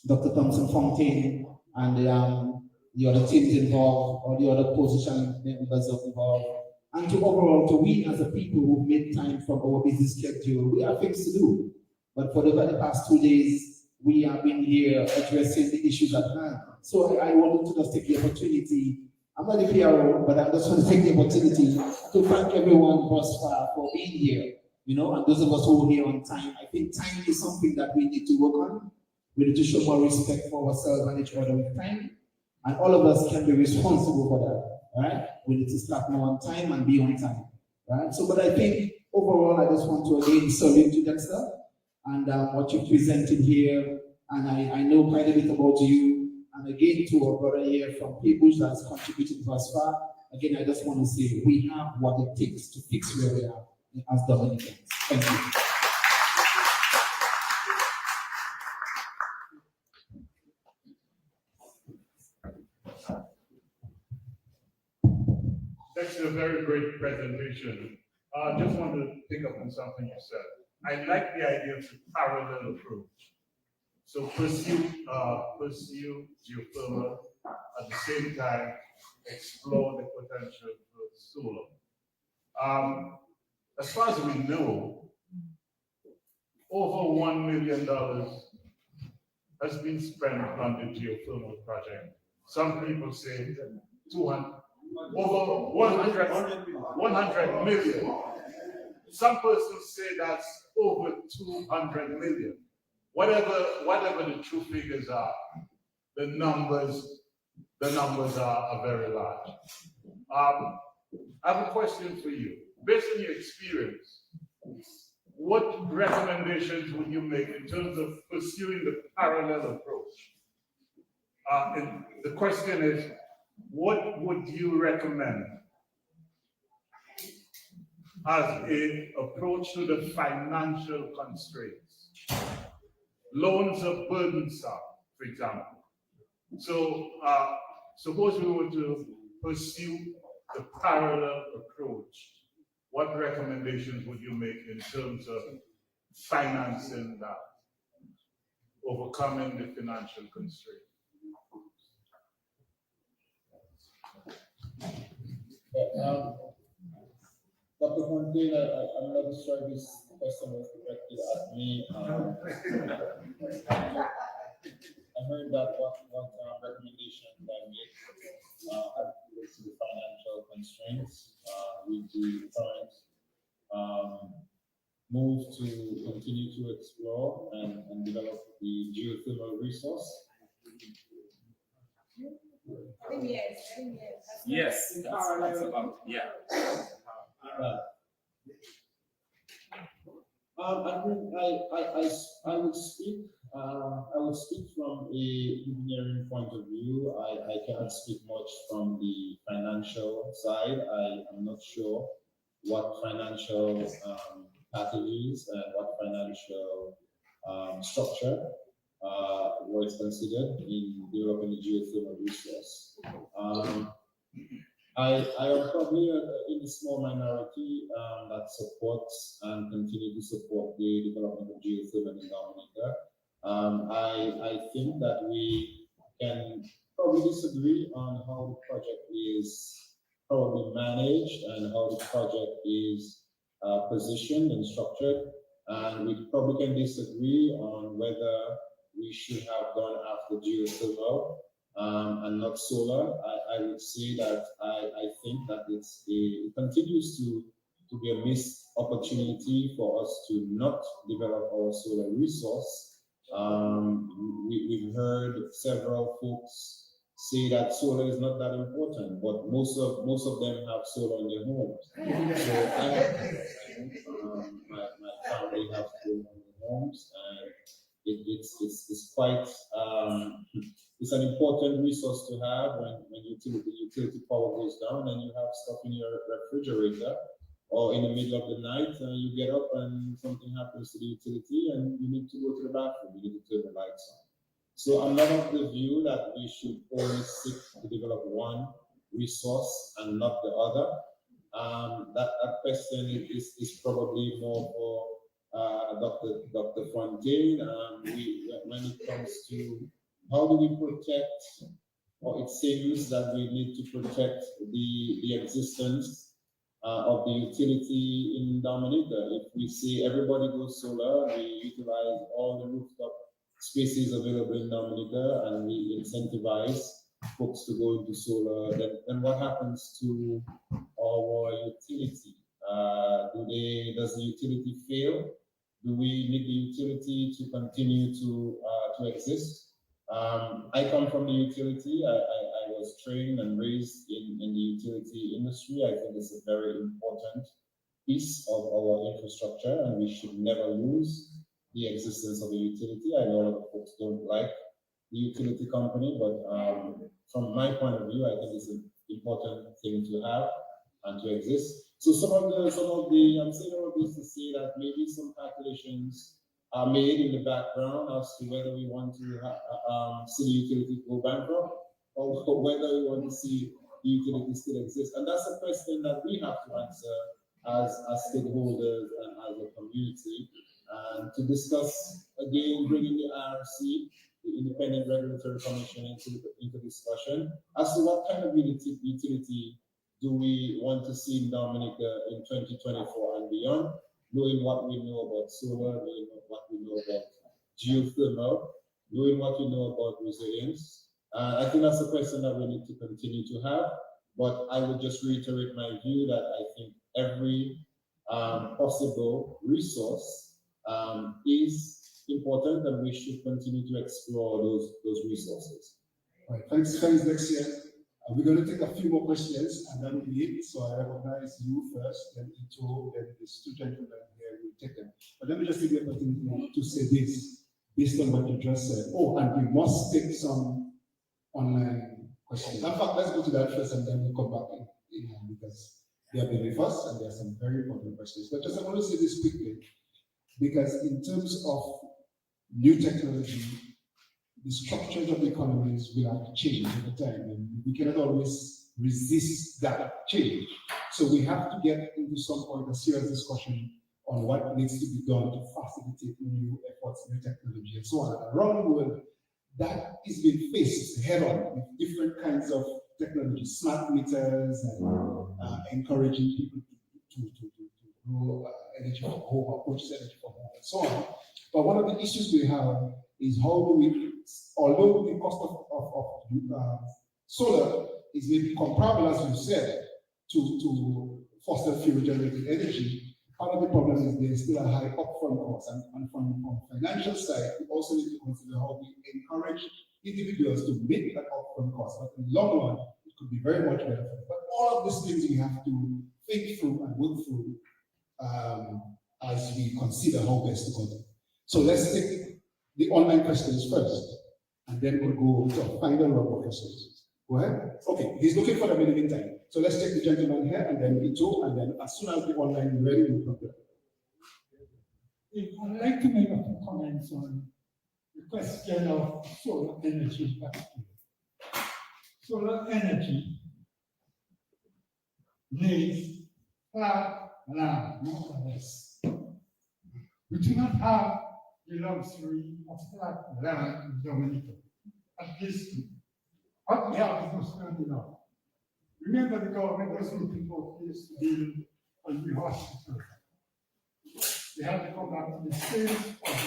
Dr. Thompson Fontaine and the other teams involved, or the other position members involved, and to overall, to we as a people who made time from our busy schedule. We have things to do. But for the past 2 days, we have been here addressing the issues at hand. So I wanted to just take the opportunity. I'm not a PRO, but I just want to take the opportunity to thank everyone thus far for being here. And those of us who are here on time. I think time is something that we need to work on. We need to show more respect for ourselves and each other with time. And all of us can be responsible for that, right? We need to start more on time and be on time, right? So, but I think overall, I just want to again salute you, Dexter, and what you presented here. And I know quite a bit about you. And again, to our brother here from Peoples that has contributed thus far. Again, I just want to say we have what it takes to fix where we are as Dominicans. Thank you. That's a very great presentation. I just want to pick up on something you said. I like the idea of a parallel approach. So pursue geothermal, at the same time explore the potential for solar. As far as we know, over $1 million has been spent on the geothermal project. Some people say 200, over 100 million. Some persons say that's over 200 million. Whatever the true figures are, the numbers are very large. I have a question for you. Based on your experience, what recommendations would you make in terms of pursuing the parallel approach? And the question is, what would you recommend as an approach to the financial constraints? Loans are burdensome, for example. So suppose we were to pursue the parallel approach, what recommendations would you make in terms of financing that, overcoming the financial constraints? Dr. Fontaine, I'm not sure this question was directed at me. I heard that what recommendation that I made to the financial constraints with the current move to continue to explore and develop the geothermal resource. Yes, that's about, yeah. I would speak. I would speak from a engineering point of view. I cannot speak much from the financial side. I am not sure what financial packages and what financial structure was considered in developing the geothermal resource. I am probably in a small minority that supports and continue to support the development of geothermal in Dominica. I think that we can probably disagree on how the project is probably managed and how the project is positioned and structured. And we probably can disagree on whether we should have gone after geothermal and not solar. I would say that I think that it continues to be a missed opportunity for us to not develop our solar resource. We've heard several folks say that solar is not that important, but most of them have solar in their homes. So I have my family have solar in their homes, and it's quite it's an important resource to have when utility power goes down and you have stuff in your refrigerator, or in the middle of the night you get up and something happens to the utility and you need to go to the bathroom, you need to turn the lights on. So I'm not of the view that we should only seek to develop one resource and not the other. That question is probably more for Dr. Fontaine. When it comes to how do we protect, or it seems that we need to protect the existence of the utility in Dominica. If we see everybody goes solar, we utilize all the rooftop spaces available in Dominica and we incentivize folks to go into solar, then what happens to our utility? Does the utility fail? Do we need the utility to continue to exist? I come from the utility. I was trained and raised in the utility industry. I think it's a very important piece of our infrastructure, and we should never lose the existence of a utility. I know a lot of folks don't like the utility company, but from my point of view, I think it's an important thing to have and to exist. So some of the I'm saying all of this to say that maybe some calculations are made in the background as to whether we want to see the utility go bankrupt or whether we want to see the utility still exist. And that's a question that we have to answer as stakeholders and as a community. And to discuss, again, bringing the IRC, the Independent Regulatory Commission, into discussion as to what kind of utility do we want to see in Dominica in 2024 and beyond, knowing what we know about solar, knowing what we know about geothermal, knowing what we know about resilience. I think that's a question that we need to continue to have, but I would just reiterate my view that I think every possible resource is important, and we should continue to explore those resources. All right, thanks, Dexia. We're going to take a few more questions and then we leave. So I recognize you first, then Ito, then these two gentlemen here will take them. But let me just give you an opportunity to say this based on what you just said. Oh, and we must take some online questions. In fact, let's go to that first and then we'll come back in because they have been with us and there are some very important questions. But just I want to say this quickly because in terms of new technology, the structures of the economies will have to change over time, and we cannot always resist that change. So we have to get into some point a serious discussion on what needs to be done to facilitate new efforts, new technology, and so on. And around the world, that is being faced head-on with different kinds of technology, smart meters, and encouraging people to grow energy from home, or purchase energy from home, and so on. But one of the issues we have is how do we, although the cost of solar is maybe comparable, as you said, to fossil fuel generated energy, part of the problem is there's still a high upfront cost. And from the financial side, we also need to consider how we encourage individuals to make that upfront cost. But in the long run, it could be very much better. But all of these things we have to think through and work through as we consider how best to go. So let's take the online questions first, and then we'll go to a final round of questions. Go ahead. Okay, he's looking for them in the meantime. So let's take the gentleman here, and then Ito, and then as soon as the online is ready, we'll come there. I'd like to make a few comments on the question of solar energy. Solar energy needs flat land, more or less. We do not have the luxury of flat land in Dominica. At least what we have is not strong enough. Remember, the government was looking for a place to build a new hospital. They had to come back to the same spot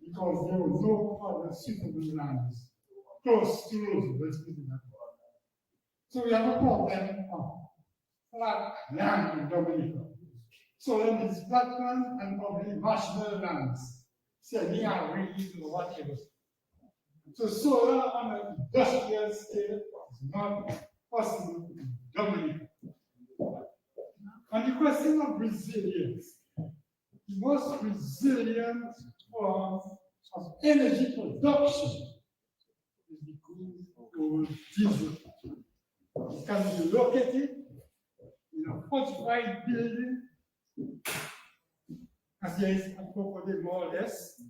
because there was no other suitable lands close to those residents. So we have a problem of flat land in Dominica. solar means flat land and probably marshmallow lands, semi-arid or whatever. So solar on an industrial scale is not possible in Dominica. On the question of resilience, the most resilient form of energy production is the good old diesel. It can be located in a fortified building, as there is appropriate more or less.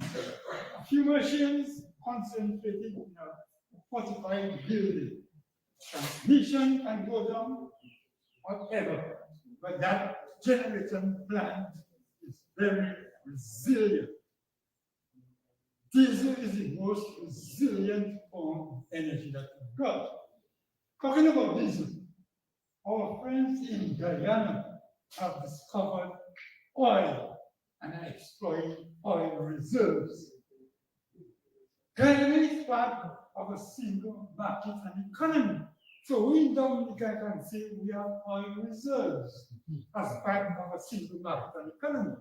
A few machines concentrated in a fortified building. Transmission can go down, whatever, but that generation plant is very resilient. Diesel is the most resilient form of energy that we've got. Talking about diesel, our friends in Guyana have discovered oil and are exploiting oil reserves. Guyana is part of a single market and economy. So we in Dominica can say we have oil reserves as part of a single market and economy.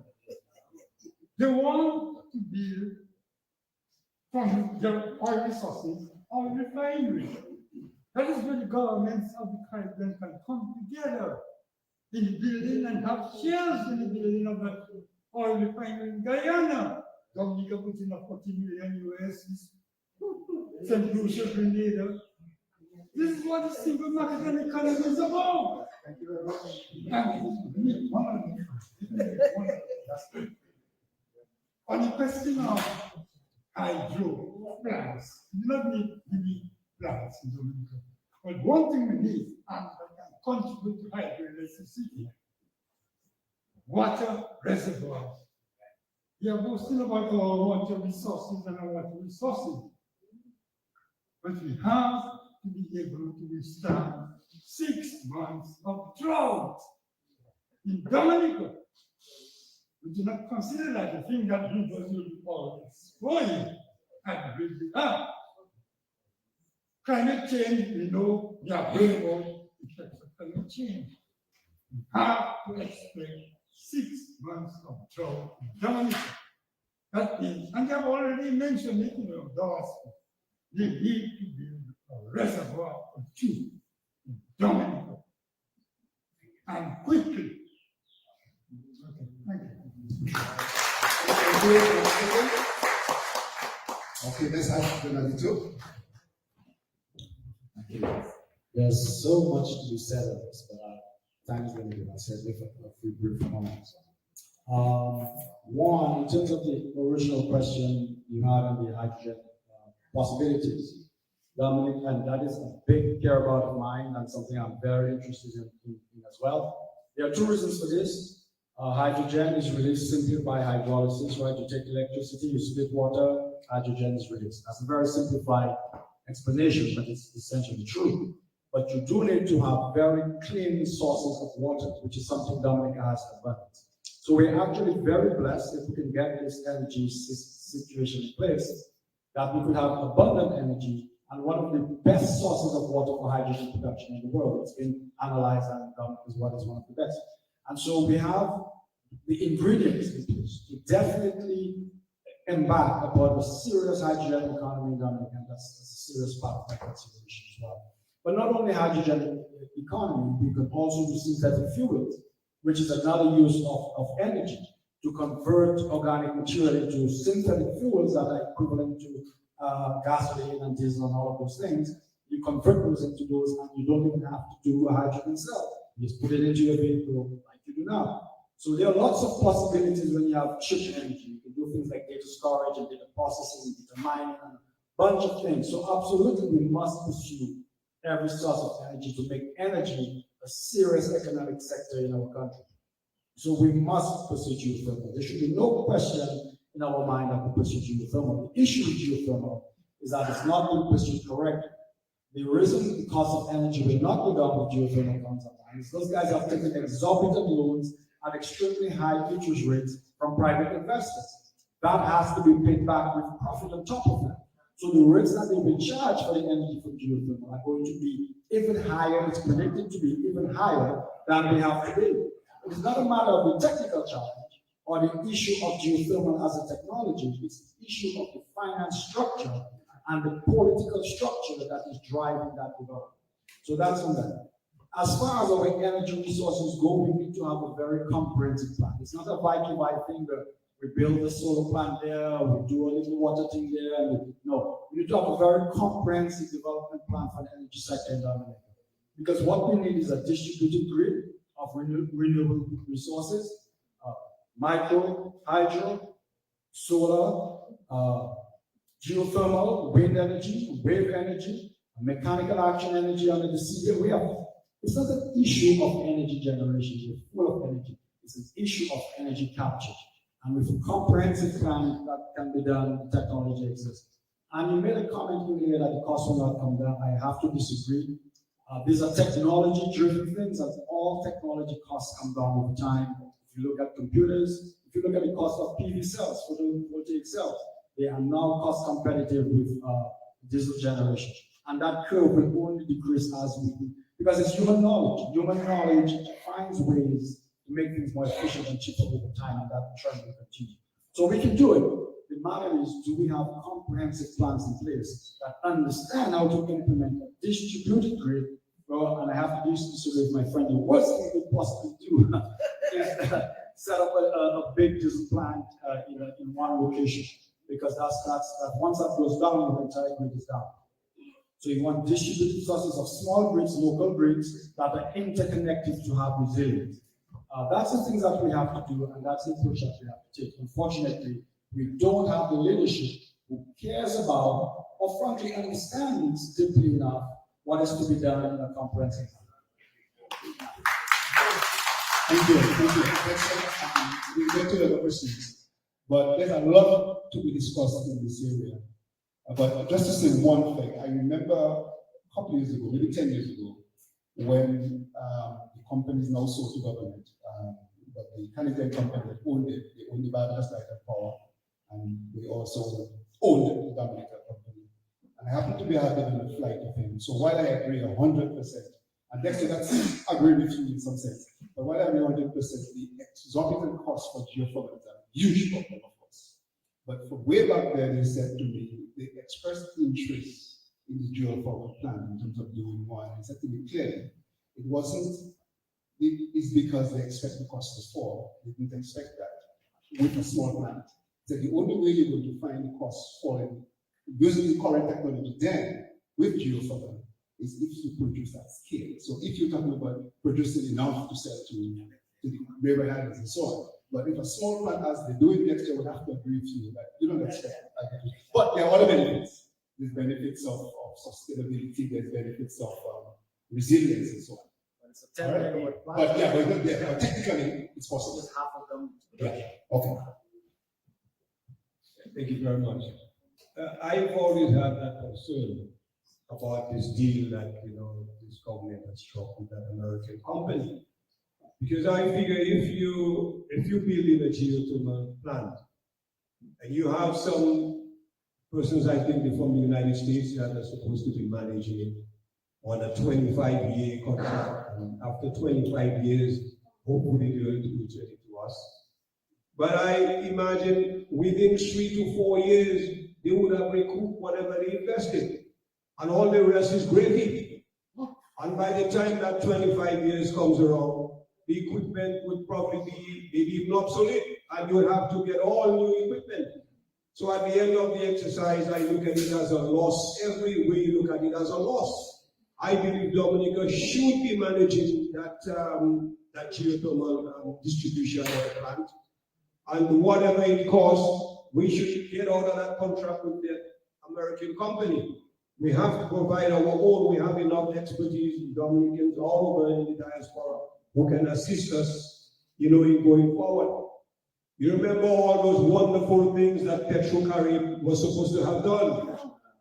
They want to build from their oil resources oil refinery. That is where the governments of the Caribbean can come together in the building and have shares in the building of the oil refinery in Guyana. Dominica put in a 40 million US. St. Lucia, Grenada. This is what the single market and economy is about. Thank you very much. On the question of hydro plants, you do not need many plants in Dominica. But one thing we need, and that can contribute to hydroelectricity, water reservoirs. We are boasting about our water resources and our water resources. But we have to be able to withstand 6 months of drought. In Dominica, we do not consider that the thing that rivers will be always flowing and will be up. Climate change, we know we are very about effects of climate change. We have to expect 6 months of drought in Dominica. That means, and they have already mentioned it in the gospel, they need to build a reservoir of two in Dominica. And quickly. Okay, thank you. Okay, let's have Donald too. There's so much to be said on this, but time is limited. I'll say a few brief comments. One, in terms of the original question you had on the hydrogen possibilities, Dominic, and that is a big care about of mine and something I'm very interested in as well. There are two reasons for this. Hydrogen is released simply by hydrolysis, right? You take electricity, you split water, hydrogen is released. That's a very simplified explanation, but it's essentially true. But you do need to have very clean sources of water, which is something Dominica has abundance. So we're actually very blessed if we can get this energy situation in place, that we could have abundant energy and one of the best sources of water for hydrogen production in the world. It's been analyzed and is what is one of the best. And so we have the ingredients in place to definitely embark upon a serious hydrogen economy in Dominica, and that's a serious part of my consideration as well. But not only hydrogen economy, we can also do synthetic fuels, which is another use of energy to convert organic material into synthetic fuels that are equivalent to gasoline and diesel and all of those things. You convert those into those, and you don't even have to do a hydrogen cell. You just put it into your vehicle like you do now. So there are lots of possibilities when you have chip energy. You can do things like data storage and data processing, data mining, and a bunch of things. So absolutely, we must pursue every source of energy to make energy a serious economic sector in our country. So we must pursue geothermal. There should be no question in our mind that we pursue geothermal. The issue with geothermal is that it's not being pursued correctly. The reason the cost of energy will not go down with geothermal funds is those guys have taken exorbitant loans at extremely high interest rates from private investors. That has to be paid back with profit on top of that. So the rates that they will charge for the energy from geothermal are going to be even higher. It's predicted to be even higher than we have today. It is not a matter of the technical challenge or the issue of geothermal as a technology. It's the issue of the finance structure and the political structure that is driving that development. So that's on that. As far as our energy resources go, we need to have a very comprehensive plan. It's not a Viking thing where we build a solar plant there, we do a little water thing there. No, we need to have a very comprehensive development plan for the energy sector in Dominica. Because what we need is a distributed grid of renewable resources, micro, hydro, solar, geothermal, wind energy, wave energy, mechanical action energy under the sea. It's not an issue of energy generation, we're full of energy. It's an issue of energy capture. And with a comprehensive plan that can be done, the technology exists. And you made a comment earlier that the cost will not come down. I have to disagree. These are technology-driven things, and all technology costs come down over time. If you look at computers, if you look at the cost of PV cells, photovoltaic cells, they are now cost competitive with diesel generation. And that curve will only decrease as we do. Because it's human knowledge. Human knowledge finds ways to make things more efficient and cheaper over time, and that trend will continue. So we can do it. The matter is, do we have comprehensive plans in place that understand how to implement a distributed grid? Well, and I have to do this with my friend. The worst thing we could possibly do is set up a big diesel plant in one location, because that's once that goes down, the entire grid is down. So you want distributed sources of small grids, local grids that are interconnected to have resilience. That's the things that we have to do, and that's the approach that we have to take. Unfortunately, we don't have the leadership who cares about, or frankly understands deeply enough what is to be done in a comprehensive manner. Thank you. We'll get to other questions. But there's a lot to be discussed in this area. But just to say one thing, I remember a couple of years ago, maybe 10 years ago, when the company is now sold to government, but the Canadian company that owned it, they owned the Barbados Light and Power, and they also owned the Dominica company. And I happened to be having a flight with him. So while I agree 100%, and Dexter, that's agreeing with you in some sense, but while I agree 100%, the exorbitant cost for geothermal is a huge problem, of course. But from way back there, they said to me, they expressed interest in the geothermal plan in terms of doing one. They said to me clearly, it's because they expect the cost to fall. They didn't expect that with a small plant. So the only way you're going to find the cost falling using the current technology then with geothermal is if you produce at scale. So if you're talking about producing enough to sell to the river islands and so on. But if a small plant, as they do it next year, would have to agree with you that you don't expect that. But there are other benefits. There's benefits of sustainability, there's benefits of resilience and so on. It's a 10 megawatt plant. But technically, it's possible. Just half of them. Yeah. Okay. Thank you very much. I've always had that concern about this deal that this government has struck with that American company, because I figure if you build in a geothermal plant and you have some persons, I think from the United States, that are supposed to be managing it on a 25-year contract, and after 25 years, hopefully they're going to return it to us. But I imagine within 3 to 4 years, they would have recouped whatever they invested, and all the rest is gravy. And by the time that 25 years comes around, the equipment would probably be maybe even obsolete, and you would have to get all new equipment. So at the end of the exercise, I look at it as a loss. Every way you look at it as a loss. I believe Dominica should be managing that geothermal distribution of the plant. And whatever it costs, we should get out of that contract with the American company. We have to provide our own. We have enough expertise, Dominicans all over in the diaspora, who can assist us, in going forward. You remember all those wonderful things that Petrocarib was supposed to have done?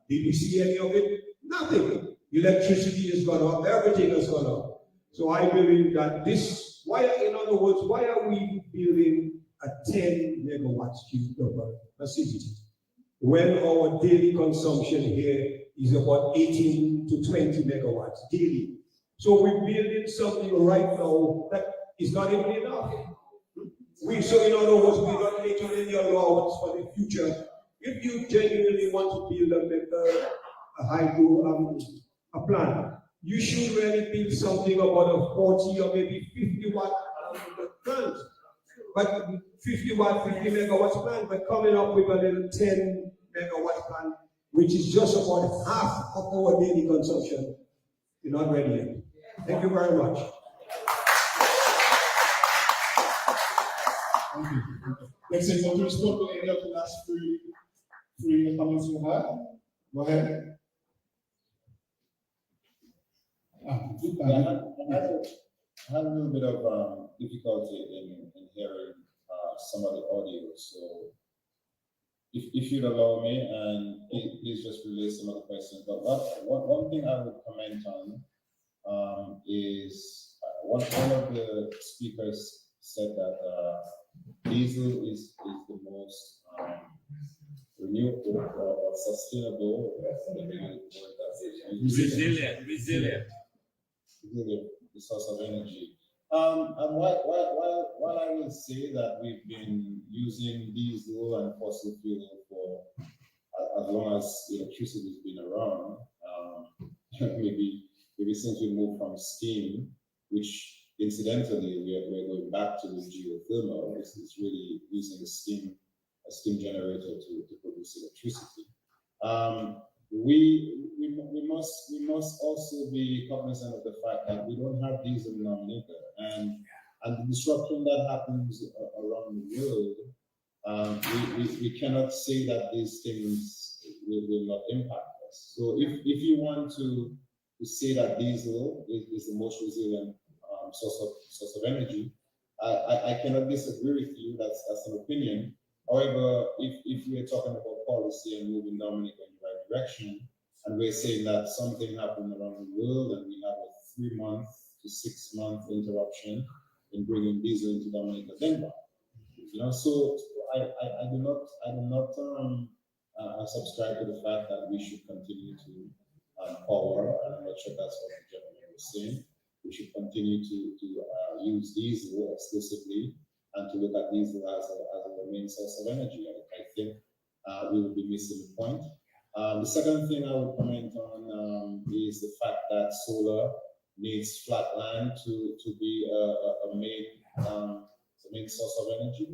Did we see any of it? Nothing. Electricity has gone up, everything has gone up. So I believe that in other words, why are we building a 10 megawatts geothermal facility when our daily consumption here is about 18 to 20 megawatts daily? So we're building something right now that is not even enough. So in other words, we don't make any allowance for the future. If you genuinely want to build a hydro a plant, you should really build something about a 40 or maybe 50 watt plant. But 50 watt, 50 megawatts plant, but coming up with a little 10 megawatt plant, which is just about half of our daily consumption. You're not ready yet. Thank you very much. Thank you. Next, you want to respond to any of the last three comments you had? Go ahead. I had a little bit of difficulty in hearing some of the audio, so if you'd allow me, and please just relay some of the questions. But one thing I would comment on is one of the speakers said that diesel is the most renewable or sustainable, resilient source of energy. And while I will say that we've been using diesel and fossil fuel for as long as electricity has been around, maybe since we moved from steam, which incidentally we're going back to the geothermal, is really using a steam generator to produce electricity. We must also be cognizant of the fact that we don't have diesel in Dominica, and the disruption that happens around the world, we cannot say that these things will not impact us. So if you want to say that diesel is the most resilient source of energy, I cannot disagree with you. That's an opinion. However, if we're talking about policy and moving Dominica in the right direction, and we're saying that something happened around the world and we have a 3-month to 6-month interruption in bringing diesel into Dominica, then what? So I do not subscribe to the fact that we should continue to power, and I'm not sure that's what the gentleman was saying. We should continue to use diesel exclusively and to look at diesel as a main source of energy. I think we will be missing the point. The second thing I would comment on is the fact that solar needs flat land to be a main source of energy.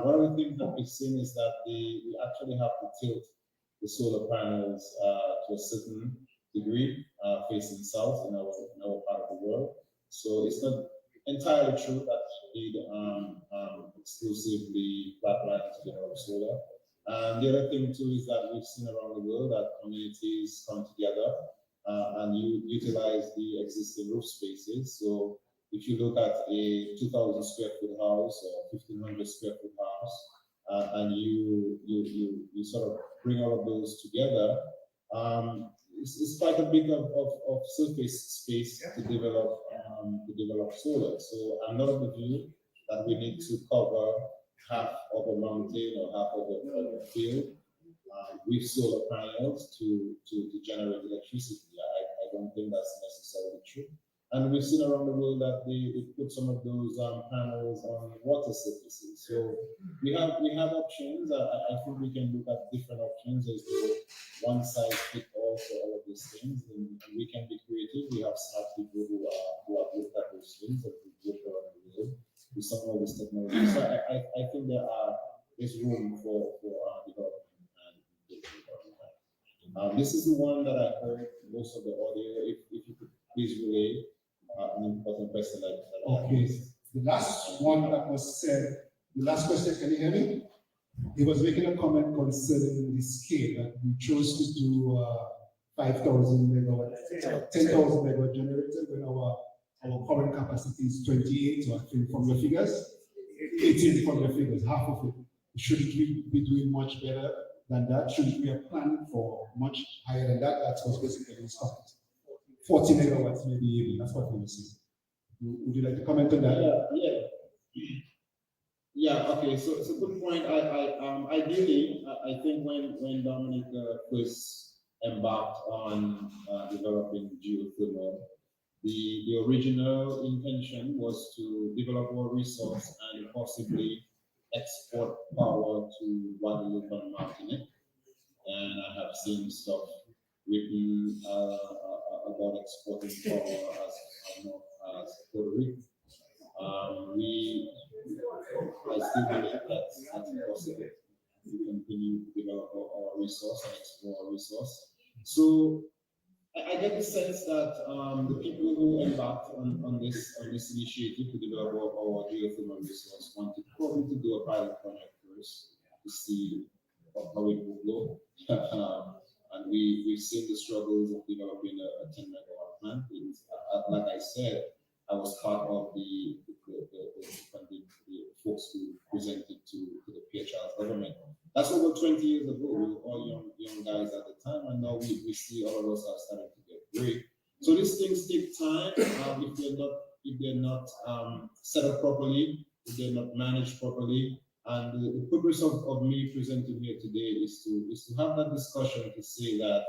One of the things that we've seen is that we actually have to tilt the solar panels to a certain degree facing south in our part of the world. So it's not entirely true that you need exclusively flat land to develop solar. And the other thing too is that we've seen around the world that communities come together and you utilize the existing roof spaces. So if you look at a 2,000 square foot house or 1,500 square foot house, and you sort of bring all of those together, it's quite a bit of surface space to develop solar. So I'm not of the view that we need to cover half of a mountain or half of a field with solar panels to generate electricity. I don't think that's necessarily true. And we've seen around the world that they put some of those panels on water surfaces. So we have options. I think we can look at different options. There's no one size fits all for all of these things, and we can be creative. We have smart people who have looked at those things and who work around the world with some of this technology. So I think there's room for development and this is the one that I heard most of the audio. If you could please relay an important question that okay. The last one that was said, the last question, can you hear me? He was making a comment concerning the scale that we chose to do 5,000 megawatt, 10,000 megawatt generator when our current capacity is 28, so I think from your figures, 18 from your figures, half of it. Should we be doing much better than that? Should we have planned for much higher than that? That's what's basically stopped. 40 megawatts maybe even, that's what we were saying. Would you like to comment on that? Yeah, okay, so it's a good point. Ideally, I think when Dominica first embarked on developing geothermal, The original intention was to develop our resource and possibly export power to Guadeloupe and Martinique. And I have seen stuff written about exporting power as north as Puerto Rico. I still believe that's possible. We continue to develop our resource and explore our resource. So I get the sense that the people who embarked on this initiative to develop our geothermal resource wanted probably to do a pilot project first to see how it would go. And we've seen the struggles of developing a 10 megawatt plant. Like I said, I was part of the folks who presented to the PHR government. That's over 20 years ago. We were all young guys at the time, and now we see all of us are starting to get great. So these things take time if they're not set up properly, if they're not managed properly. And the purpose of me presenting here today is to have that discussion to say that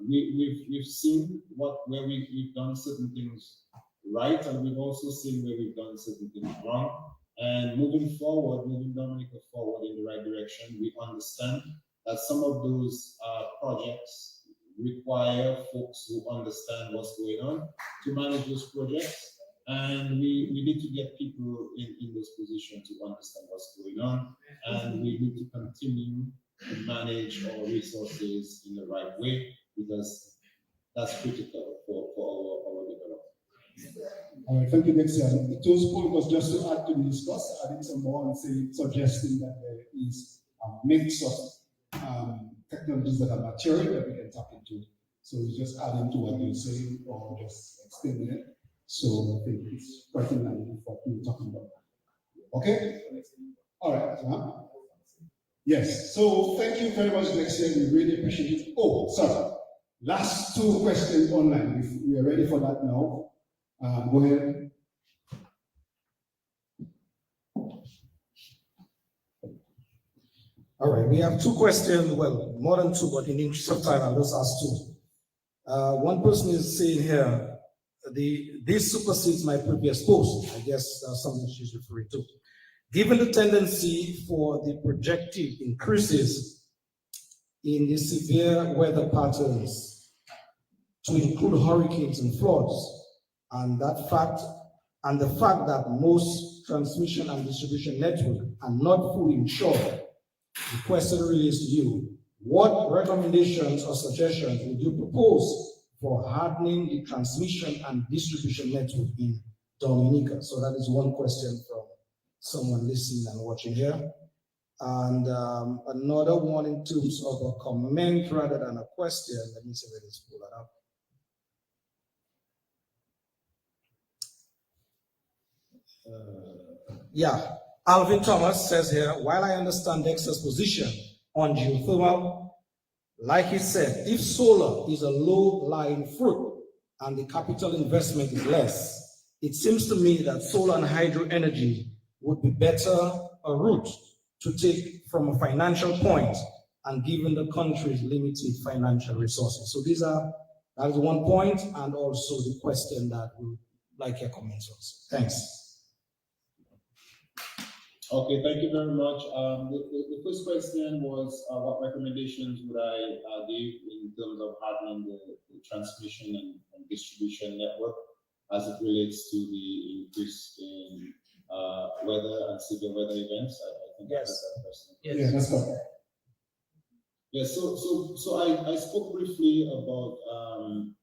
we've seen where we've done certain things right, and we've also seen where we've done certain things wrong. And moving Dominica forward in the right direction, we understand that some of those projects require folks who understand what's going on to manage those projects. And we need to get people in those positions to understand what's going on. And we need to continue to manage our resources in the right way, because that's critical for our development. All right, thank you, Dexter. Ito's point was just to add to the discuss, adding some more and suggesting that there is a mix of technologies that are mature that we can tap into. So it's just adding to what you're saying or just extending it. So I think it's quite in line with what we were talking about. Okay? All right. Yes. So thank you very much, Dexter. We really appreciate it. Oh, sorry. Last two questions online. If we are ready for that now. Go ahead. All right, we have two questions, well, more than two, but in the interest of time, I'll just ask two. One person is saying here, this supersedes my previous post. I guess that's something she's referring to. Given the tendency for the projected increases in the severe weather patterns to include hurricanes and floods, and the fact that most transmission and distribution networks are not fully insured, the question really is to you. What recommendations or suggestions would you propose for hardening the transmission and distribution network in Dominica? So that is one question from someone listening and watching here. And another one in terms of a comment rather than a question. Let me see where this pull that up. Yeah, Alvin Thomas says here, while I understand Dexter's position on geothermal, like he said, if solar is a low-lying fruit and the capital investment is less, it seems to me that solar and hydro energy would be better a route to take from a financial point, and given the country's limited financial resources. So that is one point, and also the question that we would like your comments on. Thanks. Okay, thank you very much. The first question was what recommendations would I give in terms of hardening the transmission and distribution network as it relates to the increase in weather and severe weather events? I think yes. I heard that question. Yes. Yeah, that's right. Yeah, so I spoke briefly about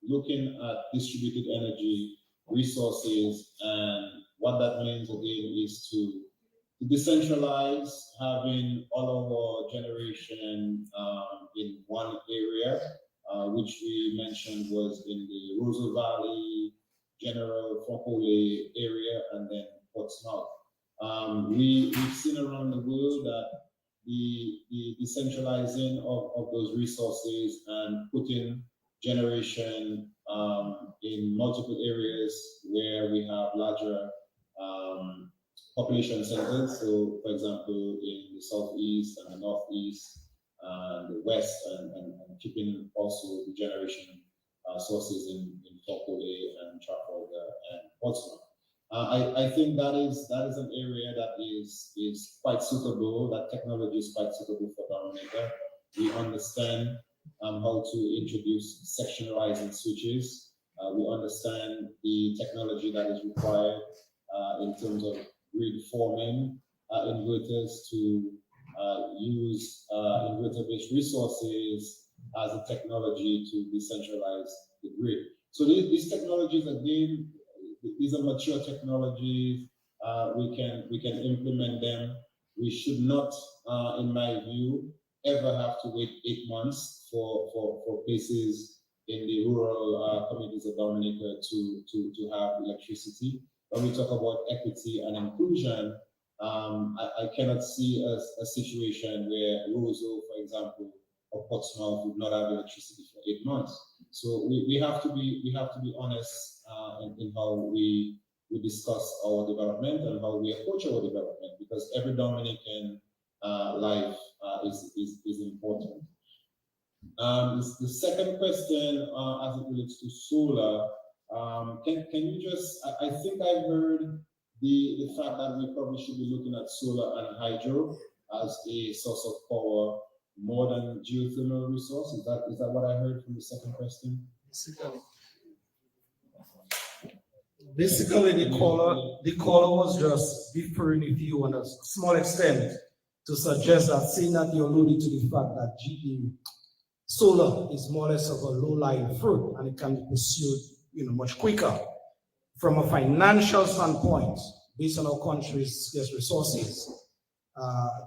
looking at distributed energy resources, and what that means again is to decentralize, having all of our generation in one area, which we mentioned was in the Roseau Valley, General Foncolé area, and then Portsmouth. We've seen around the world that the decentralizing of those resources and putting generation in multiple areas where we have larger population centers. So, for example, in the southeast and the northeast and the west, and keeping also the generation sources in Tokole and Trafalgar and Portsmouth. I think that is an area that is quite suitable. That technology is quite suitable for Dominica. We understand how to introduce sectionalizing switches. We understand the technology that is required in terms of grid forming inverters to use inverter-based resources as a technology to decentralize the grid. So these technologies, again, these are mature technologies. We can implement them. We should not, in my view, ever have to wait 8 months for places in the rural communities of Dominica to have electricity. When we talk about equity and inclusion, I cannot see a situation where Roseau, for example, or Portsmouth would not have electricity for 8 months. So we have to be honest in how we discuss our development and how we approach our development, because every Dominican life is important. The second question, as it relates to solar, can you just? I think I heard the fact that we probably should be looking at solar and hydro as a source of power more than geothermal resource. Is that what I heard from the second question? Basically, the caller was just differing with you on a small extent to suggest that, seeing that you alluded to the fact that solar is more or less of a low-lying fruit and it can be pursued, much quicker. From a financial standpoint, based on our country's scarce resources,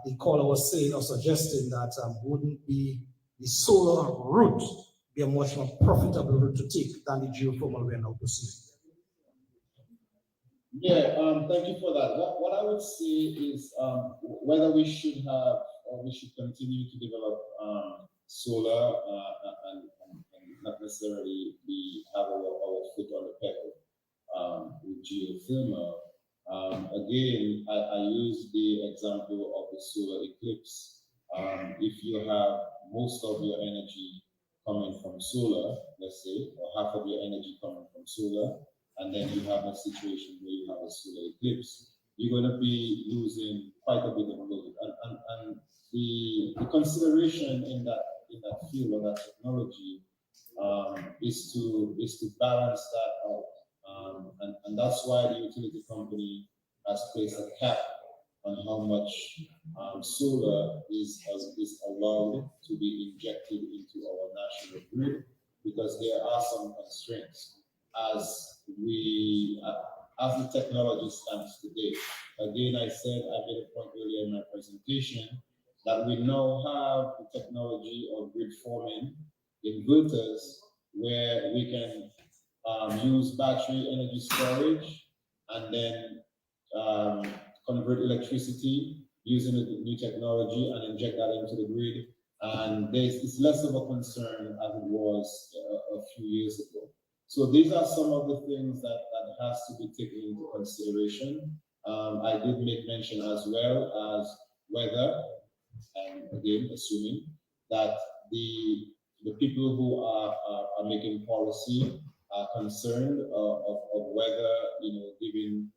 the caller was saying or suggesting that wouldn't be the solar route be a much more profitable route to take than the geothermal we are now pursuing? Yeah, thank you for that. What I would say is whether we should have or we should continue to develop solar and not necessarily have our foot on the pedal with geothermal. Again, I use the example of the solar eclipse. If you have most of your energy coming from solar, let's say, or half of your energy coming from solar, and then you have a situation where you have a solar eclipse, you're going to be losing quite a bit of load. And the consideration in that field or that technology is to balance that out. And that's why the utility company has placed a cap on how much solar is allowed to be injected into our national grid, because there are some constraints as the technology stands today. Again, I made a point earlier in my presentation that we now have the technology of grid forming inverters where we can use battery energy storage and then convert electricity using the new technology and inject that into the grid. And it's less of a concern as it was a few years ago. So these are some of the things that has to be taken into consideration. I did make mention as well as whether, and again, assuming that the people who are making policy are concerned of whether, giving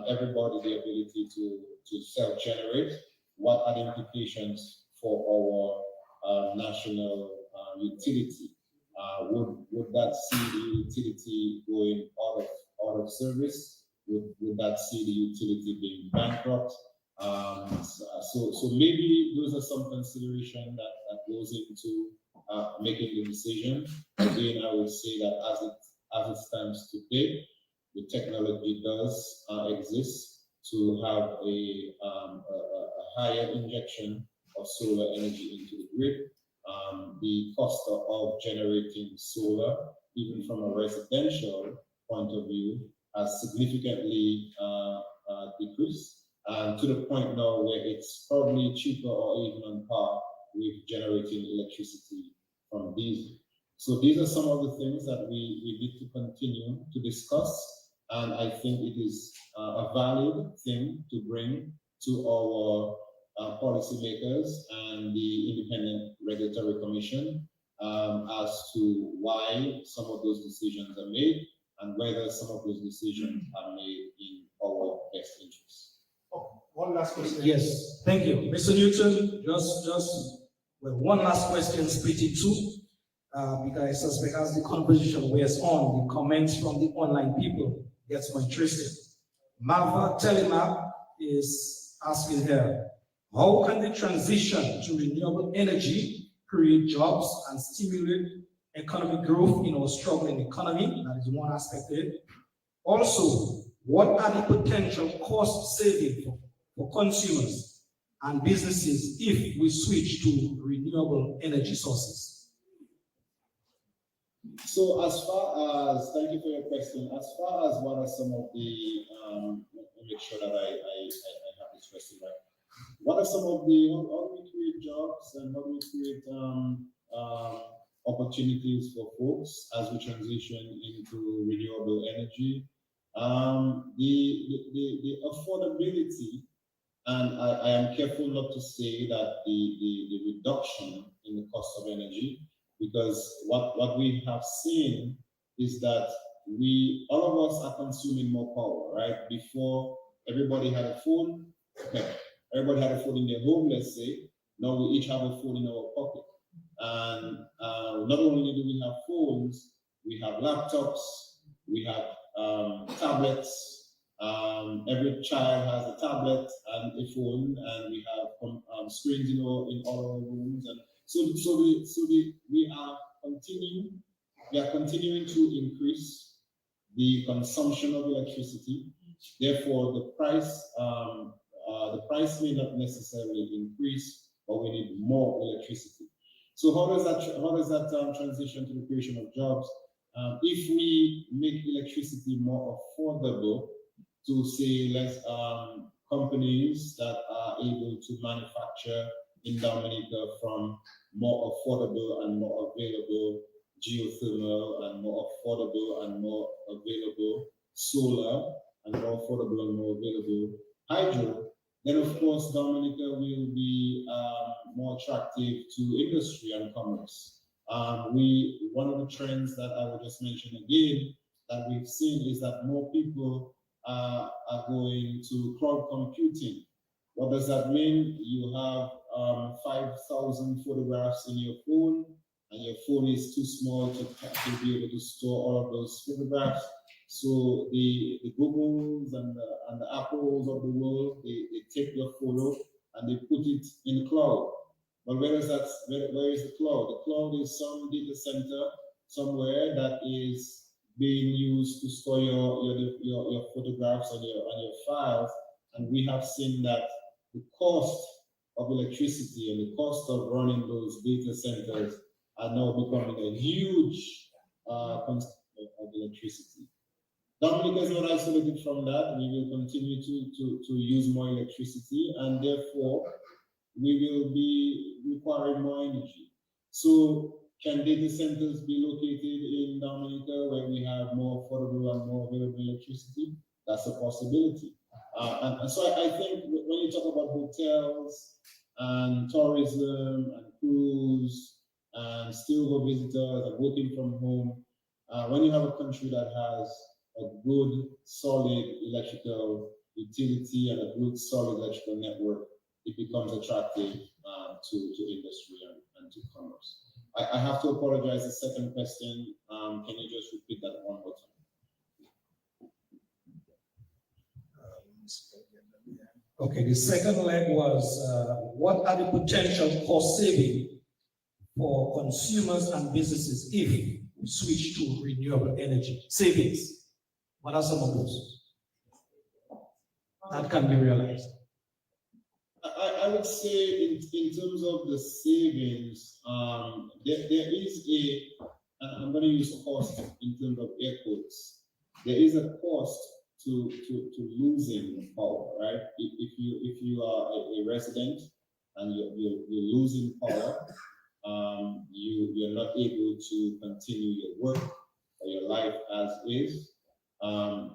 everybody the ability to self-generate, what are the implications for our national utility? Would that see the utility going out of service? Would that see the utility being bankrupt? So maybe those are some consideration that goes into making the decision. Again, I would say that as it stands today, the technology does exist to have a higher injection of solar energy into the grid. The cost of generating solar, even from a residential point of view, has significantly decreased, to the point now where it's probably cheaper or even on par with generating electricity from diesel. So these are some of the things that we need to continue to discuss, and I think it is a valid thing to bring to our policymakers and the Independent Regulatory Commission as to why some of those decisions are made and whether some of those decisions are made in our best interest. One last question. Yes, thank you. Mr. Newton, one last question, split it two, because I suspect as the conversation wears on, the comments from the online people gets more interested. Marva Telema is asking here, how can the transition to renewable energy create jobs and stimulate economic growth in our struggling economy? That is one aspect of it. Also, what are the potential cost savings for consumers and businesses if we switch to renewable energy sources? So as far as, thank you for your question, as far as what are some of the, let me make sure that I have this question right. What are some of the, how do we create jobs and how do we create opportunities for folks as we transition into renewable energy? The affordability, and I am careful not to say that the reduction in the cost of energy, because what we have seen is that all of us are consuming more power, right? Before, everybody had a phone, okay. Everybody had a phone in their home, let's say. Now we each have a phone in our pocket. And not only do we have phones, we have laptops, we have tablets. Every child has a tablet and a phone, and we have screens in all our rooms. And we are continuing to increase the consumption of electricity. Therefore, the price may not necessarily increase, but we need more electricity. So how does that transition to the creation of jobs? If we make electricity more affordable to, say, less companies that are able to manufacture in Dominica from more affordable and more available geothermal and more affordable and more available solar and more affordable and more available hydro, then of course Dominica will be more attractive to industry and commerce. One of the trends that I will just mention again that we've seen is that more people are going to cloud computing. What does that mean? You have 5,000 photographs in your phone, and your phone is too small to be able to store all of those photographs. So the Googles and the Apples of the world, they take your photo and they put it in the cloud. But where is the cloud? The cloud is some data center somewhere that is being used to store your photographs and your files. And we have seen that the cost of electricity and the cost of running those data centers are now becoming a huge consumer of electricity. Dominica is not isolated from that. We will continue to use more electricity, and therefore we will be requiring more energy. So can data centers be located in Dominica where we have more affordable and more available electricity? That's a possibility. And so I think when you talk about hotels and tourism and cruise and still visitors and working from home, when you have a country that has a good, solid electrical utility and a good, solid electrical network, it becomes attractive to industry and to commerce. I have to apologize. The second question, can you just repeat that one more time? Okay, the second leg was what are the potential cost savings for consumers and businesses if we switch to renewable energy savings? What are some of those that can be realized? I would say in terms of the savings, there is I'm going to use cost in terms of air quotes. There is a cost to losing power, right? If you are a resident and you're losing power, you're not able to continue your work or your life as is.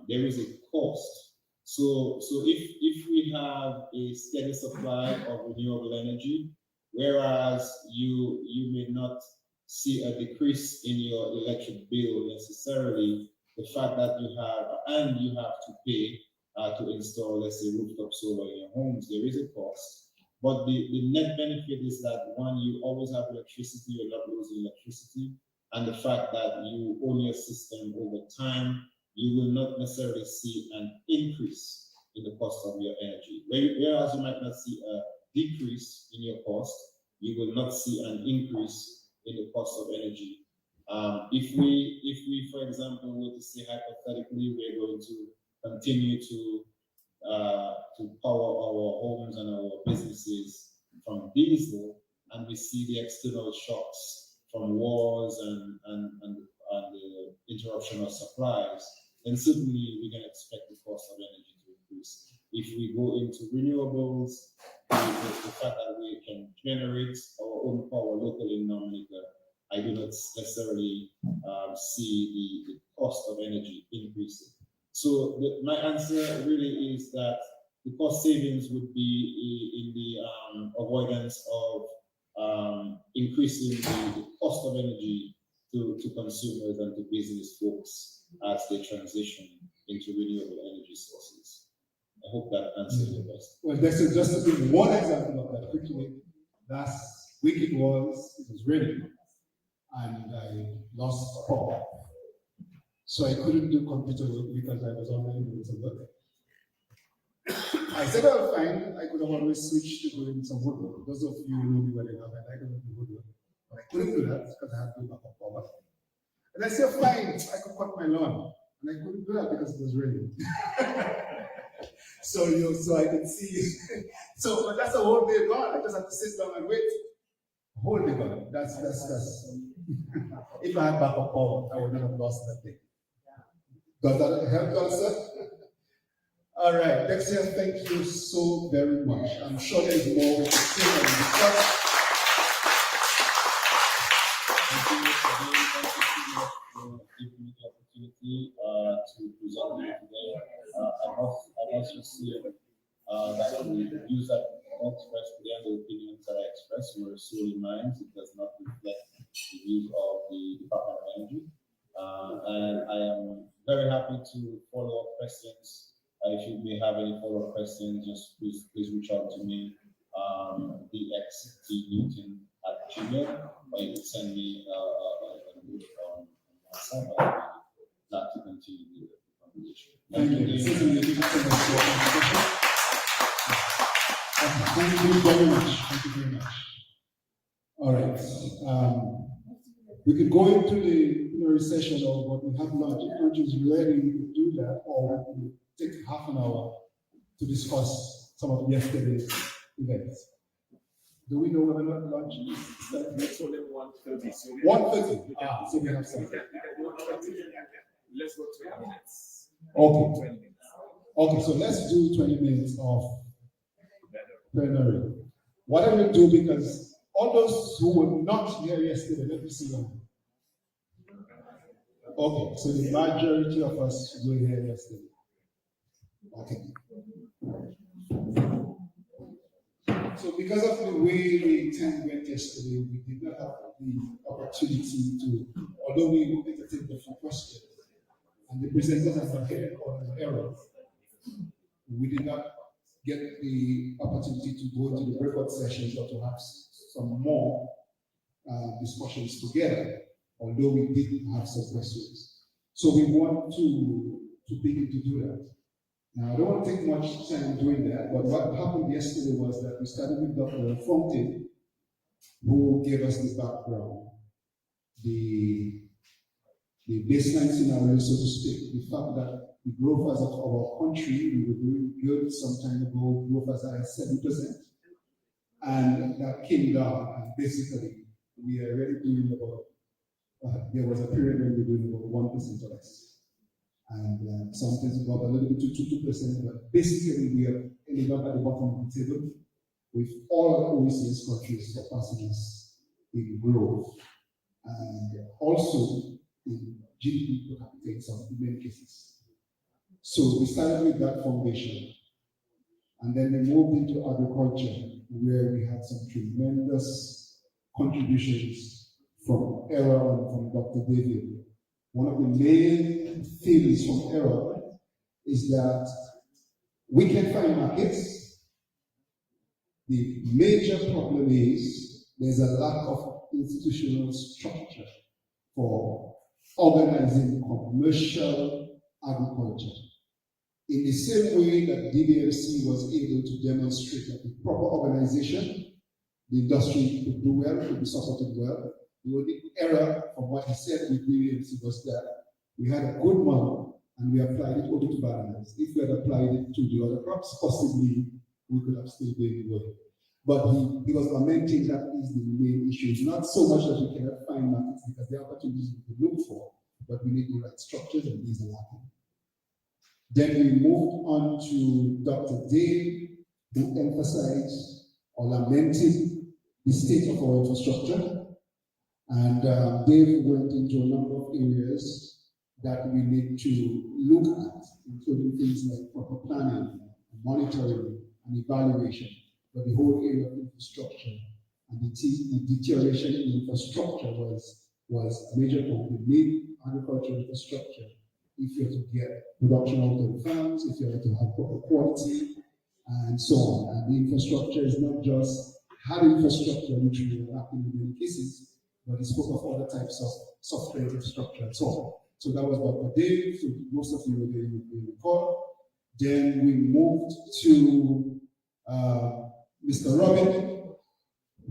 There is a cost. So if we have a steady supply of renewable energy, whereas you may not see a decrease in your electric bill necessarily. The fact that you have to pay to install, let's say, rooftop solar in your homes, there is a cost. But the net benefit is that one, you always have electricity, you're not losing electricity, and the fact that you own your system over time, you will not necessarily see an increase in the cost of your energy. Whereas you might not see a decrease in your cost, you will not see an increase in the cost of energy. If we, for example, were to say hypothetically, we're going to continue to power our homes and our businesses from diesel, and we see the external shocks from wars and the interruption of supplies, then certainly we can expect the cost of energy to increase. If we go into renewables, the fact that we can generate our own power locally in Dominica, I do not necessarily see the cost of energy increasing. So my answer really is that the cost savings would be in the avoidance of increasing the cost of energy to consumers and to business folks as they transition into renewable energy sources. I hope that answers your question. Well, Dexter, just to give one example of that quickly, last week it was raining, and I lost power. So I couldn't do computer work because I was online doing some work. I said, well, fine, I could have always switched to doing some woodwork. Those of you who know me well enough, I like to do woodwork. But I couldn't do that because I had to back up power. And I said, fine, I could cut my lawn. And I couldn't do that because it was raining. So I could see. But that's a whole day gone. I just had to sit down and wait. A whole day gone. That's. If I had backup power, I would not have lost that day. Does that help, sir? All right, Dexter, thank you so very much. I'm sure there's more we can say and discuss. Thank you for giving me the opportunity to present you today. I must just say that the views that I expressed today and the opinions that I expressed were solely mine. It does not reflect the views of the Department of Energy. And I am very happy to follow up questions. If you may have any follow-up questions, just please reach out to me, dxtnewton@gmail, or you can send me a note on WhatsApp. I'd be glad to continue the conversation. Thank you very much. Thank you very much. All right. We could go into the plenary session, but we have lunch. If lunch is ready, we could do that, or we could take half an hour to discuss some of yesterday's events. Do we know whether or not lunch is? It's only 1:30. 1:30. So we have some. Let's go 20 minutes. Okay. 20 minutes. Okay, so let's do 20 minutes of plenary. What I will do, because all those who were not here yesterday, let me see them. Okay, so the majority of us were here yesterday. Okay. So because of the way the time went yesterday, we did not have the opportunity to, although we entertained the few questions, and the presenters have here on errors, we did not get the opportunity to go into the breakout sessions or to have some more discussions together, although we did have some questions. So we want to begin to do that. Now, I don't want to take much time doing that, but what happened yesterday was that we started with Dr. Fontaine, who gave us the background, the baseline scenario, so to speak, the fact that the growth as of our country, we were doing good some time ago, growth as high as 7%, and that came down, and basically, we are already doing about, there was a period when we were doing about 1% or less. And sometimes we got a little bit to 2%, but basically we are ending up at the bottom of the table with all OECD countries surpassing us in growth and also in GDP per capita in many cases. So we started with that foundation, and then we moved into agriculture, where we had some tremendous contributions from Era and from Dr. David. One of the main themes from Era is that we can find markets. The major problem is there's a lack of institutional structure for organizing commercial agriculture. In the same way that DBMC was able to demonstrate that with proper organization, the industry could do well, could be supported well. The only error from what he said with DBMC was that we had a good model and we applied it only to bananas. If we had applied it to the other crops, possibly we could have still been good. But he was lamenting that is the main issue. It's not so much that we cannot find markets because there are opportunities we could look for, but we need the right structures and these are lacking. Then we moved on to Dr. Dave, who emphasized or lamented the state of our infrastructure. And Dave went into a number of areas that we need to look at, including things like proper planning, monitoring, and evaluation. But the whole area of infrastructure and the deterioration in infrastructure was a major point. We need agricultural infrastructure if you're to get production out of the farms, if you're to have proper quality, and so on. And the infrastructure is not just hard infrastructure, which we are lacking in many cases, but it spoke of other types of software infrastructure and so on. So that was Dr. Dave, so most of you will recall. Then we moved to Mr. Robin,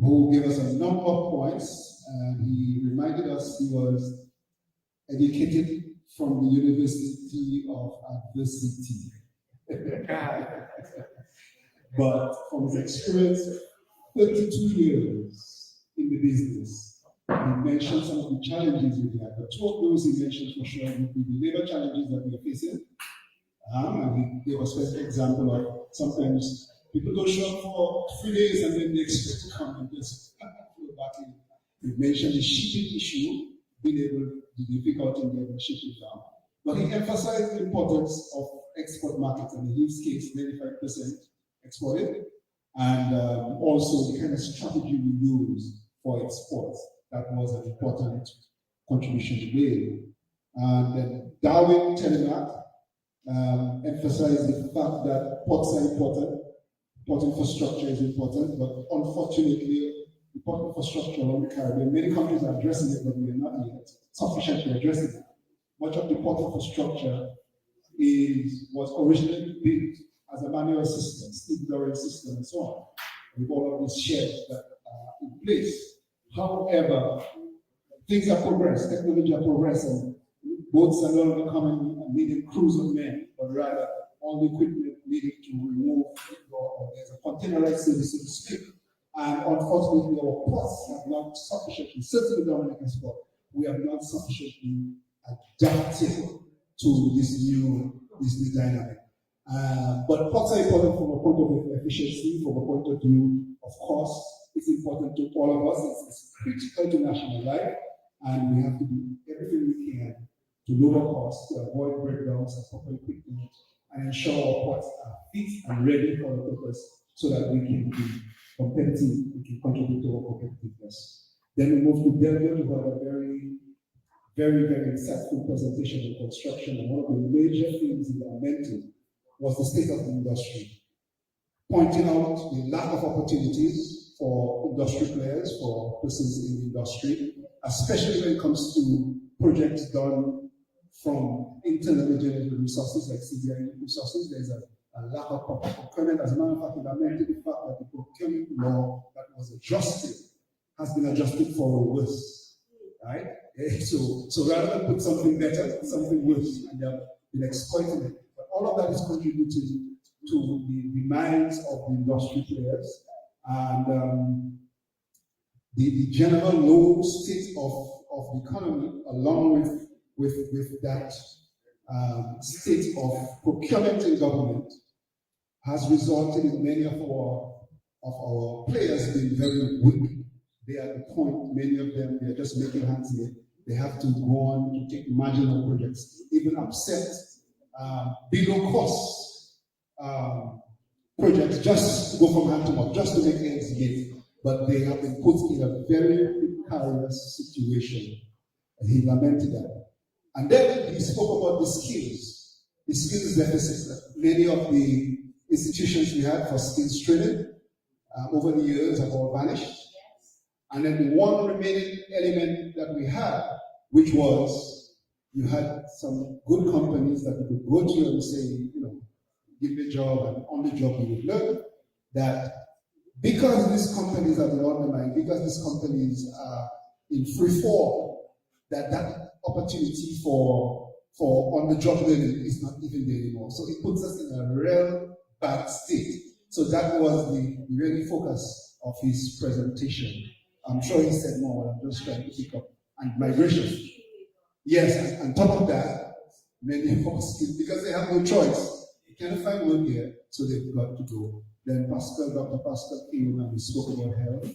who gave us a number of points, and he reminded us he was educated from the University of Adversity. But from his experience, 32 years in the business, he mentioned some of the challenges we have. But two of those he mentioned for sure would be the labor challenges that we are facing. And he gave us an example of sometimes people don't show up for 3 days and then they expect to come and just go back in. He mentioned the shipping issue, being able to difficulty in getting shipping down. But he emphasized the importance of export markets, and in his case, 95% exported, and also the kind of strategy we use for exports. That was an important contribution he made. And then Darwin Telemark emphasized the fact that ports are important, port infrastructure is important, but unfortunately, the port infrastructure along the Caribbean, many countries are addressing it, but we are not yet sufficiently addressing it. Much of the port infrastructure was originally built as a manual system, steam-drawing system, and so on, with all of these sheds that are in place. However, things have progressed, technology has progressed, and boats are no longer coming and needing crews of men, but rather all the equipment needed to remove, or there's a containerized service, so to speak. And unfortunately, our ports have not sufficiently, certainly the Dominican port, we have not sufficiently adapted to this new dynamic. But ports are important from a point of view of efficiency, from a point of view of cost. It's important to all of us. It's critical to national life, and we have to do everything we can to lower costs, to avoid breakdowns and proper equipment, and ensure our ports are fit and ready for the purpose so that we can be competitive, we can contribute to our competitiveness. Then we move to Belgium, who had a very, very insightful presentation on construction, and one of the major things he lamented was the state of the industry, pointing out the lack of opportunities for industry players, for persons in the industry, especially when it comes to projects done from internally generated resources like CDI resources. There's a lack of procurement. As a matter of fact, it lamented the fact that the procurement law that was adjusted has been adjusted for worse, right? So rather than put something better, something worse, and they have been exploiting it. But all of that is contributing to the demise of the industry players and the general low state of the economy, along with that state of procurement in government, has resulted in many of our players being very weak. They are at the point, many of them, they are just making hands here. They have to go on to take marginal projects, even upset below cost projects, just to go from hand to mouth, just to make ends meet. But they have been put in a very precarious situation. And he lamented that. And then he spoke about the skills deficit that many of the institutions we had for skills training over the years have all vanished. And then the one remaining element that we had, which was you had some good companies that you could go to and say, you know, give me a job, and on the job you would learn that because these companies are the underlying, because these companies are in free fall, that opportunity for on-the-job learning is not even there anymore. So it puts us in a real bad state. So that was the really focus of his presentation. I'm sure he said more, but I'm just trying to pick up. And migration. Yes, and on top of that, many of us, because they have no choice, they can't find work here, so they've got to go. Then Dr. Pascal came and we spoke about health,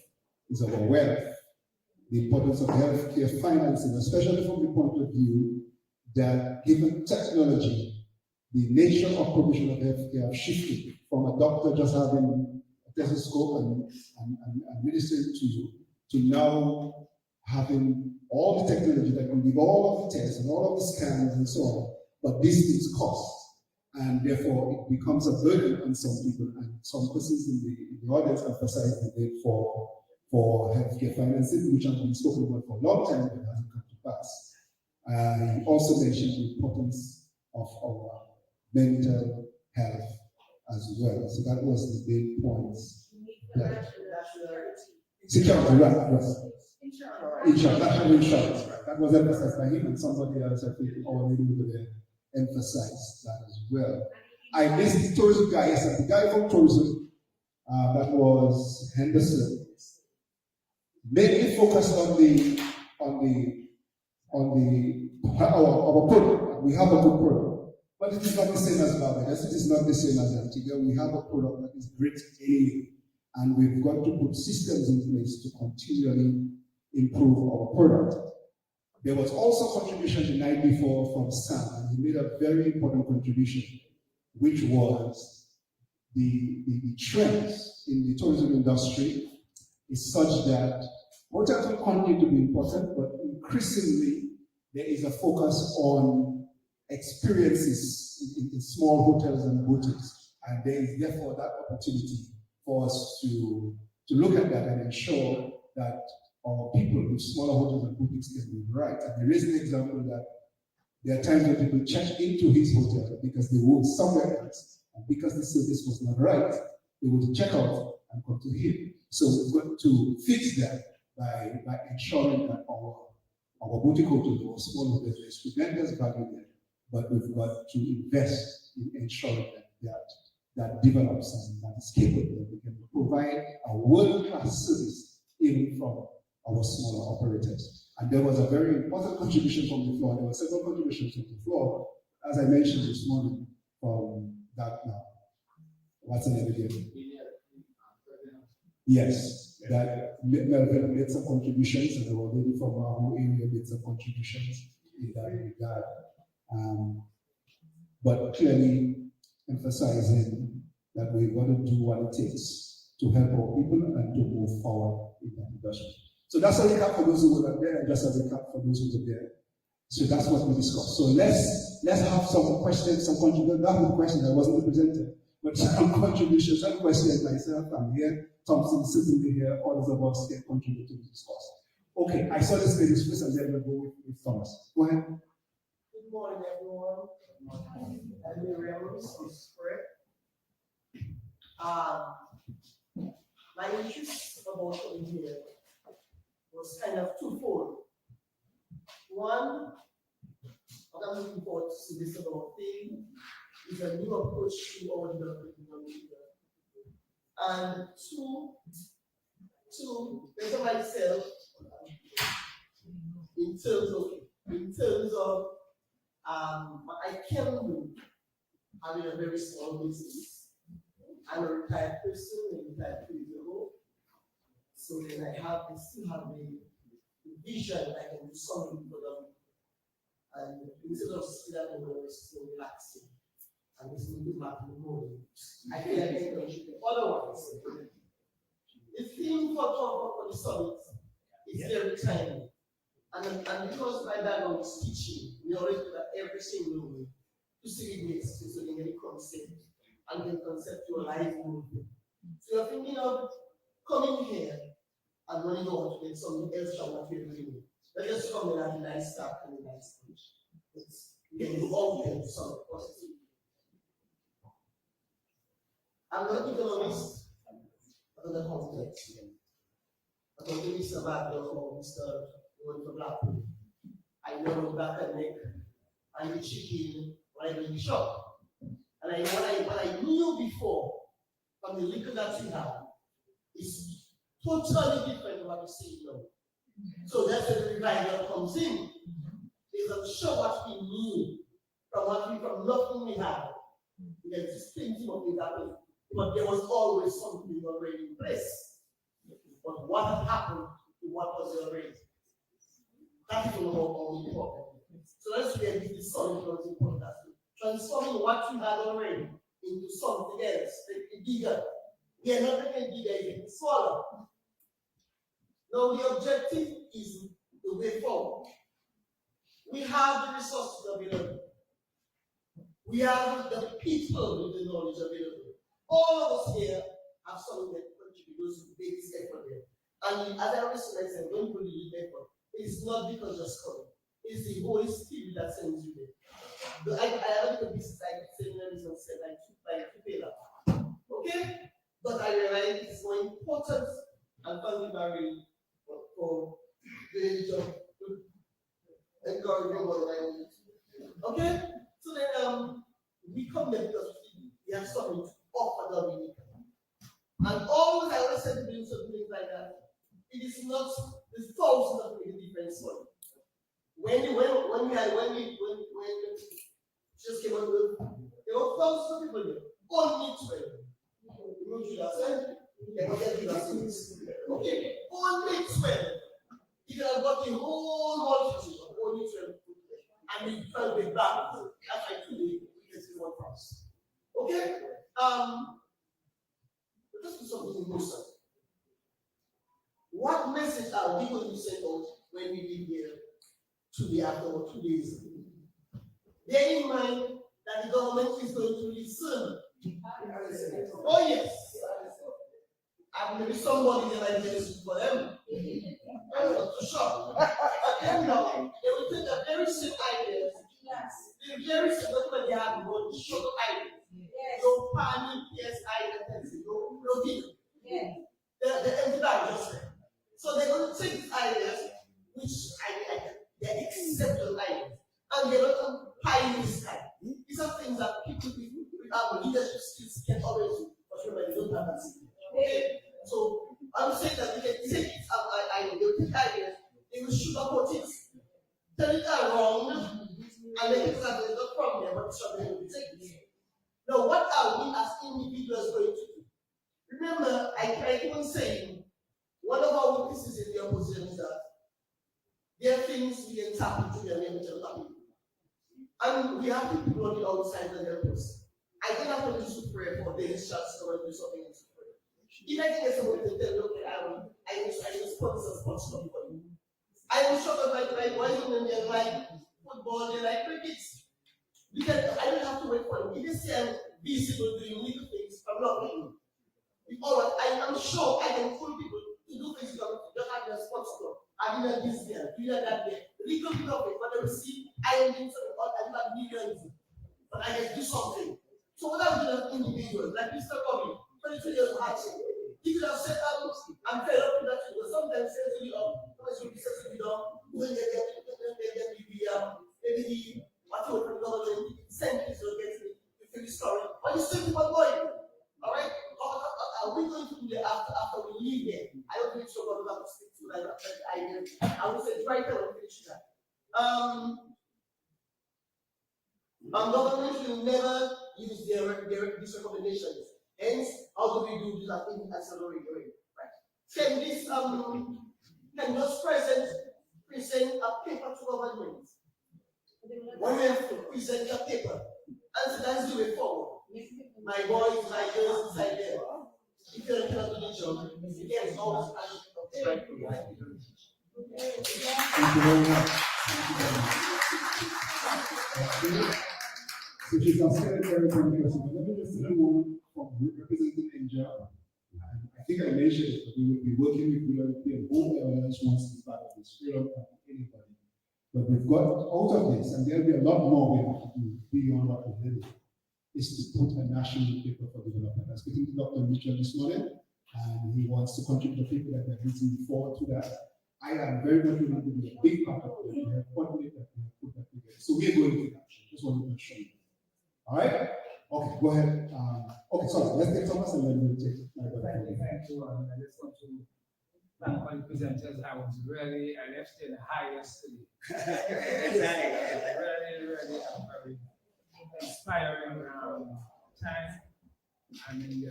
it's about wealth, the importance of healthcare financing, especially from the point of view that given technology, the nature of provision of healthcare have shifted from a doctor just having a stethoscope and administering to now having all the technology that can give all of the tests and all of the scans and so on. But these things cost. And therefore, it becomes a burden on some people, and some persons in the audience emphasize the need for healthcare financing, which has been spoken about for a long time, but hasn't come to pass. He also mentioned the importance of our mental health as well. So that was the main points. Security, right, yes. Insurance, national insurance, right. That was emphasized by him and somebody else, I think, our lady over there emphasized that as well. I missed the tourism guy, yes, the guy from tourism, that was Henderson, mainly focused on our product. We have a good product, but it is not the same as Barbados. It is not the same as Antigua. We have a product that is great anyway, and we've got to put systems in place to continually improve our product. There was also a contribution the night before from Sam, and he made a very important contribution, which was the trends in the tourism industry is such that hotels will continue to be important, but increasingly there is a focus on experiences in small hotels and boutiques, and there is therefore that opportunity for us to look at that and ensure that our people with smaller hotels and boutiques can be right. And there is an example that there are times when people check into his hotel because they were somewhere else, and because the service was not right, they would check out and come to him. So we've got to fix that by ensuring that our boutique hotels or small hotels, there's tremendous value there, but we've got to invest in ensuring that develops and that is capable, that we can provide a world-class service even from our smaller operators. And there was a very important contribution from the floor. There were several contributions from the floor, as I mentioned this morning, from that now. What's the name again? Yes, that Melvin made some contributions, and there were lady from our whole area made some contributions in that regard. But clearly emphasizing that we've got to do what it takes to help our people and to move forward in that industry. So that's a recap for those who were there, and just a recap for those who were there. So that's what we discussed. So let's have some questions, some contributions. Not with questions, I wasn't represented, but some contributions, some questions. Myself, I'm here. Thompson is sitting here. Others of us can contribute to the discourse. Okay, I saw this lady's face, and then we'll go with Thomas. Go ahead. Good morning, everyone. I'm Miriam, is correct. My interest about coming here was kind of twofold. One, what I'm looking forward to see this about thing is a new approach to our development in Dominica. And two, better myself in terms of I can do having a very small business. I'm a retired person, I retired 2 years ago. So then I still have the vision that I can do something for them. And instead of sitting at home, I'm still relaxing. And it's a good back in the morning. I feel like I can otherwise. The theme for the summit It's very tiny. And because my background is teaching, we always do that every single way to see it makes sense, so they get concept and then conceptualize movement. So you're thinking of coming here and running on to get something else from what you're doing. Let's just come in at a nice start and a nice finish. You can do all the things on positive. I'm not economist, I'm not a context. I'm going to give you about the whole Mr. Going for black people. I know back and neck and the chicken right in the shop. And what I knew before from the liquor that you have is totally different from what you see now. So that's where the revival comes in. Because I'm sure what we knew from nothing we had. There's this plenty of things happening. But there was always something already in place. But what had happened to what was already? That is all important. So let's get this solid was important. Transforming what you had already into something else, bigger. We are not making bigger, it's smaller. Now the objective is the way forward. We have the resources available. We have the people with the knowledge available. All of us here have something that contributes to the biggest effort there. And as I recently said, when you leave effort, it's not because you're coming. It's the Holy Spirit that sends you there. I have a business like seminaries and said like to pay that. Okay? But I realize it's more important and thank you very for the job. Encouraging what I need. Okay? So then we come there because we have something to offer Dominica. And always I always said to do something like that. It is not the thousands of making difference for you. When just came on the there were thousands of people there. Only 12. You know Judas, they were getting us. Okay, only 12. You have got the whole multitude of only 12 people there. And we felt the back. That's why today we can see one cross. Okay? Let's do something in motion. What message are we going to send out when we leave here today after 2 days? Bear in mind that the government is going to listen. Oh yes. And maybe somebody in the listen for them. I'm not too sure. Anyhow, they will take the very same ideas. The very same document they have about the short ideas. No panic, yes, ideas, no video. The empty just said. So they're going to take these ideas, which they're acceptable ideas, and they're going to pile this time. These are things that people with our leadership skills can always do, but remember, they don't have that skill. Okay? So I'm saying that we can take these ideas, they will take ideas, they will sugarcoat it, tell it wrong, and make it that there's not from there, but it's from there will be taken. Now, what are we as individuals going to do? Remember, I keep on saying, one of our weaknesses in the opposition is that there are things we can tap into their name and tap into. And we have people on the outside that help us. I don't have to do prayer for days shots or do something else to pray. If I can get somebody to tell me, okay, I will sponsor for you. I am sure that like why women they like football, they like cricket. Because I don't have to wait for them. If you see I'm visible doing little things, I'm not waiting. All right, I am sure I can pull people to do things that don't have their sponsor. I did that this year, I did that there. Little bit of it, but they will see I am doing something, I do that millions, but I can do something. So what I'm doing as individuals, like Mr. Kobe, 22 years of hardship. He could have said, I'm fed up with that, but sometimes says to me, sometimes you says to me, when they get maybe whatever the government send you to get me, you feel sorry. But you still keep on going. All right? Are we going to do that after we leave here? I don't think so, but we'll have to stick to that. I will say right there when we finish that. Government will never use these recommendations. Hence, how do we do this? I think accelerate rate, right? Can this can those present a paper to government? When we have to present a paper, and so that's the way forward. My boys, my girls inside there. If you cannot do the job, you can always right. Thank you very much. So she's a very person. But let me just say one from representing India. I think I mentioned it, but we will be working with UNP and all airlines once it's part of this freedom and anybody. But we've got out of this, and there'll be a lot more we have to do beyond what we did, is to put a national paper for development. I was speaking to Dr. Mitchell this morning, and he wants to contribute the people that are looking forward to that. I am very much willing to be a big part of it. We have coordinated that, we have put that together. So we're going to take action. Just wanted to show you. All right? Okay, go ahead. Okay, sorry, let's take Thomas and then we'll take my brother. Thank you. I just want to thank all the presenters. I left in a high yesterday. really a very inspiring time. I mean,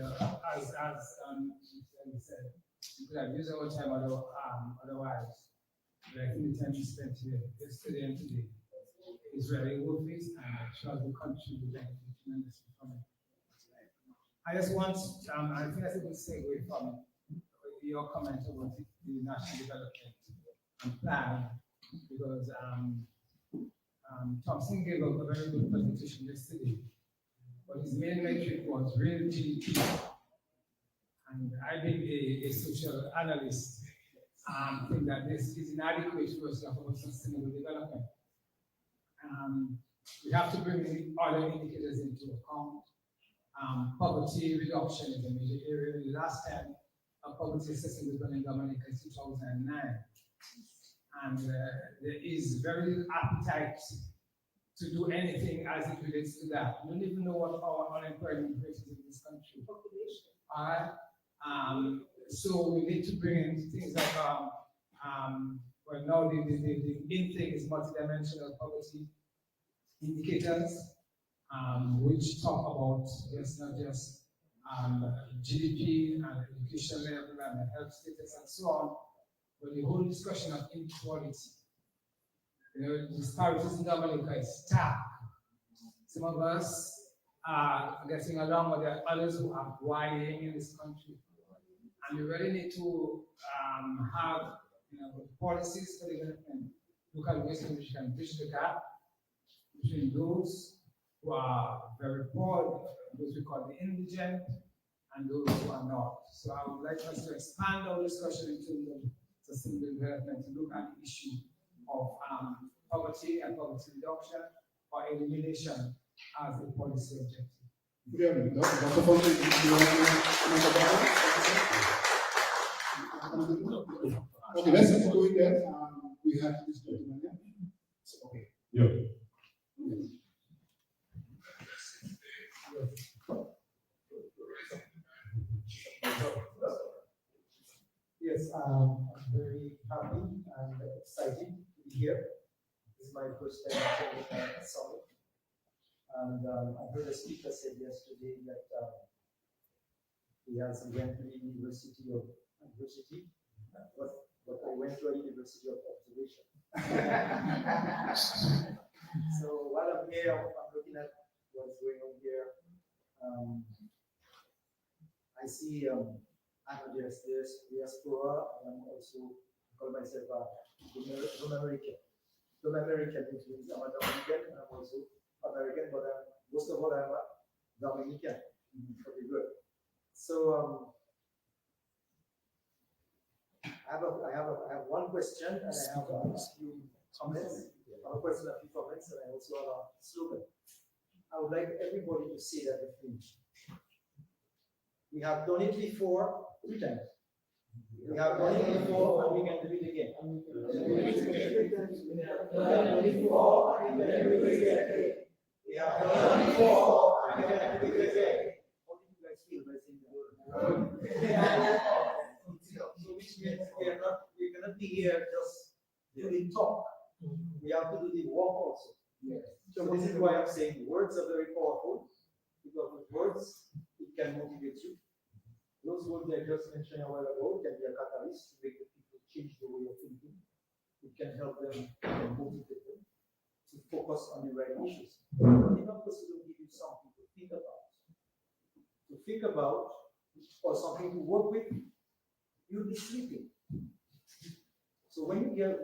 as he said, we could have used our time otherwise. But I think the time we spent here yesterday and today is really worth it, and I'm sure the country will benefit tremendously from it. I just want, I think that's a good segue from your comment about the national development plan, because Thompson gave a very good presentation yesterday, but his main metric was real GDP. And I being a social analyst, think that this is inadequate for us to have a sustainable development. We have to bring the other indicators into account. Poverty reduction is a major area. The last time a poverty assessment was done in Dominica in 2009. And there is very little appetite to do anything as it relates to that. We don't even know what our unemployment rate is in this country. Population. All right. So we need to bring in things like well, now the main thing is multidimensional poverty indicators, which talk about not just GDP and education level and health status and so on, but the whole discussion of inequality. You know, disparities in Dominica is stark. Some of us are getting along, but there are others who are widening in this country. And we really need to have policies for development, look at ways in which we can bridge the gap between those who are very poor, those we call the indigent, and those who are not. So I would like us to expand our discussion into sustainable development to look at the issue of poverty and poverty reduction or elimination as a policy objective. Okay, let's keep going there. We have this gentleman here. Okay. Yeah. Yes, I'm very happy and excited to be here. This is my first time attending the summit. And I heard a speaker said yesterday that he has went to the University of Adversity, but I went to a University of Observation. So while I'm here, I'm looking at what's going on here. I see I'm a diaspora, and I'm also call myself a Dominican. Dominican means I'm a Dominican, and I'm also American, but most of all I'm a Dominican. Pretty good. So I have one question, and I have a few comments. I have a question, a few comments, and I also have a slogan. I would like everybody to say that with me. We have done it before 3 times. We have done it before, and we can do it again. We have done it before, and we can do it again. We have done it before, and we can do it again. How do you guys feel by saying that? So which means we cannot be here just doing talk. We have to do the work also. So this is why I'm saying words are very powerful, because with words it can motivate you. Those words I just mentioned a while ago can be a catalyst to make the people change the way of thinking. It can help them and motivate them to focus on the right issues. Enough just to give you something to think about. To think about or something to work with, you'll be sleeping. So when you give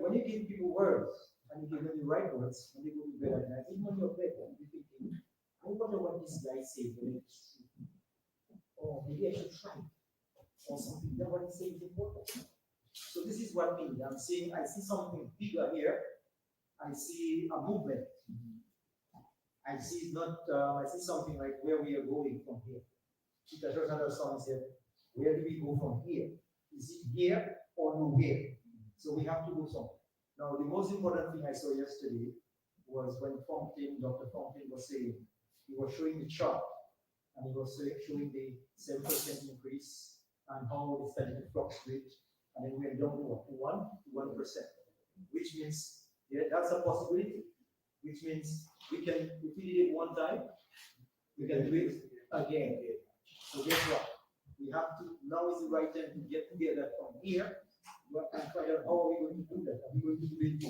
people words, and you give them the right words, when they go to bed at night, even when you're bed, you're thinking, I wonder what this guy said when it's true. Or maybe I should try it. Or something that what he says is important. So this is what means. I'm saying I see something bigger here. I see a movement. I see not. I see something like where we are going from here. Peter Another song said, "Where do we go from here? Is it here or nowhere?" So we have to go somewhere. Now, the most important thing I saw yesterday was when Dr. Fontaine was saying, he was showing the chart, and he was showing the 7% increase and how it started to fluctuate, and then we went down to what? To 1%, which means that's a possibility, which means we can, if we did it one time, we can do it again. So guess what? We have to, now is the right time to get together from here and find out how are we going to do that. Are we going to do it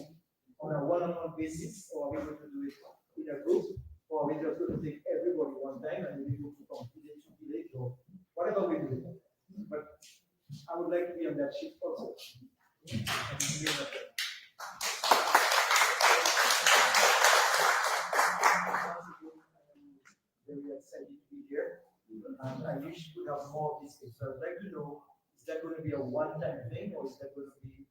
on a one-on-one basis, or are we going to do it in a group, or are we just going to take everybody one time and we go to village to village, or whatever we do. But I would like to be on that shift also. Very excited to be here, and I wish we could have more of these things. So I'd like to know, is that going to be a one-time thing, or is that going to be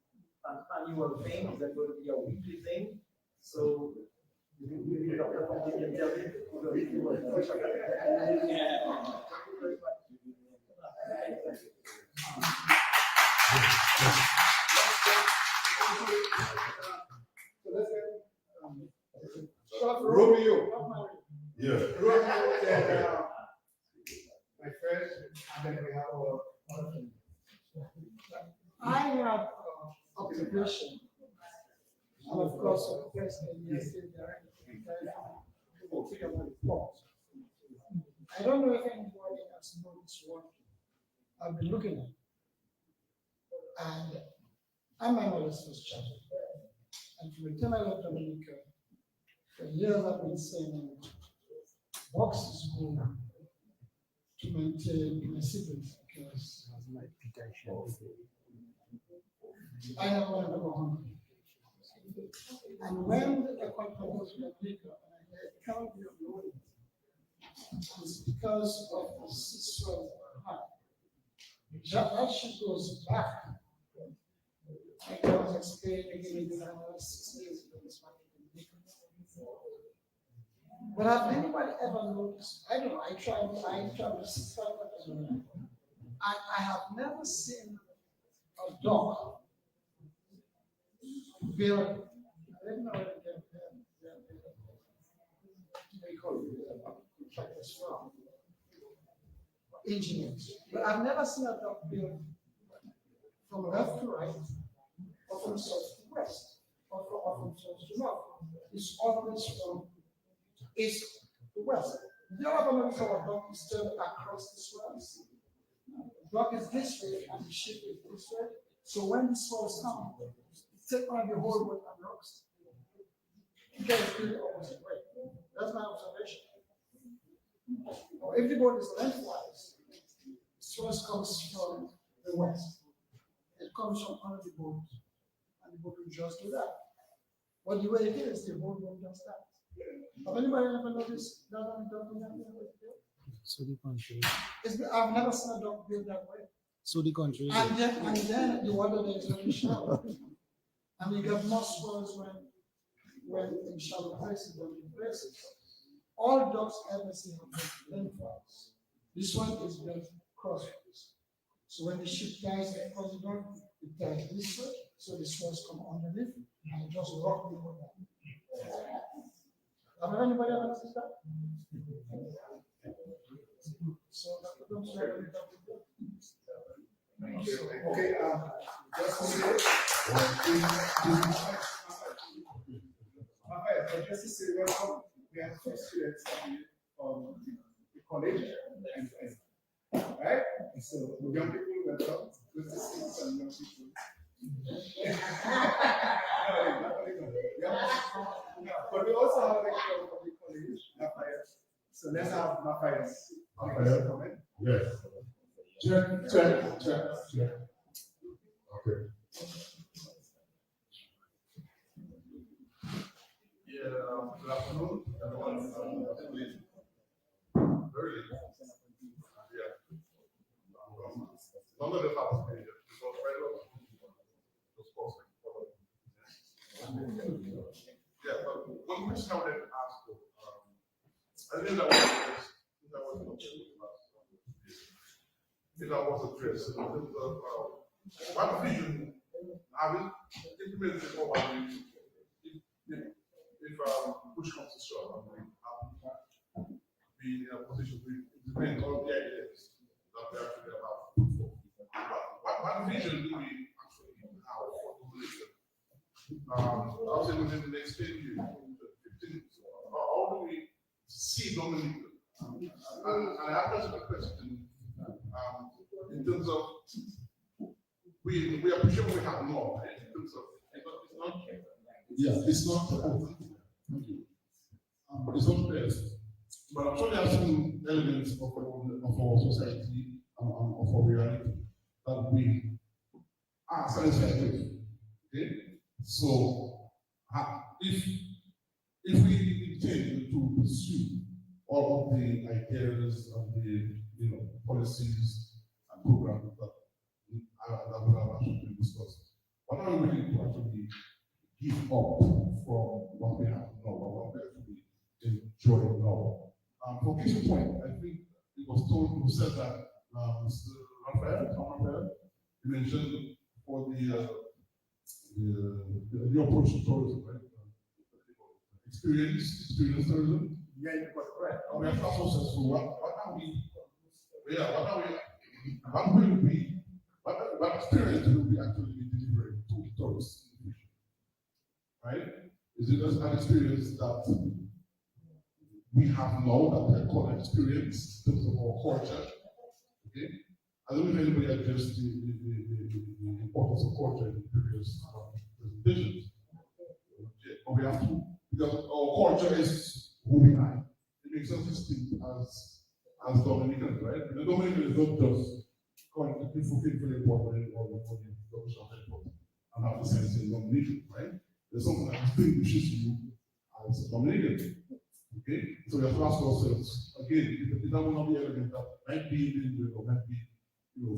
an annual thing? Is that going to be a weekly thing? So, Dr. Fontaine can tell me. Romeo. Yeah. Romeo said, my friend, and then we have our other friend. I have observation, and of course, the president is still there. I don't know if anybody has noticed one thing. I've been looking at, and I'm an analyst first chapter. And from the time I left Dominica, for years I've been saying, boxes go to maintain my siblings because I have one to go hungry. And when the company was in Dominica, and I can't be avoided, it's because of the system that shit goes back. I was explaining again in the 6 years ago, this money. But have anybody ever noticed? I don't know, I travel 6 hours a week. I have never seen a dog build, I don't know what they call it, contractors from engineers. But I've never seen a dog build from left to right, or from south to west, or from south to north. It's always from east to west. You ever notice how a dog is turned across the swells? The dog is this way and the ship is this way. So when the swells come, take on the whole boat and rocks. You guys do the opposite way. That's my observation. Now, if the boat is lengthwise, the swells comes from the west. It comes from under the boat, and the boat will just do that. But the way it is, the boat won't just that. Have anybody ever noticed that on the dog that way? So the country. I've never seen a dog build that way. So the country. And then the water there is very shallow. And you get more swells when in shallow places than in places. All dogs ever see have been lengthwise. This one is built crossways. So when the ship dies across the dock, it dies this way, so the swells come underneath and just rock the boat down. Have anybody ever noticed that? So that looks like Okay, just to say, welcome. We have 2 students from the college, right? So, young people, welcome. Good to see some young people. But we also have a lecturer from the college, Raphael. So let's have Raphael. Raphael, yes. Check. Okay. good afternoon, everyone. Very late. Yeah. None of the participated because very well. Yeah, but one question I wanted to ask you, I think that was addressed in terms of what vision have it implemented for one reason. If push comes to shove, be in a position to implement all the ideas that we actually about. What vision do we actually have for Dominica? I would say within the next 10 years, 15 years, how do we see Dominica? And I have just a question in terms of we appreciate what we have now, right? In terms of it's not yeah, it's not it's not best. But I'm sure there are some elements of our society and of our reality that we are satisfied with. Okay? So if we intend to pursue all of the ideas and the policies and programs that we have actually discussed, what are we willing to actually give up from what we have now, or what we actually enjoy now? For case in point, I think it was told, who said that Mr. Raphael, he mentioned for the approach to tourism, right? Experience tourism. Yeah, you got correct. We are not successful. What experience will we actually be delivering to tourists in the future? Right? Is it just an experience that we have now that we call an experience in terms of our culture? Okay? I don't know if anybody addressed the importance of culture in the previous presentations. But we have to, because our culture is who we are. It makes us distinct as Dominicans, right? The Dominican is not just calling the people important or the Dominican airport and have the sense of Dominican, right? There's something that distinguishes you as a Dominican. Okay? So we have to ask ourselves, again, if that will not be element that might be in or might be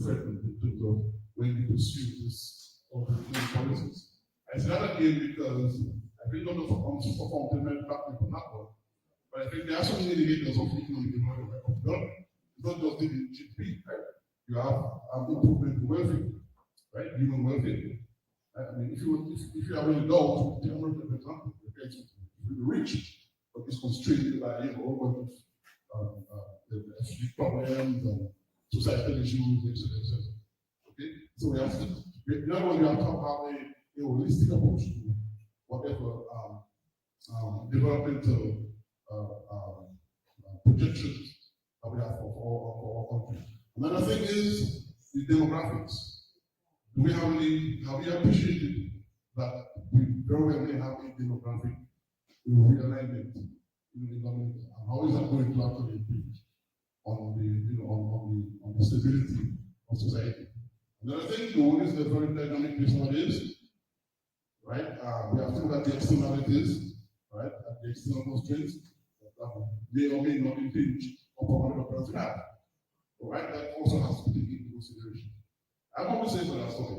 threatened in terms of when we pursue this or the policies. I say that again because I think not just for complement back on that one, but I think there are so many indicators of economic development of government. It's not just the GDP, right? You have improvement in welfare, right? Human welfare. I mean, if you are really low, for example, the rich, but it's constrained by all the street problems and societal issues, etc. Okay, so we have to. In other words, we have to have a holistic approach to whatever developmental projections that we have for our country. Another thing is the demographics. Have we appreciated that we very well may have a demographic realignment in the government, and how is that going to actually improve on the stability of society? Another thing, the one is the very dynamic place nowadays, right? We have to look at the externalities, right? At the external constraints that may or may not impinge upon whatever person we have. Right? That also has to be taken into consideration. I'm always saying that story.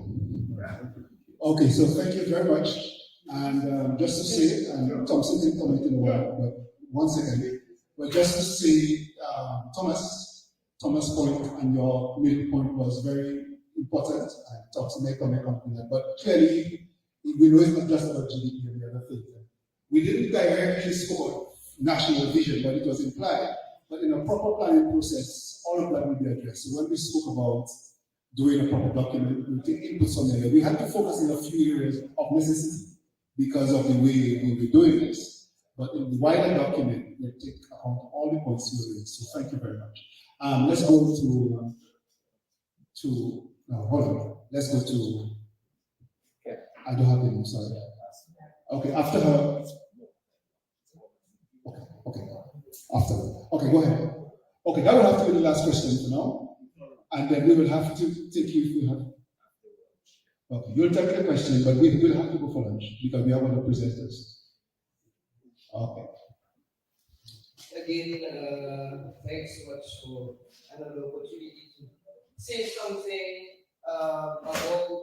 Okay, so thank you very much. And just to say, and Thompson didn't comment in a while, but 1 second. But just to say, Thomas' point and your middle point was very important. And Thompson may comment on that. But clearly, we know it's not just about GDP and the other things. We didn't directly score national vision, but it was implied. But in a proper planning process, all of that will be addressed. So when we spoke about doing a proper document, we take inputs from there. We had to focus in a few areas of necessity because of the way we were doing this. But in the wider document, we take account all the points you raised. So thank you very much. Let's go to hold on. Let's go to. I don't have the name. Sorry. Okay, after her. Okay. After her. Okay, go ahead. Okay, that will have to be the last question for now. And then we will have to take you if we have. Okay, you'll take the question, but we will have to go for lunch because we have other presenters. Okay. Again, thanks so much for another opportunity to say something about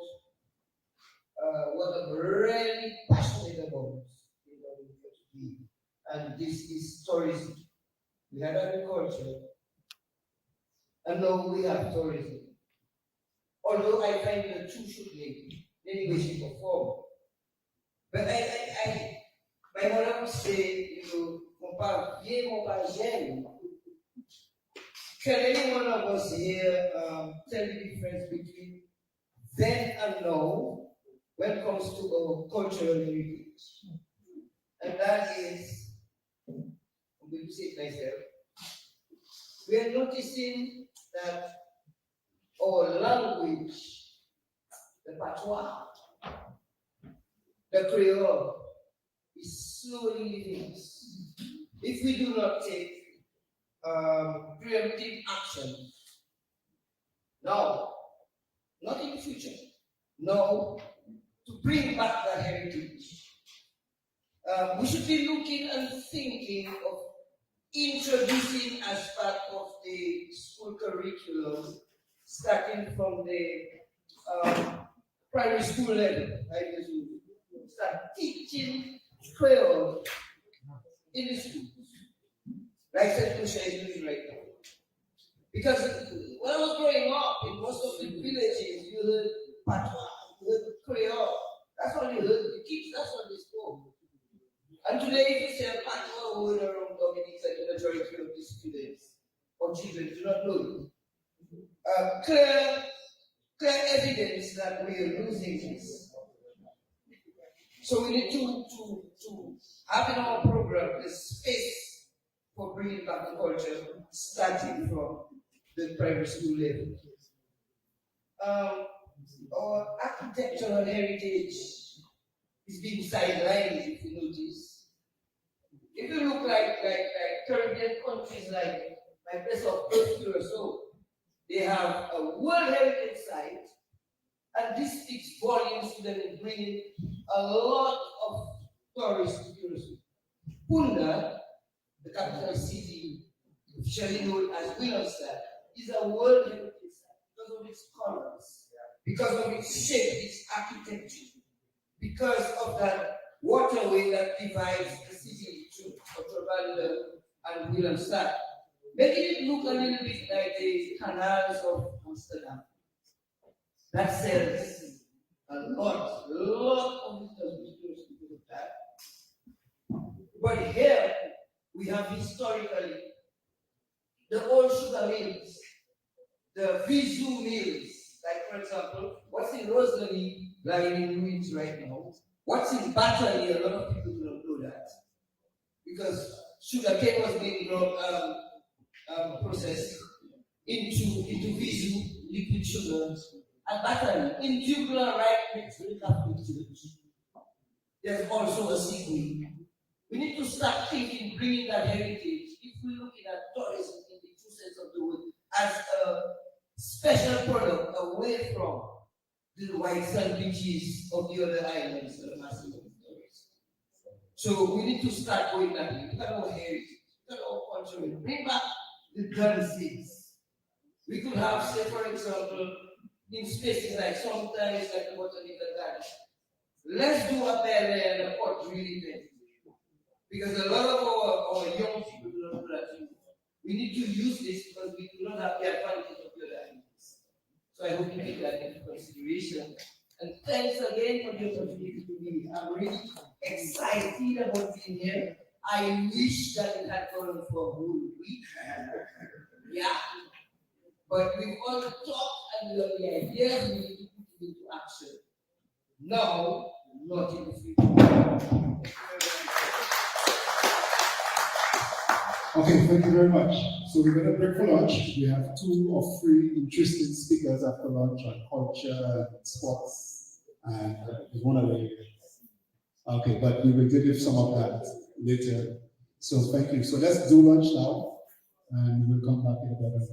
what I'm really passionate about in Dominica today. And this is tourism. We had agriculture, and now we have tourism. Although I find the two should link in any way, shape, or form. But my mother would say, mon père vient, mon père j'aime. Can any one of us here tell the difference between then and now when it comes to our cultural heritage? And that is, I'm going to say it myself, we are noticing that our language, the patois, the Creole, is slowly leaving us. If we do not take preemptive action now, not in the future, now, to bring back that heritage, we should be looking and thinking of introducing as part of the school curriculum, starting from the primary school level, right? Start teaching Creole in the schools, like St. Lucia is doing right now. Because when I was growing up, in most of the villages, you heard patois, you heard Creole. That's what you heard. The kids, that's what they spoke. And today, if you say a patois word around Dominica, the majority of the students or children do not know it. Clear evidence that we are losing this. So we need to have in our program the space for bringing back the culture, starting from the primary school level. Our architectural heritage is being sidelined, if you notice. If you look like Caribbean countries like my place of birth or so, they have a World Heritage Site, and this speaks volumes to them in bringing a lot of tourists to tourism. Punda, the capital city, officially known as Willemstad, is a World Heritage Site because of its colors, because of its shape, its architecture, because of that waterway that divides the city into Otrobanda and Willemstad, making it look a little bit like the canals of Amsterdam. That sells a lot of visitors because of that. But here we have historically the old sugar mills, the Vizu mills, like for example, what's in Rosalie lying in ruins right now. What's in Battery, a lot of people do not know that. Because sugar cane was being processed into Vizu, liquid sugar, and Battery. In tubular right next to the capital village. There's also a sequel. We need to start thinking, bringing that heritage, if we're looking at tourism in the true sense of the word, as a special product away from the white sand beaches of the other islands that are massive tourists. So we need to start going that way. Look at our heritage, look at our culture, bring back the dances. We could have, say, for example, in spaces like sometimes like the Botanical Garden, let's do a ballet and a quadrille thing. Because a lot of our young people do not know that too. We need to use this because we do not have the advantage of the other ideas. So I hope you take that into consideration. And thanks again for the opportunity to be. I'm really excited about being here. I wish that it had gone on for a whole week. Yeah. But we've all talked and we have the ideas, we need to put it into action. Now, not in the future. Okay, thank you very much. So we're going to break for lunch. We have 2 or 3 interesting speakers after lunch on culture and sports and one of the. Okay, but we will give you some of that later. So thank you. So let's do lunch now, and we'll come back in about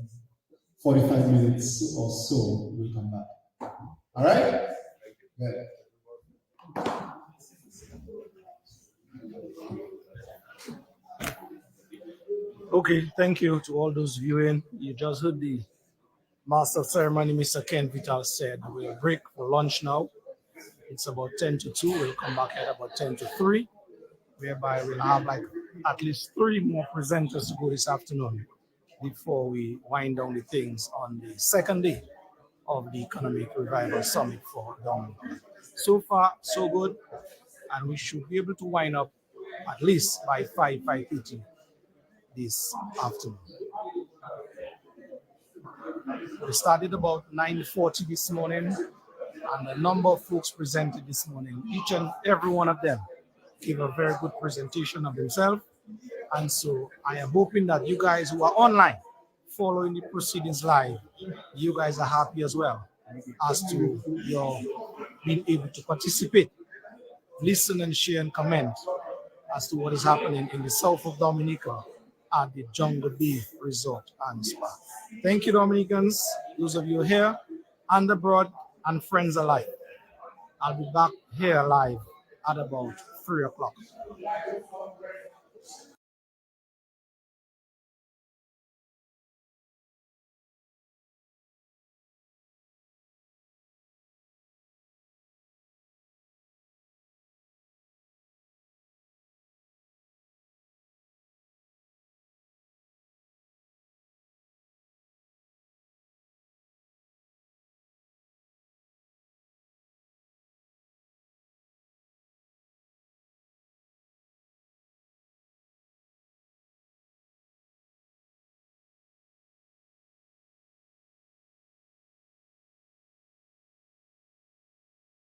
45 minutes or so. We'll come back. All right? Good. Okay, thank you to all those viewing. You just heard the master of ceremony, Mr. Ken Vital, said we'll break for lunch now. It's about 10 to 2. We'll come back at about 10 to 3, whereby we'll have like at least 3 more presenters to go this afternoon before we wind down the things on the second day of the Economic Revival Summit for Dominica. So far, so good, and we should be able to wind up at least by 5:30 this afternoon. We started about 9:40 this morning, and a number of folks presented this morning. Each and every one of them gave a very good presentation of themselves. And so I am hoping that you guys who are online following the proceedings live, you guys are happy as well as to your being able to participate, listen and share and comment as to what is happening in the south of Dominica at the Jungle Bay Resort and Spa. Thank you, Dominicans, those of you here and abroad and friends alike. I'll be back here live at about 3 o'clock.